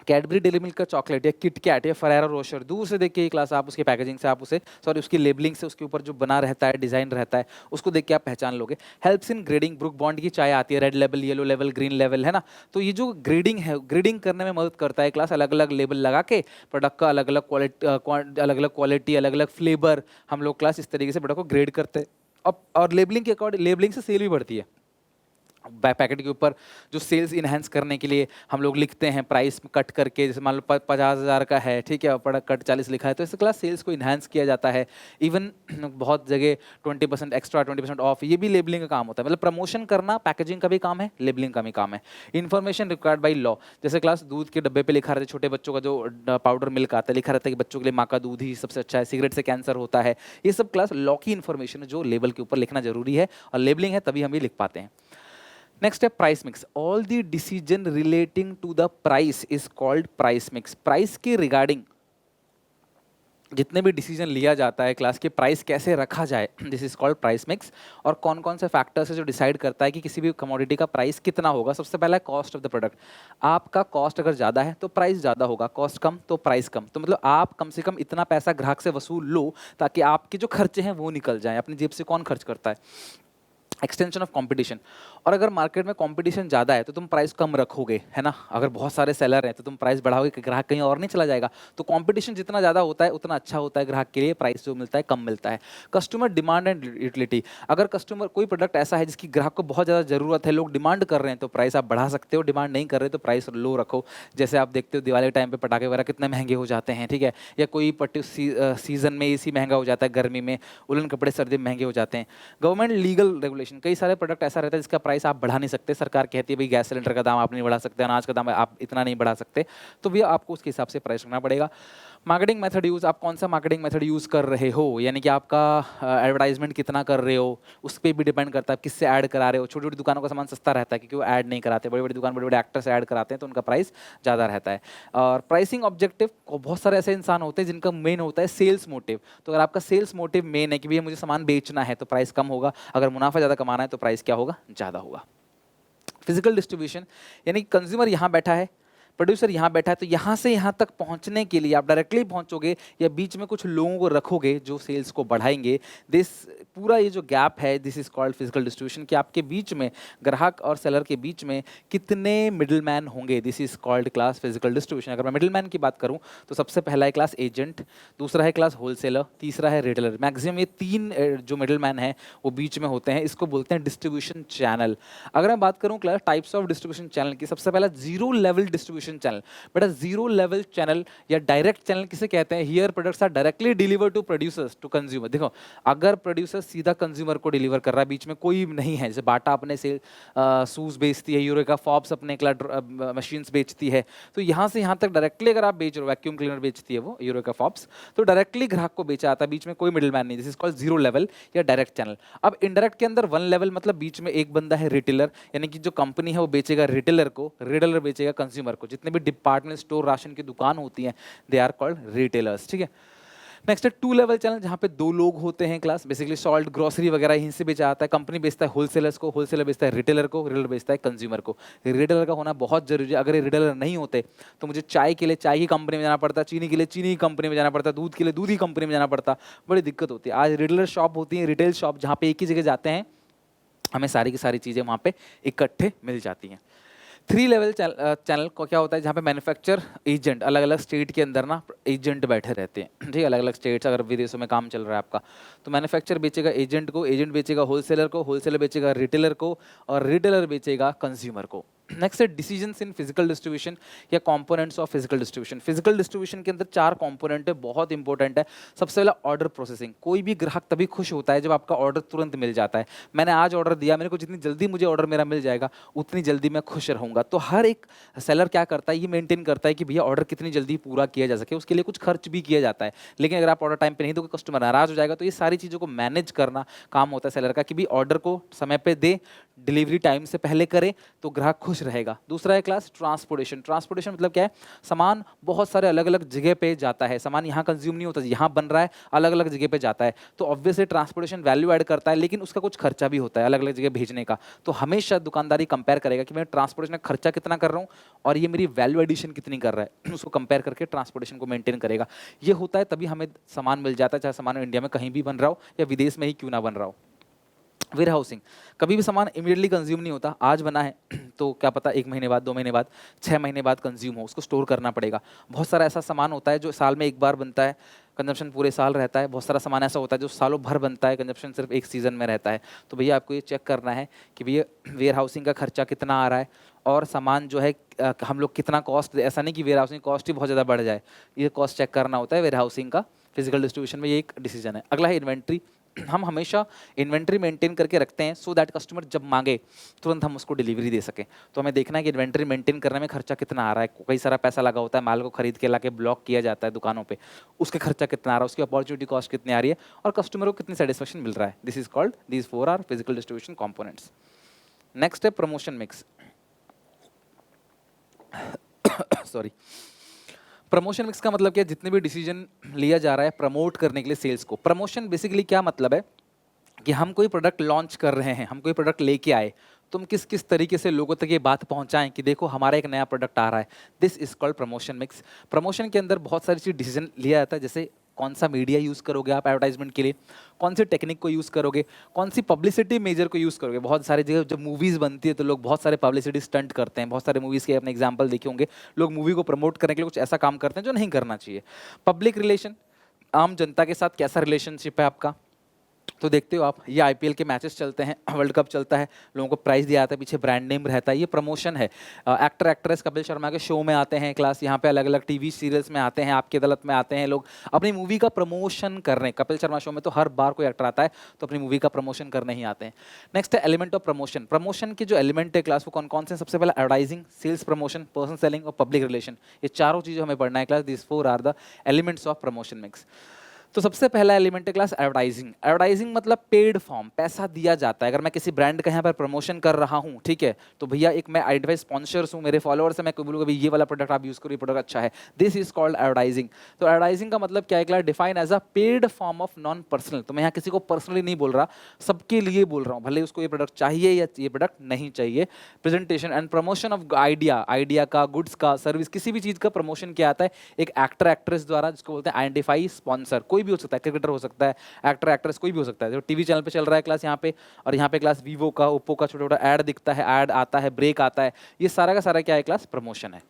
Cadbury daily milk का चॉकलेट या किटकैट या फरेरो रोशर, दूर से देख के ये क्लास आप उसकी पैकेजिंग से, आप उसे उसकी लेबलिंग से, उसके ऊपर जो बना रहता है, डिजाइन रहता है, उसको देख के आप पहचान लोगे। Helps in grading, book bond की चाय आती है, red level, yellow level, green level, है ना, तो ये जो ग्रेडिंग है, ग्रेडिंग करने में मदद करता है क्लास। अलग अलग लेबल लगा के प्रोडक्ट का अलग अलग क्वालिटी, अलग अलग फ्लेवर, हम लोग क्लास इस तरीके से प्रोडक्ट को ग्रेड करते हैं। और लेबलिंग के अकॉर्डिंग, लेबलिंग से सेल भी बढ़ती है। पैकेट के ऊपर जो सेल्स इनहेंस करने के लिए हम लोग लिखते हैं प्राइस कट करके, जैसे मान लो 50,000 का है, ठीक है, प्रोडक्ट कट 40 लिखा है, तो इस क्लास सेल्स को इनहेंस किया जाता है। इवन बहुत जगह 20% एक्स्ट्रा, 20% ऑफ, ये भी लेबलिंग का काम होता है। मतलब प्रमोशन करना पैकेजिंग का भी काम है, लेबलिंग का भी काम है। इन्फॉर्मेशन रिक्वायर्ड बाई लॉ, जैसे क्लास दूध के डब्बे पे लिखा रहता है, छोटे बच्चों का जो पाउडर मिल्क आता है, लिखा रहता है कि बच्चों के लिए माँ का दूध ही सबसे अच्छा है, सिगरेट से कैंसर होता है। ये सब क्लास लॉ की इन्फॉर्मेशन है जो लेबल के ऊपर लिखना जरूरी है, और लेबलिंग है तभी हम ये लिख पाते हैं। नेक्स्ट है price mix. All the decision relating to the price is called price mix. Price के रिगार्डिंग जितने भी डिसीजन लिया जाता है क्लास के, प्राइस कैसे रखा जाए, this is called price mix. और कौन कौन से फैक्टर्स है जो डिसाइड करता है कि किसी भी कमोडिटी का प्राइस कितना होगा। सबसे पहला है कॉस्ट ऑफ द प्रोडक्ट। आपका कॉस्ट अगर ज़्यादा है तो प्राइस ज़्यादा होगा, कॉस्ट कम तो प्राइस कम। तो मतलब आप कम से कम इतना पैसा ग्राहक से वसूल लो ताकि आपके जो खर्चे हैं वो निकल जाएं। अपनी जेब से कौन खर्च करता है। एक्सटेंशन ऑफ कंपटीशन, और अगर मार्केट में कंपटीशन ज़्यादा है तो तुम प्राइस कम रखोगे, है ना। अगर बहुत सारे सेलर हैं तो तुम प्राइस बढ़ाओगे कि ग्राहक कहीं और नहीं चला जाएगा। तो कंपटीशन जितना ज़्यादा होता है उतना अच्छा होता है ग्राहक के लिए, प्राइस जो मिलता है कम मिलता है। कस्टमर डिमांड एंड यूटिलिटी, अगर कस्टमर कोई प्रोडक्ट ऐसा है जिसकी ग्राहक को बहुत ज़्यादा ज़रूरत है, लोग डिमांड कर रहे हैं, तो प्राइस आप बढ़ा सकते हो। डिमांड नहीं कर रहे तो प्राइस लो रखो। जैसे आप देखते हो दिवाली टाइम पर पटाखे वगैरह कितने महंगे हो जाते हैं, ठीक है, या कोई सीजन में एसी महंगा हो जाता है, गर्मी में उलन कपड़े सर्दी में महंगे हो जाते हैं। गवर्नमेंट लीगल रेगुलेशन, कई सारे प्रोडक्ट ऐसा रहता है जिसका प्राइस आप बढ़ा नहीं सकते। सरकार कहती है भाई गैस सिलेंडर का दाम आप नहीं बढ़ा सकते, अनाज का दाम आप इतना नहीं बढ़ा सकते, तो भी आपको उसके हिसाब से प्राइस रखना पड़ेगा। मार्केटिंग मेथड यूज़, आप कौन सा मार्केटिंग मेथड यूज़ कर रहे हो, यानी कि आपका एडवर्टाइजमेंट कितना कर रहे हो, उस पर भी डिपेंड करता है किससे ऐड करा रहे हो। छोटी छोटी दुकानों का सामान सस्ता रहता है क्योंकि वो ऐड नहीं कराते, बड़ी बड़ी दुकान बड़े बड़े एक्टर से ऐड कराते हैं तो उनका प्राइस ज़्यादा रहता है। और प्राइसिंग ऑब्जेक्टिव, बहुत सारे ऐसे इंसान होते हैं जिनका मेन होता है सेल्स मोटिव। तो अगर आपका सेल्स मोटिव मेन है कि भैया मुझे सामान बेचना है तो प्राइस कम होगा, अगर मुनाफा ज़्यादा कमाना है तो प्राइस क्या होगा, ज़्यादा होगा। फिजिकल डिस्ट्रीब्यूशन, यानी कंज्यूमर यहाँ बैठा है, प्रोड्यूसर यहाँ बैठा है, तो यहाँ से यहाँ तक पहुँचने के लिए आप डायरेक्टली पहुँचोगे या बीच में कुछ लोगों को रखोगे जो सेल्स को बढ़ाएंगे। दिस पूरा ये जो गैप है, this is called physical distribution, कि आपके बीच में, ग्राहक और सेलर के बीच में कितने मिडिल मैन होंगे, this is called class physical distribution. अगर मैं मिडिल मैन की बात करूँ तो सबसे पहला है क्लास एजेंट, दूसरा है क्लास होलसेलर, तीसरा है रिटेलर। मैक्सिमम ये तीन जो मिडिल मैन है वो बीच में होते हैं, इसको बोलते हैं डिस्ट्रीब्यूशन चैनल। अगर मैं बात करूँ class types of distribution channel की, सबसे पहला जीरो लेवल डिस्ट्रीब्यूशन चैनल। बेटा जीरो लेवल चैनल या डायरेक्ट चैनल किसे कहते हैं? Here products are directly deliver to producers to consumer. देखो, अगर प्रोड्यूसर सीधा कंज्यूमर को डिलीवर कर रहा है, बीच में कोई नहीं है, जैसे बाटा अपने से शूज बेचती है, यूरेका फॉब्स अपने मशीन्स बेचती है, तो यहाँ से यहाँ तक डायरेक्टली अगर आप बेच रहे हो, वैक्यूम क्लीनर बेचती है वो यूरेका फॉब्स, तो डायरेक्टली ग्राहक को बेचा आता है, बीच में कोई मिडिल मैन नहीं। This is called zero level या डायरेक्ट चैनल। अब इनडायरेक्ट के अंदर वन लेवल, मतलब बीच में एक बंदा है रिटेलर, यानी कि जो कंपनी है वो बेचेगा रिटेलर को, रिटेलर बेचेगा कंज्यूमर को। जितने भी डिपार्टमेंट स्टोर, राशन की दुकान होती हैं, दे आर कॉल्ड रिटेलर्स, ठीक है। नेक्स्ट है टू लेवल चैनल, जहाँ पे दो लोग होते हैं क्लास, बेसिकली सॉल्ट, ग्रोसरी वगैरह यहीं से बेचा आता है। कंपनी बेचता है होलसेलर्स को, होलसेलर बेचता है रिटेलर को, रिटेलर बेचता है कंज्यूमर को। रिटेलर का होना बहुत जरूरी है। अगर ये रिटेलर नहीं होते तो मुझे चाय के लिए चाय की कंपनी में जाना पड़ता, चीनी के लिए चीनी की कंपनी में जाना पड़ता, दूध के लिए दूध की कंपनी में जाना पड़ता, बड़ी दिक्कत होती है। आज रिटेलर शॉप होती है, रिटेल शॉप, जहाँ पे एक ही जगह जाते हैं, हमें सारी की सारी चीज़ें वहाँ पे इकट्ठे मिल जाती हैं। थ्री लेवल चैनल को क्या होता है? जहाँ पे मैन्युफैक्चर एजेंट, अलग अलग स्टेट के अंदर ना एजेंट बैठे रहते हैं, ठीक है, अलग अलग स्टेट्स, अगर विदेशों में काम चल रहा है आपका, तो मैन्युफैक्चर बेचेगा एजेंट को, एजेंट बेचेगा होलसेलर को, होलसेलर बेचेगा रिटेलर को, और रिटेलर बेचेगा कंज्यूमर को। नेक्स्ट है डिसीजंस इन फिजिकल डिस्ट्रीब्यूशन या components of physical distribution. Physical distribution के अंदर चार कंपोनेंट है, बहुत इंपॉर्टेंट है। सबसे पहला ऑर्डर प्रोसेसिंग। कोई भी ग्राहक तभी खुश होता है जब आपका ऑर्डर तुरंत मिल जाता है। मैंने आज ऑर्डर दिया, मेरे को जितनी जल्दी मुझे ऑर्डर मेरा मिल जाएगा उतनी जल्दी मैं खुश रहूंगा। तो हर एक सेलर क्या करता है, ये मेंटेन करता है कि भैया ऑर्डर कितनी जल्दी पूरा किया जा सके, उसके लिए कुछ खर्च भी किया जाता है। लेकिन अगर आप ऑर्डर टाइम पे नहीं दोगे, कस्टमर नाराज हो जाएगा। तो ये सारी चीज़ों को मैनेज करना काम होता है सेलर का, कि भी ऑर्डर को समय पे दे, डिलीवरी टाइम से पहले करे, तो ग्राहक खुश रहेगा। दूसरा है क्लास ट्रांसपोर्टेशन। ट्रांसपोर्टेशन मतलब क्या है? सामान बहुत सारे अलग अलग जगह पे जाता है, सामान यहाँ कंज्यूम नहीं होता, यहाँ बन रहा है, अलग अलग जगह पे जाता है, तो ऑब्वियसली ट्रांसपोर्टेशन वैल्यू ऐड करता है, लेकिन उसका कुछ खर्चा भी होता है अलग अलग जगह भेजने का। तो हमेशा दुकानदारी कंपेयर करेगा कि मैं ट्रांसपोर्टेशन का खर्चा कितना कर रहा हूँ और ये मेरी वैल्यू एडिशन कितनी कर रहा है, उसको कंपेयर करके ट्रांसपोर्टेशन को मेंटेन करेगा। ये होता है तभी हमें सामान मिल जाता है, चाहे सामान इंडिया में कहीं भी बन रहा हो या विदेश में ही क्यों ना बन रहा हो। वेयर हाउसिंग, कभी भी सामान इमीडिएटली कंज्यूम नहीं होता। आज बना है तो क्या पता 1 महीने बाद, 2 महीने बाद, 6 महीने बाद कंज्यूम हो, उसको स्टोर करना पड़ेगा। बहुत सारा ऐसा सामान होता है जो साल में एक बार बनता है, कंजप्शन पूरे साल रहता है। बहुत सारा सामान ऐसा होता है जो सालों भर बनता है, कंजप्शन सिर्फ एक सीज़न में रहता है। तो भैया आपको ये चेक करना है कि भैया वेयर हाउसिंग का खर्चा कितना आ रहा है, और सामान जो है हम लोग कितना कॉस्ट, ऐसा नहीं कि वेयर हाउसिंग कॉस्ट ही बहुत ज़्यादा बढ़ जाए, ये कॉस्ट चेक करना होता है वेयर हाउसिंग का। फिजिकल डिस्ट्रीब्यूशन में ये एक डिसीजन है। अगला है इन्वेंट्री। हम हमेशा इन्वेंट्री मेंटेन करके रखते हैं सो दैट कस्टमर जब मांगे तुरंत हम उसको डिलीवरी दे सकें। तो हमें देखना है कि इन्वेंट्री मेंटेन करने में खर्चा कितना आ रहा है। कई सारा पैसा लगा होता है, माल को खरीद के लाके ब्लॉक किया जाता है दुकानों पे, उसके खर्चा कितना आ रहा है, उसकी अपॉर्चुनिटी कॉस्ट कितनी आ रही है, और कस्टमर को कितनी सेटिस्फेक्शन मिल रहा है। This is called, these 4 are physical distribution components. Next है promotion mix. Sorry, promotion mix का मतलब क्या है? जितने भी डिसीजन लिया जा रहा है प्रमोट करने के लिए सेल्स को। प्रमोशन बेसिकली क्या मतलब है कि हम कोई प्रोडक्ट लॉन्च कर रहे हैं, हम कोई प्रोडक्ट लेके आए, तुम किस किस तरीके से लोगों तक ये बात पहुंचाएं कि देखो हमारा एक नया प्रोडक्ट आ रहा है। This is called promotion mix. Promotion के अंदर बहुत सारी चीज डिसीजन लिया जाता है, जैसे कौन सा मीडिया यूज़ करोगे आप एडवर्टाइजमेंट के लिए, कौन सी टेक्निक को यूज़ करोगे, कौन सी पब्लिसिटी मेजर को यूज़ करोगे। बहुत सारी जगह जब मूवीज़ बनती है तो लोग बहुत सारे पब्लिसिटी स्टंट करते हैं। बहुत सारे मूवीज़ के अपने एग्जाम्पल देखे होंगे, लोग मूवी को प्रमोट करने के लिए कुछ ऐसा काम करते हैं जो नहीं करना चाहिए। पब्लिक रिलेशन, आम जनता के साथ कैसा रिलेशनशिप है आपका, तो देखते हो आप, ये आईपीएल के मैचेस चलते हैं, वर्ल्ड कप चलता है, लोगों को प्राइज दिया जाता है, पीछे ब्रांड नेम रहता है, ये प्रमोशन है। एक्टर एक्ट्रेस कपिल शर्मा के शो में आते हैं क्लास, यहाँ पे अलग अलग टीवी सीरियल्स में आते हैं, आपकी अदालत में आते हैं, लोग अपनी मूवी का प्रमोशन कर रहे हैं। कपिल शर्मा शो में तो हर बार कोई एक्टर आता है तो अपनी मूवी का प्रमोशन करने ही आते हैं। नेक्स्ट है एलिमेंट ऑफ प्रमोशन। प्रमोशन के जो एलिमेंट है क्लास वो कौन कौन से? सबसे पहला advertising, sales promotion, person selling और पब्लिक रिलेशन। ये चारों चीज़ें हमें पढ़ना है class. This 4 are the elements of promotion mix. तो सबसे पहला एलिमेंट है क्लास एडवर्टाइजिंग। एडवर्टाइजिंग मतलब पेड फॉर्म, पैसा दिया जाता है। अगर मैं किसी ब्रांड का यहाँ पर प्रमोशन कर रहा हूँ, ठीक है, तो भैया एक मैं आइडेंटिफाई स्पॉन्सर्स हूँ, मेरे फॉलोअर्स हैं, मैं कोई बोलूँगा भाई ये वाला प्रोडक्ट आप यूज़ करो, ये प्रोडक्ट अच्छा है, दिस इज कॉल्ड एडवर्टाइजिंग। तो एडवर्टाइजिंग का मतलब क्या है class, define as a paid form of non personal. तो मैं यहाँ किसी को पर्सनली नहीं बोल रहा, सबके लिए बोल रहा हूँ, भले उसको ये प्रोडक्ट चाहिए या ये प्रोडक्ट नहीं चाहिए। Presentation and promotion of idea, idea का, गुड्स का, सर्विस, किसी भी चीज़ का प्रमोशन किया जाता है एक एक्टर एक्ट्रेस द्वारा, जिसको बोलते हैं आइडेंटिफाई स्पॉन्सर। कोई भी हो सकता है, क्रिकेटर हो सकता है, एक्टर एक्ट्रेस कोई भी हो सकता है। जो टीवी चैनल पे चल रहा है क्लास यहाँ पे, और यहाँ पे क्लास वीवो का, ओप्पो का छोटा छोटा ऐड दिखता है, ऐड आता है, ब्रेक आता है, ये सारा का सारा क्या है क्लास, प्रमोशन है।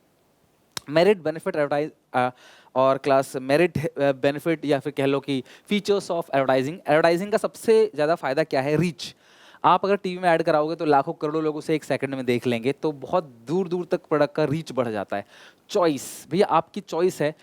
मेरिट बेनिफिट एडवर्टाइज और क्लास मेरिट बेनिफिट या फिर कह लो कि फीचर्स ऑफ एडवर्टाइजिंग। एडवर्टाइजिंग का सबसे ज़्यादा फायदा क्या है, रीच। आप अगर टीवी में ऐड कराओगे तो लाखों करोड़ों लोग उसे एक सेकंड में देख लेंगे, तो बहुत दूर दूर तक प्रोडक्ट का रीच बढ़ जाता है। चॉइस, भैया आपकी चॉइस है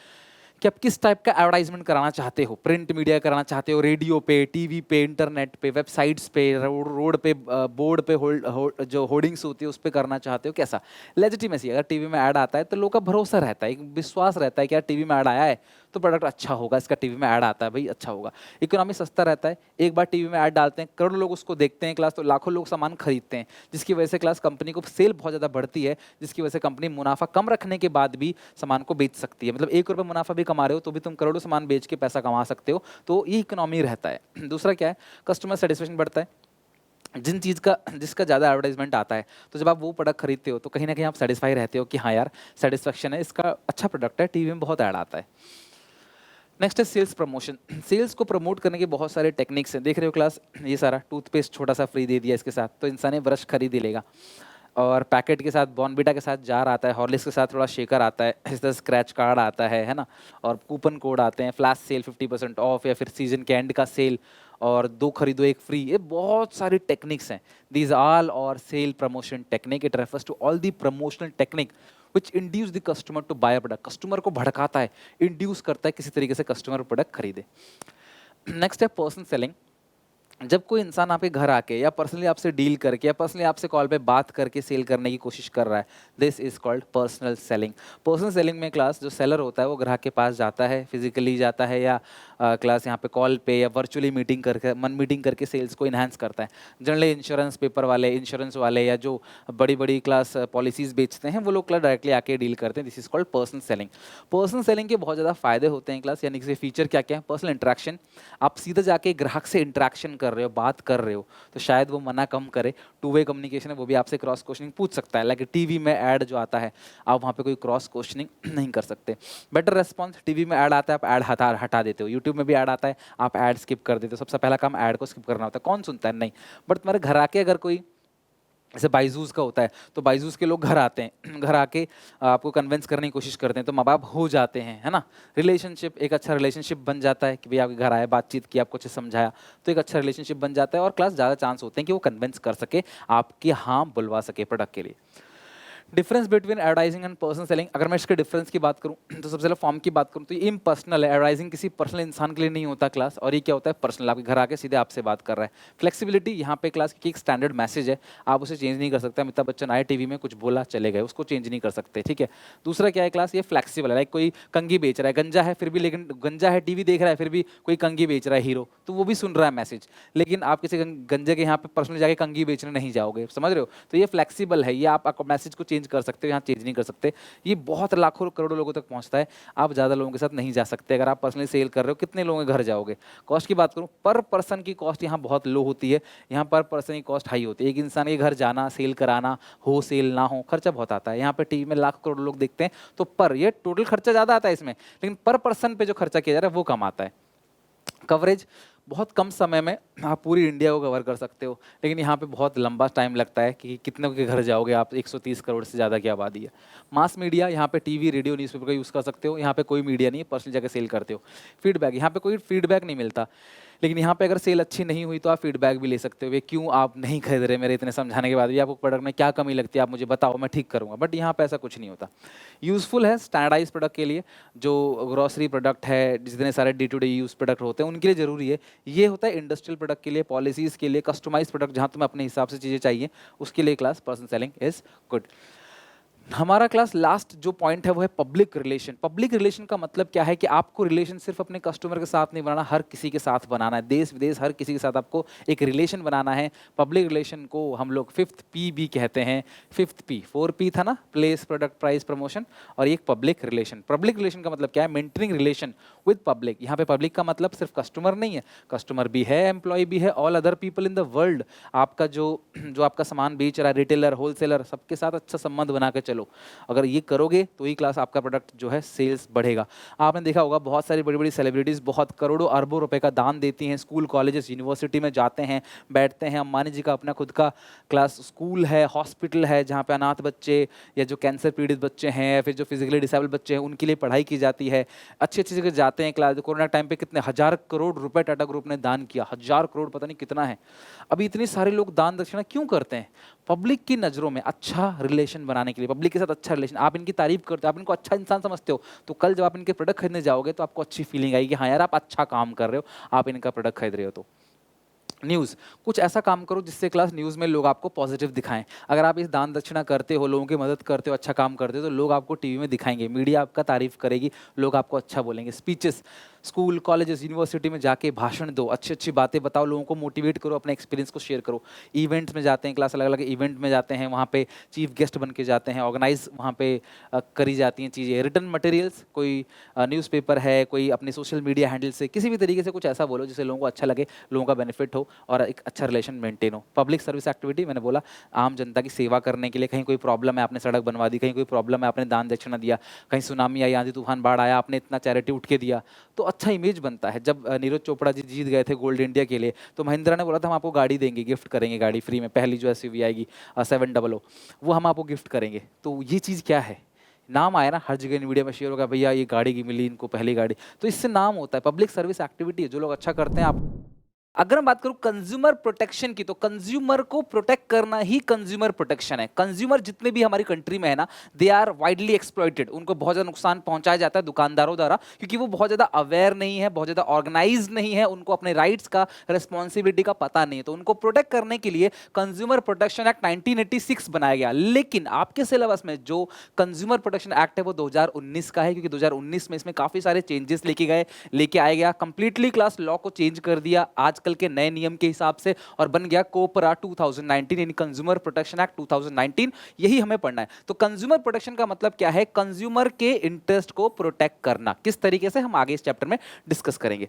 कि आप किस टाइप का एडवर्टाइजमेंट कराना चाहते हो। प्रिंट मीडिया कराना चाहते हो, रेडियो पे, टीवी पे, इंटरनेट पे, वेबसाइट्स पे, रोड पे, बोर्ड पे, जो होर्डिंग्स होती है उस पे करना चाहते हो, कैसा। लेजिटिमेसी, अगर टीवी में ऐड आता है तो लोग का भरोसा रहता है, एक विश्वास रहता है कि यार टीवी में ऐड आया है तो प्रोडक्ट अच्छा होगा, इसका टीवी में ऐड आता है भाई अच्छा होगा। इकोनॉमी सस्ता रहता है, एक बार टीवी में ऐड डालते हैं, करोड़ों लोग उसको देखते हैं क्लास, तो लाखों लोग सामान खरीदते हैं, जिसकी वजह से क्लास कंपनी को सेल बहुत ज़्यादा बढ़ती है, जिसकी वजह से कंपनी मुनाफा कम रखने के बाद भी सामान को बेच सकती है। मतलब 1 रुपये मुनाफा भी कमा रहे हो तो भी तुम करोड़ों सामान बेच के पैसा कमा सकते हो, तो ये इकोनॉमी रहता है। दूसरा क्या है, कस्टमर सेटिस्फेक्शन बढ़ता है। जिन चीज़ का, जिसका ज़्यादा एडवर्टाइजमेंट आता है, तो जब आप वो प्रोडक्ट खरीदते हो तो कहीं ना कहीं आप सेटिस्फाई रहते हो कि हाँ यार सेटिस्फेक्शन है, इसका अच्छा प्रोडक्ट है, टीवी में बहुत ऐड आता है। नेक्स्ट है सेल्स प्रमोशन। सेल्स को प्रमोट करने के बहुत सारे टेक्निक्स हैं, देख रहे हो क्लास, ये सारा टूथपेस्ट छोटा सा फ्री दे दिया इसके साथ, तो इंसान ये ब्रश खरीद ही लेगा। और पैकेट के साथ बॉर्नविटा के साथ जार आता है, हॉर्लिक्स के साथ थोड़ा शेकर आता है, इस तरह स्क्रैच कार्ड आता है ना, और कूपन कोड आते हैं, फ्लैश सेल 50% ऑफ, या फिर सीजन के एंड का सेल, और 2 खरीदो 1 फ्री, ये बहुत सारी टेक्निक्स हैं। दीज ऑल और sale promotion technique, it refers to all the promotional technique which induce the customer to buy a product. Customer को भड़काता है, इंड्यूस करता है किसी तरीके से कस्टमर प्रोडक्ट खरीदे। नेक्स्ट है पर्सन सेलिंग। जब कोई इंसान आपके घर आके या पर्सनली आपसे डील करके या पर्सनली आपसे कॉल पे बात करके सेल करने की कोशिश कर रहा है, this is called personal selling. Personal selling में क्लास जो सेलर होता है वो ग्राहक के पास जाता है, फिजिकली जाता है, या क्लास यहाँ पे कॉल पे या वर्चुअली मीटिंग करके, मन मीटिंग करके सेल्स को इन्हांस करता है। जनरली इंश्योरेंस पेपर वाले, इंश्योरेंस वाले, या जो बड़ी बड़ी क्लास पॉलिसीज बेचते हैं वो लोग क्लास डायरेक्टली आके डील करते हैं, this is called personal selling. Personal selling के बहुत ज़्यादा फायदे होते हैं क्लास, यानी कि फीचर क्या क्या है। पर्सनल इंटरेक्शन, आप सीधा जाके ग्राहक से इंटरेक्शन कर रहे हो, बात कर रहे हो, तो शायद वो मना कम करे। टू वे कम्युनिकेशन है, वो भी आपसे क्रॉस क्वेश्चनिंग पूछ सकता है, लाइक टीवी में ऐड जो आता है आप वहाँ पे कोई क्रॉस क्वेश्चनिंग नहीं कर सकते। बेटर रेस्पॉन्स, टीवी में ऐड आता है आप ऐड हटा देते हो, यूट्यूब में भी ऐड आता है आप ऐड स्किप कर देते हो, सबसे पहला काम ऐड को स्किप करना होता है, कौन सुनता है, नहीं। बट तुम्हारे घर आके अगर कोई, जैसे बाइजूस का होता है, तो बाइजूस के लोग घर आते हैं, घर आके आपको कन्विंस करने की कोशिश करते हैं, तो माँ बाप हो जाते हैं, है ना। रिलेशनशिप, एक अच्छा रिलेशनशिप बन जाता है कि भाई आपके घर आए, बातचीत की, आपको अच्छे समझाया, तो एक अच्छा रिलेशनशिप बन जाता है, और क्लास ज़्यादा चांस होते हैं कि वो कन्विंस कर सके, आपके हाँ बुलवा सके प्रोडक्ट के लिए। Difference between advertising and personal selling, अगर मैं इसके डिफरेंस की बात करूं तो सबसे पहले फॉर्म की बात करूं तो ये इम्पर्सनल है। एडवर्टाइजिंग किसी पर्सनल इंसान के लिए नहीं होता क्लास, और ये क्या होता है, पर्सनल, आपके घर आके सीधे आपसे बात कर रहा है। फ्लेक्सिबिलिटी, यहाँ पे क्लास की एक स्टैंडर्ड मैसेज है, आप उसे चेंज नहीं कर सकते। अमिताभ बच्चन आए टीवी में, कुछ बोला, चले गए, उसको चेंज नहीं कर सकते, ठीक है। दूसरा क्या है क्लास, ये फ्लेक्सिबल है, लाइक कोई कंगी बेच रहा है, गंजा है फिर भी, लेकिन गंजा है, टीवी देख रहा है, फिर भी कोई कंगी बेच रहा है हीरो, तो वो भी सुन रहा है मैसेज, लेकिन आप किसी गंजे के यहाँ पे पर्सनली जाके कंगी बेचने नहीं जाओगे, समझ रहे हो। तो ये फ्लेक्सिबल है, ये आप मैसेज को चेंज कर सकते हो, यहाँ चेंज नहीं कर सकते। ये बहुत लाखों करोड़ों लोगों तक पहुंचता है, आप ज़्यादा लोगों के साथ नहीं जा सकते। अगर आप पर्सनली सेल कर रहे हो, कितने लोगों के घर जाओगे। कॉस्ट की बात करूं, पर पर्सन की कॉस्ट यहाँ बहुत लो होती है, यहाँ पर पर्सन की कॉस्ट हाई होती है। एक इंसान के घर जाना, सेल कराना, हो सेल ना हो, खर्चा बहुत आता है। यहाँ पे टीवी में लाखों करोड़ लोग देखते हैं, तो पर ये टोटल खर्चा ज़्यादा आता है इसमें, लेकिन पर पर्सन पे जो खर्चा किया जा रहा है वो कम आता है। कवरेज, बहुत कम समय में आप पूरी इंडिया को कवर कर सकते हो, लेकिन यहाँ पे बहुत लंबा टाइम लगता है कि कितने के घर जाओगे आप, 130 करोड़ से ज़्यादा की आबादी है। मास मीडिया, यहाँ पे टीवी, रेडियो, न्यूज़पेपर का यूज़ कर सकते हो, यहाँ पे कोई मीडिया नहीं है, पर्सनल जगह सेल करते हो। फीडबैक, यहाँ पे कोई फीडबैक नहीं मिलता, लेकिन यहाँ पे अगर सेल अच्छी नहीं हुई तो आप फीडबैक भी ले सकते हो, ये क्यों आप नहीं खरीद रहे, मेरे इतने समझाने के बाद भी आपको प्रोडक्ट में क्या कमी लगती है आप मुझे बताओ, मैं ठीक करूँगा। बट यहाँ पे ऐसा कुछ नहीं होता। यूज़फुल है स्टैंडर्डाइज प्रोडक्ट के लिए, जो ग्रॉसरी प्रोडक्ट है, जितने सारे day to day use product होते हैं उनके लिए ज़रूरी है। ये होता है इंडस्ट्रियल प्रोडक्ट के लिए, पॉलिसीज़ के लिए, कस्टमाइज प्रोडक्ट जहाँ तुम्हें अपने हिसाब से चीज़ें चाहिए, उसके लिए class person selling is good. हमारा क्लास लास्ट जो पॉइंट है वो है पब्लिक रिलेशन। पब्लिक रिलेशन का मतलब क्या है कि आपको रिलेशन सिर्फ अपने कस्टमर के साथ नहीं बनाना, हर किसी के साथ बनाना है, देश विदेश हर किसी के साथ आपको एक रिलेशन बनाना है। पब्लिक रिलेशन को हम लोग 5th P भी कहते हैं। 5th P, 4P था ना, प्लेस, प्रोडक्ट, प्राइस, प्रमोशन, और एक पब्लिक रिलेशन। पब्लिक रिलेशन का मतलब क्या है? Maintaining relation with public. यहाँ पे पब्लिक का मतलब सिर्फ कस्टमर नहीं है, कस्टमर भी है, एम्प्लॉय भी है, all other people in the world. आपका जो जो आपका सामान बेच रहा है, रिटेलर, होलसेलर, सबके साथ अच्छा संबंध बना के चलो। अगर ये करोगे तो ही क्लास आपका प्रोडक्ट जो है सेल्स बढ़ेगा। आपने देखा होगा बहुत सारी बड़ी बड़ी सेलिब्रिटीज़ बहुत करोड़ों अरबों रुपए का दान देती हैं, स्कूल कॉलेजेस यूनिवर्सिटी में जाते हैं, बैठते हैं। अंबानी जी का अपना खुद का क्लास स्कूल है, हॉस्पिटल है, जहाँ पे अनाथ बच्चे या जो कैंसर पीड़ित बच्चे हैं या फिर जो फिजिकली डिसेबल बच्चे हैं उनके लिए पढ़ाई की जाती है। अच्छी अच्छी जगह जाते हैं क्लास। कोरोना टाइम पे कितने 1000 करोड़ रुपए टाटा ग्रुप ने दान किया, 1000 करोड़, पता नहीं कितना है। अभी इतने सारे लोग दान दक्षिणा क्यों करते हैं? पब्लिक की नज़रों में अच्छा रिलेशन बनाने के लिए, पब्लिक के साथ अच्छा रिलेशन। आप इनकी तारीफ करते हो, आप इनको अच्छा इंसान समझते हो, तो कल जब आप इनके प्रोडक्ट खरीदने जाओगे तो आपको अच्छी फीलिंग आएगी कि हाँ यार आप अच्छा काम कर रहे हो, आप इनका प्रोडक्ट खरीद रहे हो। तो न्यूज़, कुछ ऐसा काम करो जिससे क्लास न्यूज़ में लोग आपको पॉजिटिव दिखाएं। अगर आप इस दान दक्षिणा करते हो, लोगों की मदद करते हो, अच्छा काम करते हो, तो लोग आपको टीवी में दिखाएंगे, मीडिया आपका तारीफ करेगी, लोग आपको अच्छा बोलेंगे। स्पीचेस, स्कूल कॉलेजेस यूनिवर्सिटी में जाके भाषण दो, अच्छी अच्छी बातें बताओ, लोगों को मोटिवेट करो, अपने एक्सपीरियंस को शेयर करो। इवेंट्स में जाते हैं क्लास, अलग अलग इवेंट में जाते हैं, वहाँ पे चीफ गेस्ट बन के जाते हैं, ऑर्गेनाइज वहाँ पे करी जाती हैं चीज़ें। रिटर्न मटेरियल्स, कोई न्यूज़पेपर है, कोई अपने सोशल मीडिया हैंडल से किसी भी तरीके से कुछ ऐसा बोलो जिससे लोगों को अच्छा लगे, लोगों का बेनिफिट हो और एक अच्छा रिलेशन मेंटेन हो। पब्लिक सर्विस एक्टिविटी, मैंने बोला आम जनता की सेवा करने के लिए। कहीं कोई प्रॉब्लम है, आपने सड़क बनवा दी, कहीं कोई प्रॉब्लम है, आपने दान दक्षिणा दिया, कहीं सुनामी आई, आंधी तूफान, बाढ़ आया, आपने इतना चैरिटी उठ के दिया, तो अच्छा इमेज बनता है। जब नीरज चोपड़ा जी जीत गए थे गोल्ड इंडिया के लिए, तो महिंद्रा ने बोला था हम आपको गाड़ी देंगे, गिफ्ट करेंगे गाड़ी फ्री में, पहली जो एसयूवी आएगी 700, वो हम आपको गिफ्ट करेंगे। तो ये चीज़ क्या है? नाम आया ना, हर जगह मीडिया में शेयर होगा, भैया ये गाड़ी की मिली इनको, पहली गाड़ी। तो इससे नाम होता है। पब्लिक सर्विस एक्टिविटी है, जो लोग अच्छा करते हैं। आप अगर मैं बात करूं कंज्यूमर प्रोटेक्शन की, तो कंज्यूमर को प्रोटेक्ट करना ही कंज्यूमर प्रोटेक्शन है। कंज्यूमर जितने भी हमारी कंट्री में है ना, दे आर वाइडली एक्सप्लॉइटेड। उनको बहुत ज़्यादा नुकसान पहुंचाया जाता है दुकानदारों द्वारा, क्योंकि वो बहुत ज़्यादा अवेयर नहीं है, बहुत ज़्यादा ऑर्गेनाइज नहीं है, उनको अपने राइट्स का, रिस्पॉन्सिबिलिटी का पता नहीं है। तो उनको प्रोटेक्ट करने के लिए कंज्यूमर प्रोटेक्शन एक्ट 1986 बनाया गया। लेकिन आपके सिलेबस में जो कंज्यूमर प्रोटेक्शन एक्ट है वो 2019 का है, क्योंकि 2019 में इसमें काफ़ी सारे चेंजेस लेके आए गया। कंप्लीटली क्लास लॉ को चेंज कर दिया आजकल के नए नियम के हिसाब से, और बन गया कोपरा 2019, यानी कंज्यूमर प्रोटेक्शन एक्ट 2019। यही हमें पढ़ना है। तो कंज्यूमर प्रोटेक्शन का मतलब क्या है? कंज्यूमर के इंटरेस्ट को प्रोटेक्ट करना। किस तरीके से, हम आगे इस चैप्टर में डिस्कस करेंगे।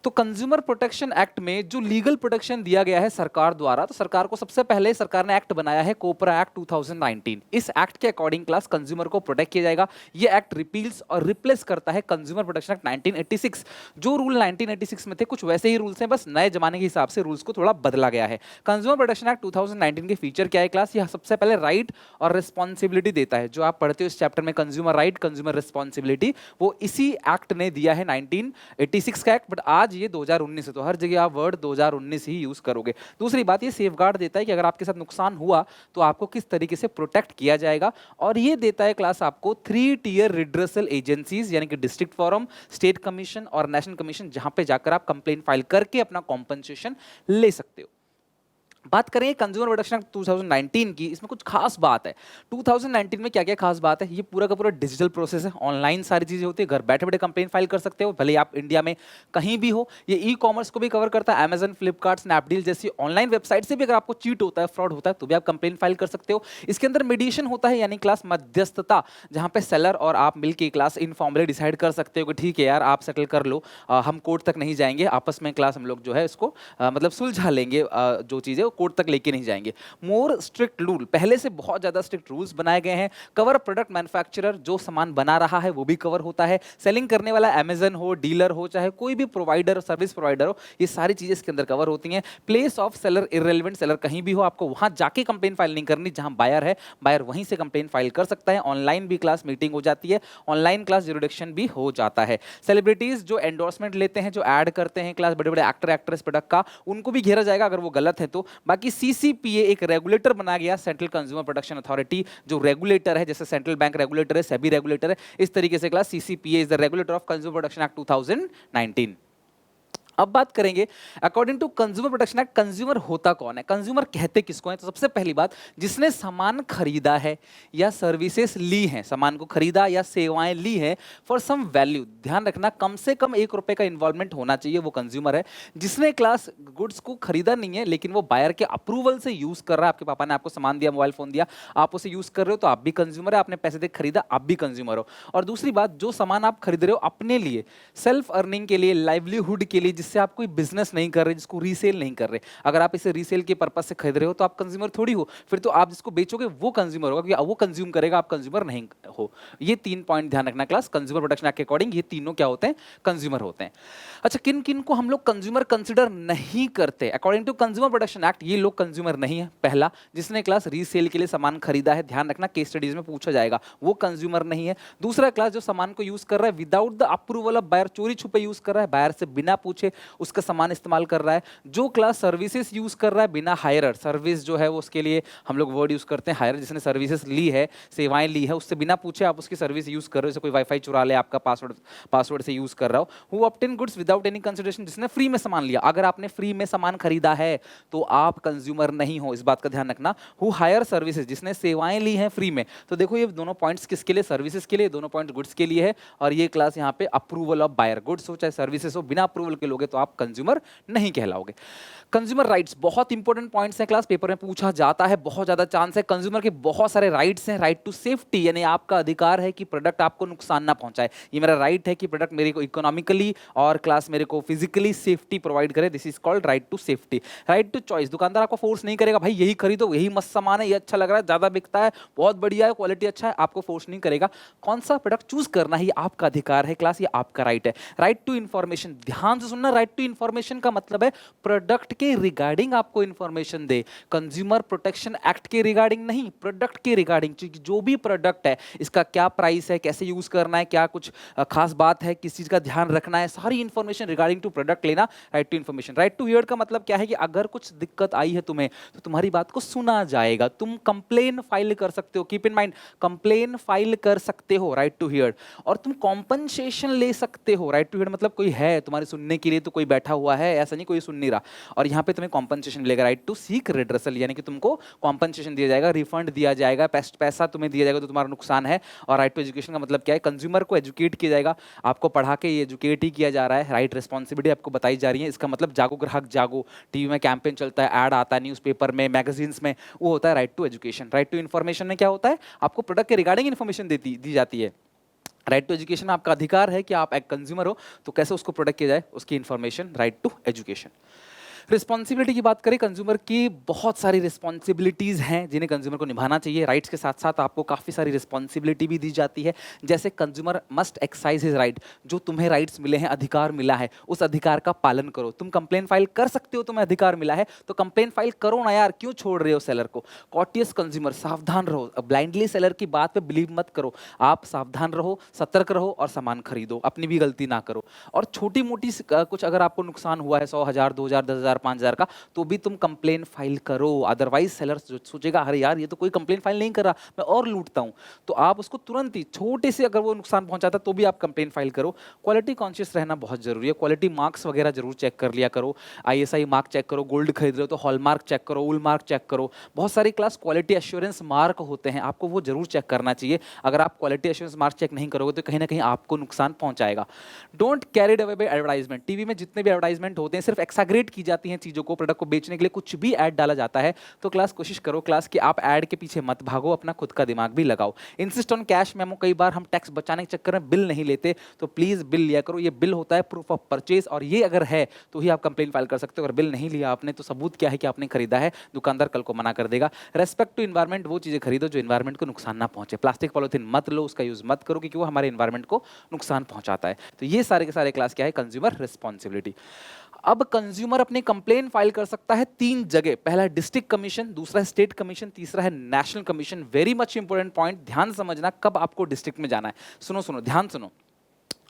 तो कंज्यूमर प्रोटेक्शन एक्ट में जो लीगल प्रोटेक्शन दिया गया है सरकार द्वारा, तो सरकार को सबसे पहले सरकार ने एक्ट बनाया है कोपरा एक्ट 2019। इस एक्ट के अकॉर्डिंग क्लास कंज्यूमर को प्रोटेक्ट किया जाएगा। ये एक्ट रिपील्स और रिप्लेस करता है कंज्यूमर प्रोटेक्शन एक्ट 1986। जो रूल 1986 में थे कुछ वैसे ही रूल्स हैं, बस नए जमाने के हिसाब से रूल्स को थोड़ा बदला गया है। कंज्यूमर प्रोटेक्शन एक्ट 2019 के फीचर क्या है क्लास? यह सबसे पहले राइट और रिस्पॉन्सिबिलिटी देता है। जो आप पढ़ते हो इस चैप्टर में, कंज्यूमर राइट, कंज्यूमर रिस्पॉन्सिबिलिटी, वो इसी एक्ट ने दिया है, 1986 का एक्ट। बट आज ये 2019 है, तो हर जगह आप वर्ड 2019 ही यूज करोगे। दूसरी बात, ये सेफगार्ड देता है कि अगर आपके साथ नुकसान हुआ तो आपको किस तरीके से प्रोटेक्ट किया जाएगा। और ये देता है क्लास आपको 3 टियर रिड्रेसल एजेंसीज, यानी कि डिस्ट्रिक्ट फोरम, स्टेट कमीशन और नेशनल कमीशन, जहां पे जाकर आप कंप्लेंट फाइल करके अपना कॉम्पनसेशन ले सकते हो। बात करें कंज्यूमर प्रोटेक्शन एक्ट 2019 की, इसमें कुछ खास बात है। 2019 में क्या क्या खास बात है? ये पूरा का पूरा डिजिटल प्रोसेस है, ऑनलाइन सारी चीजें होती है, घर बैठे बैठे कंप्लेंट फाइल कर सकते हो, भले आप इंडिया में कहीं भी हो। ये ई कॉमर्स को भी कवर करता है, अमेजन, फ्लिपकार्ट, स्नैपडील जैसी ऑनलाइन वेबसाइट से भी अगर आपको चीट होता है, फ्रॉड होता है, तो भी आप कंप्लेंट फाइल कर सकते हो। इसके अंदर मीडिएशन होता है, यानी क्लास मध्यस्थता, जहां पे सेलर और आप मिलकर क्लास इनफॉर्मली डिसाइड कर सकते हो कि ठीक है यार आप सेटल कर लो, हम कोर्ट तक नहीं जाएंगे, आपस में क्लास हम लोग जो है इसको मतलब सुलझा लेंगे, जो चीजें वो कोर्ट तक लेके नहीं जाएंगे। मोर स्ट्रिक्ट रूल, पहले से बहुत ज्यादा स्ट्रिक्ट रूल्स बनाए गए हैं। कवर प्रोडक्ट मैन्युफैक्चरर, जो सामान बना रहा है वो भी कवर होता है। सेलिंग करने वाला अमेजन हो, डीलर हो, चाहे कोई भी प्रोवाइडर, सर्विस प्रोवाइडर हो, ये सारी चीजें इसके अंदर कवर होती हैं। Place of seller, irrelevant seller कहीं भी हो, आपको वहां जाके कंप्लेन फाइल नहीं करनी, जहां बायर है बायर वहीं से कंप्लेन फाइल कर सकता है। ऑनलाइन भी क्लास मीटिंग हो जाती है, ऑनलाइन क्लास जुरिडिक्शन भी हो जाता है। सेलिब्रिटीज जो एंडोर्समेंट लेते हैं, जो ऐड करते हैं क्लास, बड़े बड़े एक्टर एक्ट्रेस प्रोडक्ट का, उनको भी घेरा जाएगा अगर वो गलत है तो। बाकी सीसीपीए एक रेगुलेटर बनाया गया, सेंट्रल कंज्यूमर प्रोटेक्शन अथॉरिटी, जो रेगुलेटर है, जैसे सेंट्रल बैंक रेगुलेटर है, सेबी रेगुलेटर है, इस तरीके से class CCPA is the regulator of consumer protection act 2019। अब बात करेंगे according to consumer protection act consumer होता कौन है, कंज्यूमर कहते किसको हैं। तो सबसे पहली बात, जिसने सामान खरीदा है या सर्विसेज ली हैं, सामान को खरीदा या सेवाएं ली हैं फॉर सम वैल्यू, ध्यान रखना कम से कम 1 रुपए का इन्वॉल्वमेंट होना चाहिए, वो कंज्यूमर है। जिसने क्लास गुड्स को खरीदा नहीं है लेकिन वो बायर के अप्रूवल से यूज कर रहा है, आपके पापा ने आपको सामान दिया, मोबाइल फोन दिया, आप उसे यूज कर रहे हो तो आप भी कंज्यूमर है, आपने पैसे दे खरीदा, आप भी कंज्यूमर हो। और दूसरी बात, जो सामान आप खरीद रहे हो अपने लिए, सेल्फ अर्निंग के लिए, लाइवलीहुड के लिए, जिससे आप कोई बिजनेस नहीं कर रहे, जिसको रीसेल नहीं कर रहे, अगर आप इसे रीसेल के पर्पज से खरीद रहे हो तो आप कंज्यूमर थोड़ी हो, फिर तो आप जिसको बेचोगे वो कंज्यूमर होगा, क्योंकि वो कंज्यूम करेगा, आप कंज्यूमर नहीं हो। ये 3 पॉइंट ध्यान रखना क्लास, कंज्यूमर प्रोटेक्शन एक्ट के अकॉर्डिंग ये तीनों क्या होते हैं, कंज्यूमर होते हैं। अच्छा, किन किन को हम लोग कंज्यूमर कंसिडर नहीं करते according to consumer protection act? ये लोग कंज्यूमर नहीं है। पहला, जिसने क्लास रीसेल के लिए सामान खरीदा है, ध्यान रखना केस स्टडीज में पूछा जाएगा, वो कंज्यूमर नहीं है। दूसरा क्लास, जो सामान को यूज कर रहा है without the approval of buyer, चोरी छुपे यूज कर रहा है, बायर से बिना पूछे उसका सामान इस्तेमाल कर रहा है। जो क्लास सर्विसेज यूज कर रहा है बिना हायरर, सर्विस जो है वो उसके लिए हम लोग वर्ड यूज करते हैं हायरर, जिसने सर्विसेज ली है, सेवाएं ली है, उससे बिना पूछे आप उसकी सर्विस यूज कर रहे हो, जैसे कोई वाईफाई चुरा ले, आपका पासवर्ड से यूज कर रहा हो। Who obtain goods without any consideration, जिसने फ्री में सामान लिया, अगर आपने फ्री में सामान खरीदा है तो आप कंज्यूमर नहीं हो, इस बात का ध्यान रखना। हु हायर सर्विसेज, जिसने सेवाएं ली हैं फ्री में, तो देखो ये दोनों पॉइंट्स किसके लिए, सर्विसेज के लिए, दोनों पॉइंट गुड्स के लिए है। और ये क्लास यहाँ पे अप्रूवल ऑफ बायर, गुड्स हो चाहे सर्विसेज हो, बिना अप्रूवल के लोगे तो आप कंज्यूमर नहीं कहलाओगे। कंज्यूमर राइट्स बहुत इंपॉर्टेंट पॉइंट्स हैं क्लास, पेपर में पूछा जाता है, बहुत ज्यादा चांस है। कंज्यूमर के बहुत सारे राइट्स हैं। राइट टू सेफ्टी, यानी आपका अधिकार है कि प्रोडक्ट आपको नुकसान ना पहुंचाए, ये मेरा राइट है कि प्रोडक्ट मेरे को इकोनॉमिकली और क्लास मेरे को फिजिकली सेफ्टी प्रोवाइड करे, this is called right to safety. Right to choice, दुकानदार आपको फोर्स नहीं करेगा भाई यही खरीदो, यही मस्त सामान है, ये अच्छा लग रहा है, ज्यादा बिकता है, बहुत बढ़िया है, क्वालिटी अच्छा है, आपको फोर्स नहीं करेगा। कौन सा प्रोडक्ट चूज करना है ये आपका अधिकार है क्लास, ये आपका राइट है। राइट टू इन्फॉर्मेशन, ध्यान से सुनना, राइट टू इन्फॉर्मेशन का मतलब है प्रोडक्ट के रिगार्डिंग आपको इन्फॉर्मेशन दे, कंज्यूमर प्रोटेक्शन एक्ट के रिगार्डिंग नहीं, प्रोडक्ट के रिगार्डिंग। जो भी प्रोडक्ट है, इसका क्या प्राइस है, कैसे यूज करना है, क्या कुछ खास बात है, किस चीज का ध्यान रखना है, सारी इंफॉर्मेशन रिगार्डिंग टू प्रोडक्ट लेना, right to information. Right to hear का मतलब क्या है कि अगर कुछ दिक्कत आई है तुम्हें तो तुम्हारी बात को सुना जाएगा, तुम कंप्लेन फाइल कर सकते हो, keep in mind complain file कर सकते हो, राइट टू हियर। और तुम कॉम्पनसेशन ले सकते हो, राइट टू हियर मतलब कोई है तुम्हारे सुनने के लिए, तो कोई बैठा हुआ है, ऐसा नहीं कोई सुन नहीं रहा, और यहाँ पे तुम्हें कॉम्पनसेशन मिलेगा। राइट टू सीक रिड्रेसल, यानी कि तुमको कॉम्पनसेशन दिया जाएगा, रिफंड दिया जाएगा, पैसा तुम्हें दिया जाएगा तो तुम्हारा नुकसान है। और राइट टू एजुकेशन का मतलब क्या है, कंज्यूमर को एजुकेट किया जाएगा, आपको पढ़ा के ये एजुकेट ही किया जा रहा है, राइट रिस्पॉन्सिबिलिटी आपको बताई जा रही है। इसका मतलब जागो ग्राहक जागो, टीवी में कैंपेन चलता है, ऐड आता है न्यूज़पेपर में, मैगजीन्स में, वो होता है right to education. Right to information में क्या होता है, आपको प्रोडक्ट के रिगार्डिंग इन्फॉर्मेशन दी जाती है। राइट टू एजुकेशन आपका अधिकार है कि आप एक कंज्यूमर हो तो कैसे उसको प्रोडक्ट किया जाए, उसकी information, right to education. Responsibility की बात करें, कंज्यूमर की बहुत सारी रिस्पॉन्सिबिलिटीज़ हैं जिन्हें कंज्यूमर को निभाना चाहिए। राइट्स के साथ साथ आपको काफ़ी सारी रिस्पॉन्सिबिलिटी भी दी जाती है, जैसे consumer must excise his right, जो तुम्हें राइट्स मिले हैं, अधिकार मिला है, उस अधिकार का पालन करो। तुम कंप्लेन फाइल कर सकते हो, तुम्हें अधिकार मिला है तो कंप्लेन फाइल करो ना यार, क्यों छोड़ रहे हो सेलर को। कॉटियस कंज्यूमर, सावधान रहो, ब्लाइंडली सेलर की बात पे बिलीव मत करो, आप सावधान रहो, सतर्क रहो और सामान खरीदो, अपनी भी गलती ना करो। और छोटी मोटी कुछ अगर आपको नुकसान हुआ है 100,000, 2,000, 10,000, 5,000 का, तो भी तुम कंप्लेन फाइल करो। अदरवाइज सेलर सोचेगा अरे यार ये तो कोई कंप्लेन फाइल नहीं कर रहा, मैं और लूटता हूं, तो आप उसको तुरंत ही, छोटे से अगर वो नुकसान पहुंचाता तो भी आप कंप्लेन फाइल करो। क्वालिटी कॉन्शियस रहना बहुत जरूरी है, क्वालिटी मार्क्स वगैरह जरूर चेक कर लिया करो, आईएसआई मार्क चेक करो, गोल्ड खरीद रहे हो तो हॉलमार्क चेक करो, उल मार्क चेक करो, बहुत सारी क्लास क्वालिटी एश्योरेंस मार्क होते हैं, आपको वो जरूर चेक करना चाहिए। अगर आप क्वालिटी एश्योरेंस मार्क चेक नहीं करोगे तो कहीं ना कहीं आपको नुकसान पहुंचाएगा। Don't carried away by advertisement, TV में जितने भी एडवर्टाइजमेंट होते हैं सिर्फ एक्साग्रेट की जाती हैं चीजों को, प्रोडक्ट को बेचने के लिए कुछ भी ऐड डाला जाता है, तो क्लास कोशिश करो क्लास कि आप ऐड के पीछे मत भागो, अपना खुद का दिमाग भी लगाओ। इंसिस्ट ऑन कैश मेमो, कई बार हम टैक्स बचाने के चक्कर में बिल नहीं लेते, तो प्लीज बिल लिया करो, ये बिल होता है प्रूफ ऑफ परचेज, और ये अगर है तो ही आप कंप्लेन फाइल कर सकते हो। अगर बिल नहीं लिया आपने तो सबूत क्या है कि आपने खरीदा है, दुकानदार कल को मना कर देगा। रेस्पेक्ट टू इन्वायरमेंट, वो चीजें खरीदो जो इन्वायरमेंट को नुकसान ना पहुंचे, प्लास्टिक पॉलिथीन मत लो, उसका यूज मत करो क्योंकि वो हमारे इन्वायरमेंट को नुकसान पहुंचाता है। तो ये सारे के सारे क्लास क्या है, कंज्यूमर रिस्पॉन्सिबिलिटी। अब कंज्यूमर अपनी कंप्लेन फाइल कर सकता है 3 जगह, पहला है डिस्ट्रिक्ट कमीशन, दूसरा है स्टेट कमीशन, तीसरा है national commission. Very much important point, ध्यान समझना कब आपको डिस्ट्रिक्ट में जाना है। सुनो सुनो, ध्यान सुनो,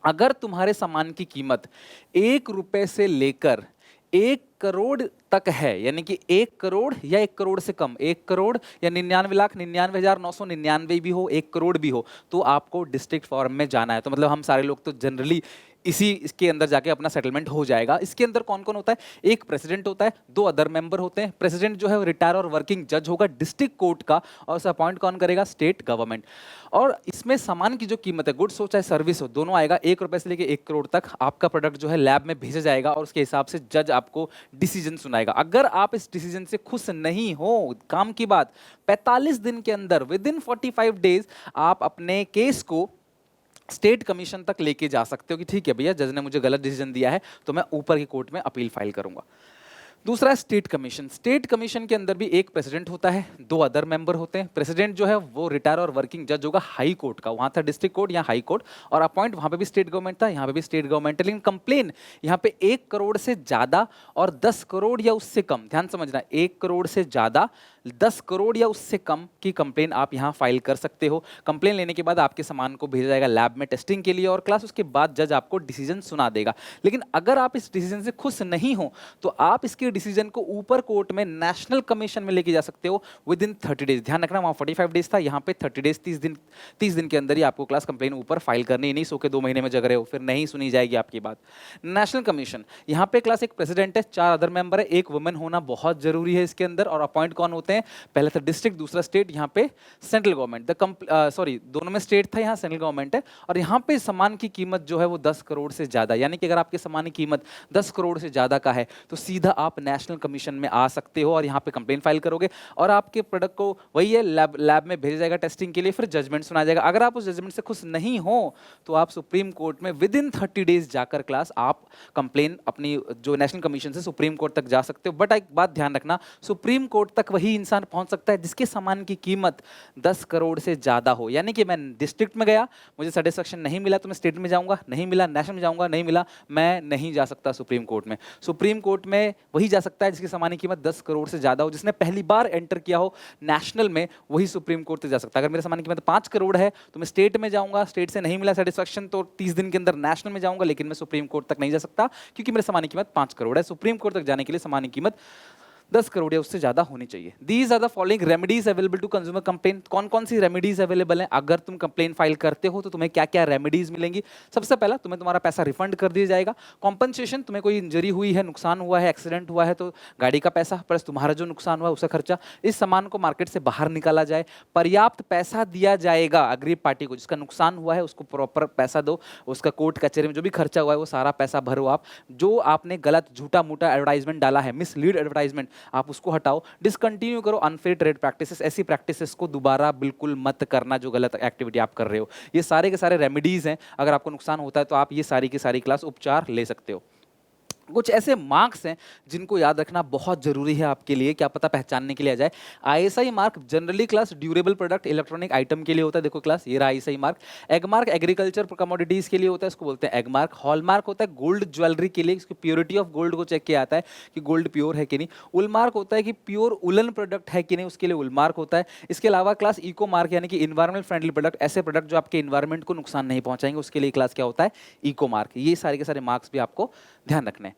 अगर तुम्हारे सामान की कीमत 1 रुपए से लेकर 1 करोड़ तक है, यानी कि 1 करोड़ या 1 करोड़ से कम, 1 करोड़ या 99,99,999 भी हो, 1 करोड़ भी हो, तो आपको डिस्ट्रिक्ट फॉर्म में जाना है। तो मतलब हम सारे लोग तो जनरली इसी इसके अंदर जाके अपना सेटलमेंट हो जाएगा। इसके अंदर कौन कौन होता है? एक प्रेसिडेंट होता है, दो अदर मेंबर होते हैं। प्रेसिडेंट जो है वो रिटायर और वर्किंग जज होगा डिस्ट्रिक्ट कोर्ट का, और उसे अपॉइंट कौन करेगा? State government. और इसमें सामान की जो कीमत है, गुड्स हो चाहे सर्विस हो, दोनों आएगा। 1 रुपए से लेके 1 करोड़ तक आपका प्रोडक्ट जो है लैब में भेजा जाएगा, और उसके हिसाब से जज आपको डिसीजन सुनाएगा। अगर आप इस डिसीजन से खुश नहीं हो, काम की बात, 45 दिन के अंदर, विद इन 45 डेज, आप अपने केस को स्टेट कमीशन तक लेके जा सकते हो कि ठीक है भैया, जज ने मुझे गलत डिसीजन दिया है, तो मैं ऊपर की कोर्ट में अपील फाइल करूंगा। दूसरा है स्टेट कमीशन। स्टेट कमीशन के अंदर भी एक प्रेसिडेंट होता है, दो अदर मेंबर होते हैं। प्रेसिडेंट जो है वो रिटायर और वर्किंग जज होगा हाई कोर्ट का, वहां था डिस्ट्रिक्ट कोर्ट, यहाँ हाई कोर्ट, और अपॉइंट वहां पे भी स्टेट गवर्नमेंट था, यहाँ पे भी स्टेट गवर्नमेंट। लेकिन कंप्लेन यहाँ पे 1 करोड़ से ज्यादा और 10 करोड़ या उससे कम, ध्यान समझना, 1 करोड़ से ज्यादा, 10 करोड़ या उससे कम की कंप्लेन आप यहाँ फाइल कर सकते हो। कंप्लेन लेने के बाद आपके सामान को भेजा जाएगा लैब में टेस्टिंग के लिए, और क्लास उसके बाद जज आपको डिसीजन सुना देगा। लेकिन अगर आप इस डिसीजन से खुश नहीं हो, तो आप इसके डिसीजन को ऊपर कोर्ट में नेशनल कमीशन में लेके जा सकते हो विद इन 30 डेज। ध्यान रखना, वहाँ 45 डेज था, यहाँ पे 30 डेज, 30 दिन के अंदर ही आपको क्लास कंप्लेन ऊपर फाइल करनी, नहीं सो के 2 महीने में जग रहे हो, फिर नहीं सुनी जाएगी आपकी बात। नेशनल कमीशन, यहाँ पे क्लास एक प्रेसिडेंट है, 4 अदर मेंबर है, एक वुमेन होना बहुत जरूरी है इसके अंदर, और अपॉइंट कौन होते हैं? पहले था डिस्ट्रिक्ट, दूसरा स्टेट, यहाँ पे सेंट्रल गवर्नमेंट। सॉरी, दोनों में स्टेट था, यहाँ सेंट्रल गवर्नमेंट है। और यहाँ पे सामान की कीमत जो है वो 10 करोड़ से ज्यादा, यानी कि अगर आपके सामान की कीमत 10 करोड़ से ज्यादा का है, तो सीधा आप नेशनल कमीशन में आ सकते हो और यहाँ पे कंप्लेन फाइल करोगे, और आपके प्रोडक्ट को वही है लैब में भेजा जाएगा टेस्टिंग के लिए, फिर जजमेंट सुना जाएगा। अगर आप उस जजमेंट से खुश नहीं हो, तो आप सुप्रीम कोर्ट में विद इन 30 डेज जाकर क्लास आप कंप्लेन अपनी जो नेशनल कमीशन से सुप्रीम कोर्ट तक जा सकते हो। बट एक बात ध्यान रखना, सुप्रीम कोर्ट तक वही इंसान पहुंच सकता है जिसके सामान की कीमत 10 करोड़ से ज्यादा हो। यानी कि मैं डिस्ट्रिक्ट में गया, मुझे सेटिस्फेक्शन नहीं मिला, तो मैं स्टेट में जाऊंगा, नहीं मिला नेशनल में जाऊंगा, नहीं मिला, मैं नहीं जा सकता सुप्रीम कोर्ट में। सुप्रीम कोर्ट में वही जा सकता है जिसकी सामान की कीमत 10 करोड़ से ज्यादा हो, जिसने पहली बार एंटर किया हो नेशनल में, वही सुप्रीम कोर्ट तक जा सकता है। अगर मेरे सामान की कीमत 5 करोड़ है, तो मैं स्टेट में जाऊंगा, स्टेट से नहीं मिला सेटिस्फेक्शन, तो 30 दिन के अंदर नेशनल में जाऊंगा, लेकिन मैं सुप्रीम कोर्ट तक नहीं जा सकता, क्योंकि मेरे सामान की कीमत 5 करोड़ है। सुप्रीम कोर्ट तक जाने के लिए सामान की कीमत 10 करोड़ या उससे ज्यादा होनी चाहिए। These are the following remedies available to consumer complain. कौन कौन सी रेमेडीज अवेलेबल हैं? अगर तुम कंप्लेन फाइल करते हो तो तुम्हें क्या क्या रेमेडीज मिलेंगी? सबसे पहला, तुम्हें तुम्हारा पैसा रिफंड कर दिया जाएगा। कॉम्पनसेशन, तुम्हें कोई इंजरी हुई है, नुकसान हुआ है, एक्सीडेंट हुआ है, तो गाड़ी का पैसा प्लस तुम्हारा जो नुकसान हुआ उसका खर्चा, इस सामान को मार्केट से बाहर निकाला जाए। पर्याप्त पैसा दिया जाएगा अग्रीब पार्टी को, जिसका नुकसान हुआ है उसको प्रॉपर पैसा दो, उसका कोर्ट कचहरी में जो भी खर्चा हुआ है वो सारा पैसा भरो आप। जो आपने गलत झूठा मूठा एडवर्टाइजमेंट डाला है, मिसलीड एडवर्टाइजमेंट, आप उसको हटाओ, डिसकंटिन्यू करो। अनफेयर ट्रेड प्रैक्टिसेस, ऐसी प्रैक्टिसेस को दोबारा बिल्कुल मत करना जो गलत एक्टिविटी आप कर रहे हो। ये सारे के सारे रेमेडीज हैं। अगर आपको नुकसान होता है तो आप ये सारी की सारी क्लास उपचार ले सकते हो। कुछ ऐसे मार्क्स हैं जिनको याद रखना बहुत जरूरी है आपके लिए, क्या पता पहचानने के लिए आ जाए। ISI mark generally class durable product electronic item के लिए होता है, देखो क्लास ये रहा ISI mark. Egg mark agriculture commodities के लिए होता है, इसको बोलते हैं एग मार्क। हॉल मार्क होता है गोल्ड ज्वेलरी के लिए, इसकी प्योरिटी ऑफ गोल्ड को चेक किया जाता है कि गोल्ड प्योर है कि नहीं। उल मार्क होता है कि प्योर उलन प्रोडक्ट है कि नहीं, उसके लिए उल मार्क होता है। इसके अलावा क्लास इको मार्क यानी कि इन्वायरमेंट फ्रेंडली प्रोडक्ट, ऐसे प्रोडक्ट जो आपके इन्वायरमेंट को नुकसान नहीं पहुंचाएंगे, उसके लिए क्लास क्या होता है? Eco mark. ये सारे के सारे मार्क्स भी आपको ध्यान रखने हैं।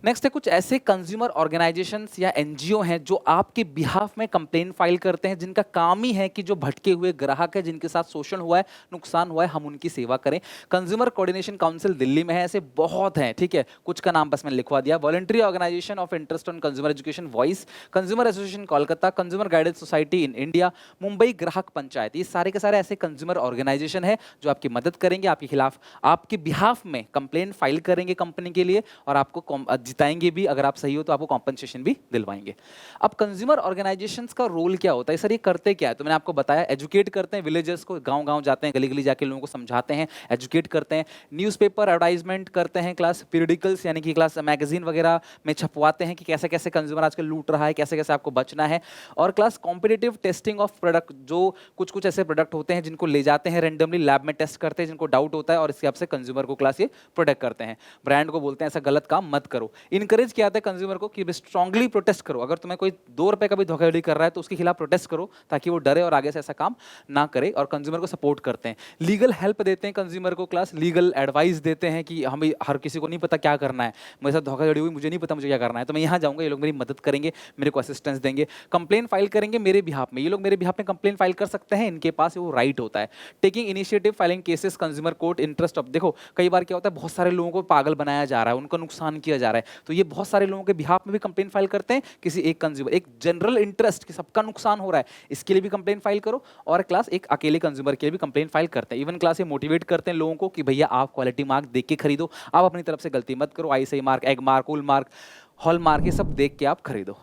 नेक्स्ट है कुछ ऐसे कंज्यूमर ऑर्गेनाइजेशंस या एनजीओ हैं जो आपके बिहाफ में कंप्लेन फाइल करते हैं, जिनका काम ही है कि जो भटके हुए ग्राहक है, जिनके साथ शोषण हुआ है, नुकसान हुआ है, हम उनकी सेवा करें। कंज्यूमर कोऑर्डिनेशन काउंसिल दिल्ली में है, ऐसे बहुत हैं, ठीक है, कुछ का नाम बस मैंने लिखवा दिया। Voluntary organisation of interest on consumer education voice, consumer association Kolkata, consumer guidance society in India, Mumbai Grahak Panchayat, ये सारे के सारे ऐसे कंज्यूमर ऑर्गेनाइजेशन है जो आपकी मदद करेंगे, आपके खिलाफ, आपके बिहाफ में कंप्लेन फाइल करेंगे कंपनी के लिए, और आपको जिताएंगे भी। अगर आप सही हो तो आपको कॉम्पनसेशन भी दिलवाएंगे। अब कंज्यूमर ऑर्गेनाइजेशंस का रोल क्या होता है, सर ये करते क्या है? तो मैंने आपको बताया, एजुकेट करते हैं विलेजर्स को, गांव-गांव जाते हैं, गली-गली जाके लोगों को समझाते हैं, एजुकेट करते हैं। न्यूज़पेपर एडवर्टाइजमेंट करते हैं, क्लास पीरियडिकल्स यानी कि क्लास मैगजीन वगैरह में छपवाते हैं कि कैसे कैसे कंज्यूमर आजकल लूट रहा है, कैसे कैसे आपको बचना है। और class competitive testing of product, जो कुछ कुछ ऐसे प्रोडक्ट होते हैं जिनको ले जाते हैं रेंडमली लैब में टेस्ट करते हैं, जिनको डाउट होता है, और इसके हिसाब से कंज्यूमर को क्लास ये प्रोटेक्ट करते हैं। ब्रांड को बोलते हैं ऐसा गलत काम मत करो। इनकरेज किया जाता है कंज्यूमर को कि स्ट्रांगली प्रोटेस्ट करो। अगर तुम्हें कोई 2 रुपए का भी धोखाधड़ी कर रहा है तो उसके खिलाफ प्रोटेस्ट करो, ताकि वो डरे और आगे से ऐसा काम ना करे। और कंज्यूमर को सपोर्ट करते हैं, लीगल हेल्प देते हैं कंज्यूमर को, क्लास लीगल एडवाइस देते हैं कि हमें, हर किसी को नहीं पता क्या करना है, मेरे साथ धोखाधड़ी हुई, मुझे नहीं पता मुझे क्या करना है, तो मैं यहाँ जाऊँगा, ये लोग मेरी मदद करेंगे, मेरे को असिस्टेंस देंगे, कंप्लेन फाइल करेंगे मेरे बिहाफ में। ये लोग मेरे बिहाफ में कंप्लेन फाइल कर सकते हैं, इनके पास वो राइट होता है। Taking initiative, filing cases, consumer court, interest of. देखो कई बार क्या होता है, बहुत सारे लोगों को पागल बनाया जा रहा है, उनका नुकसान किया जा रहा है, तो ये बहुत सारे लोगों के बिहाफ में भी कंप्लेन फाइल करते हैं। किसी एक कंज्यूमर, एक जनरल इंटरेस्ट कि सबका नुकसान हो रहा है, इसके लिए भी कंप्लेन फाइल करो। और क्लास एक अकेले कंज्यूमर के लिए भी कंप्लेन फाइल करते हैं। इवन क्लास ये मोटिवेट करते हैं लोगों को कि भैया आप क्वालिटी मार्क देख के खरीदो, आप अपनी तरफ से गलती मत करो, ISI मार्क, एग मार्क, उल मार्क, हॉल मार्क, ये सब देख के आप खरीदो।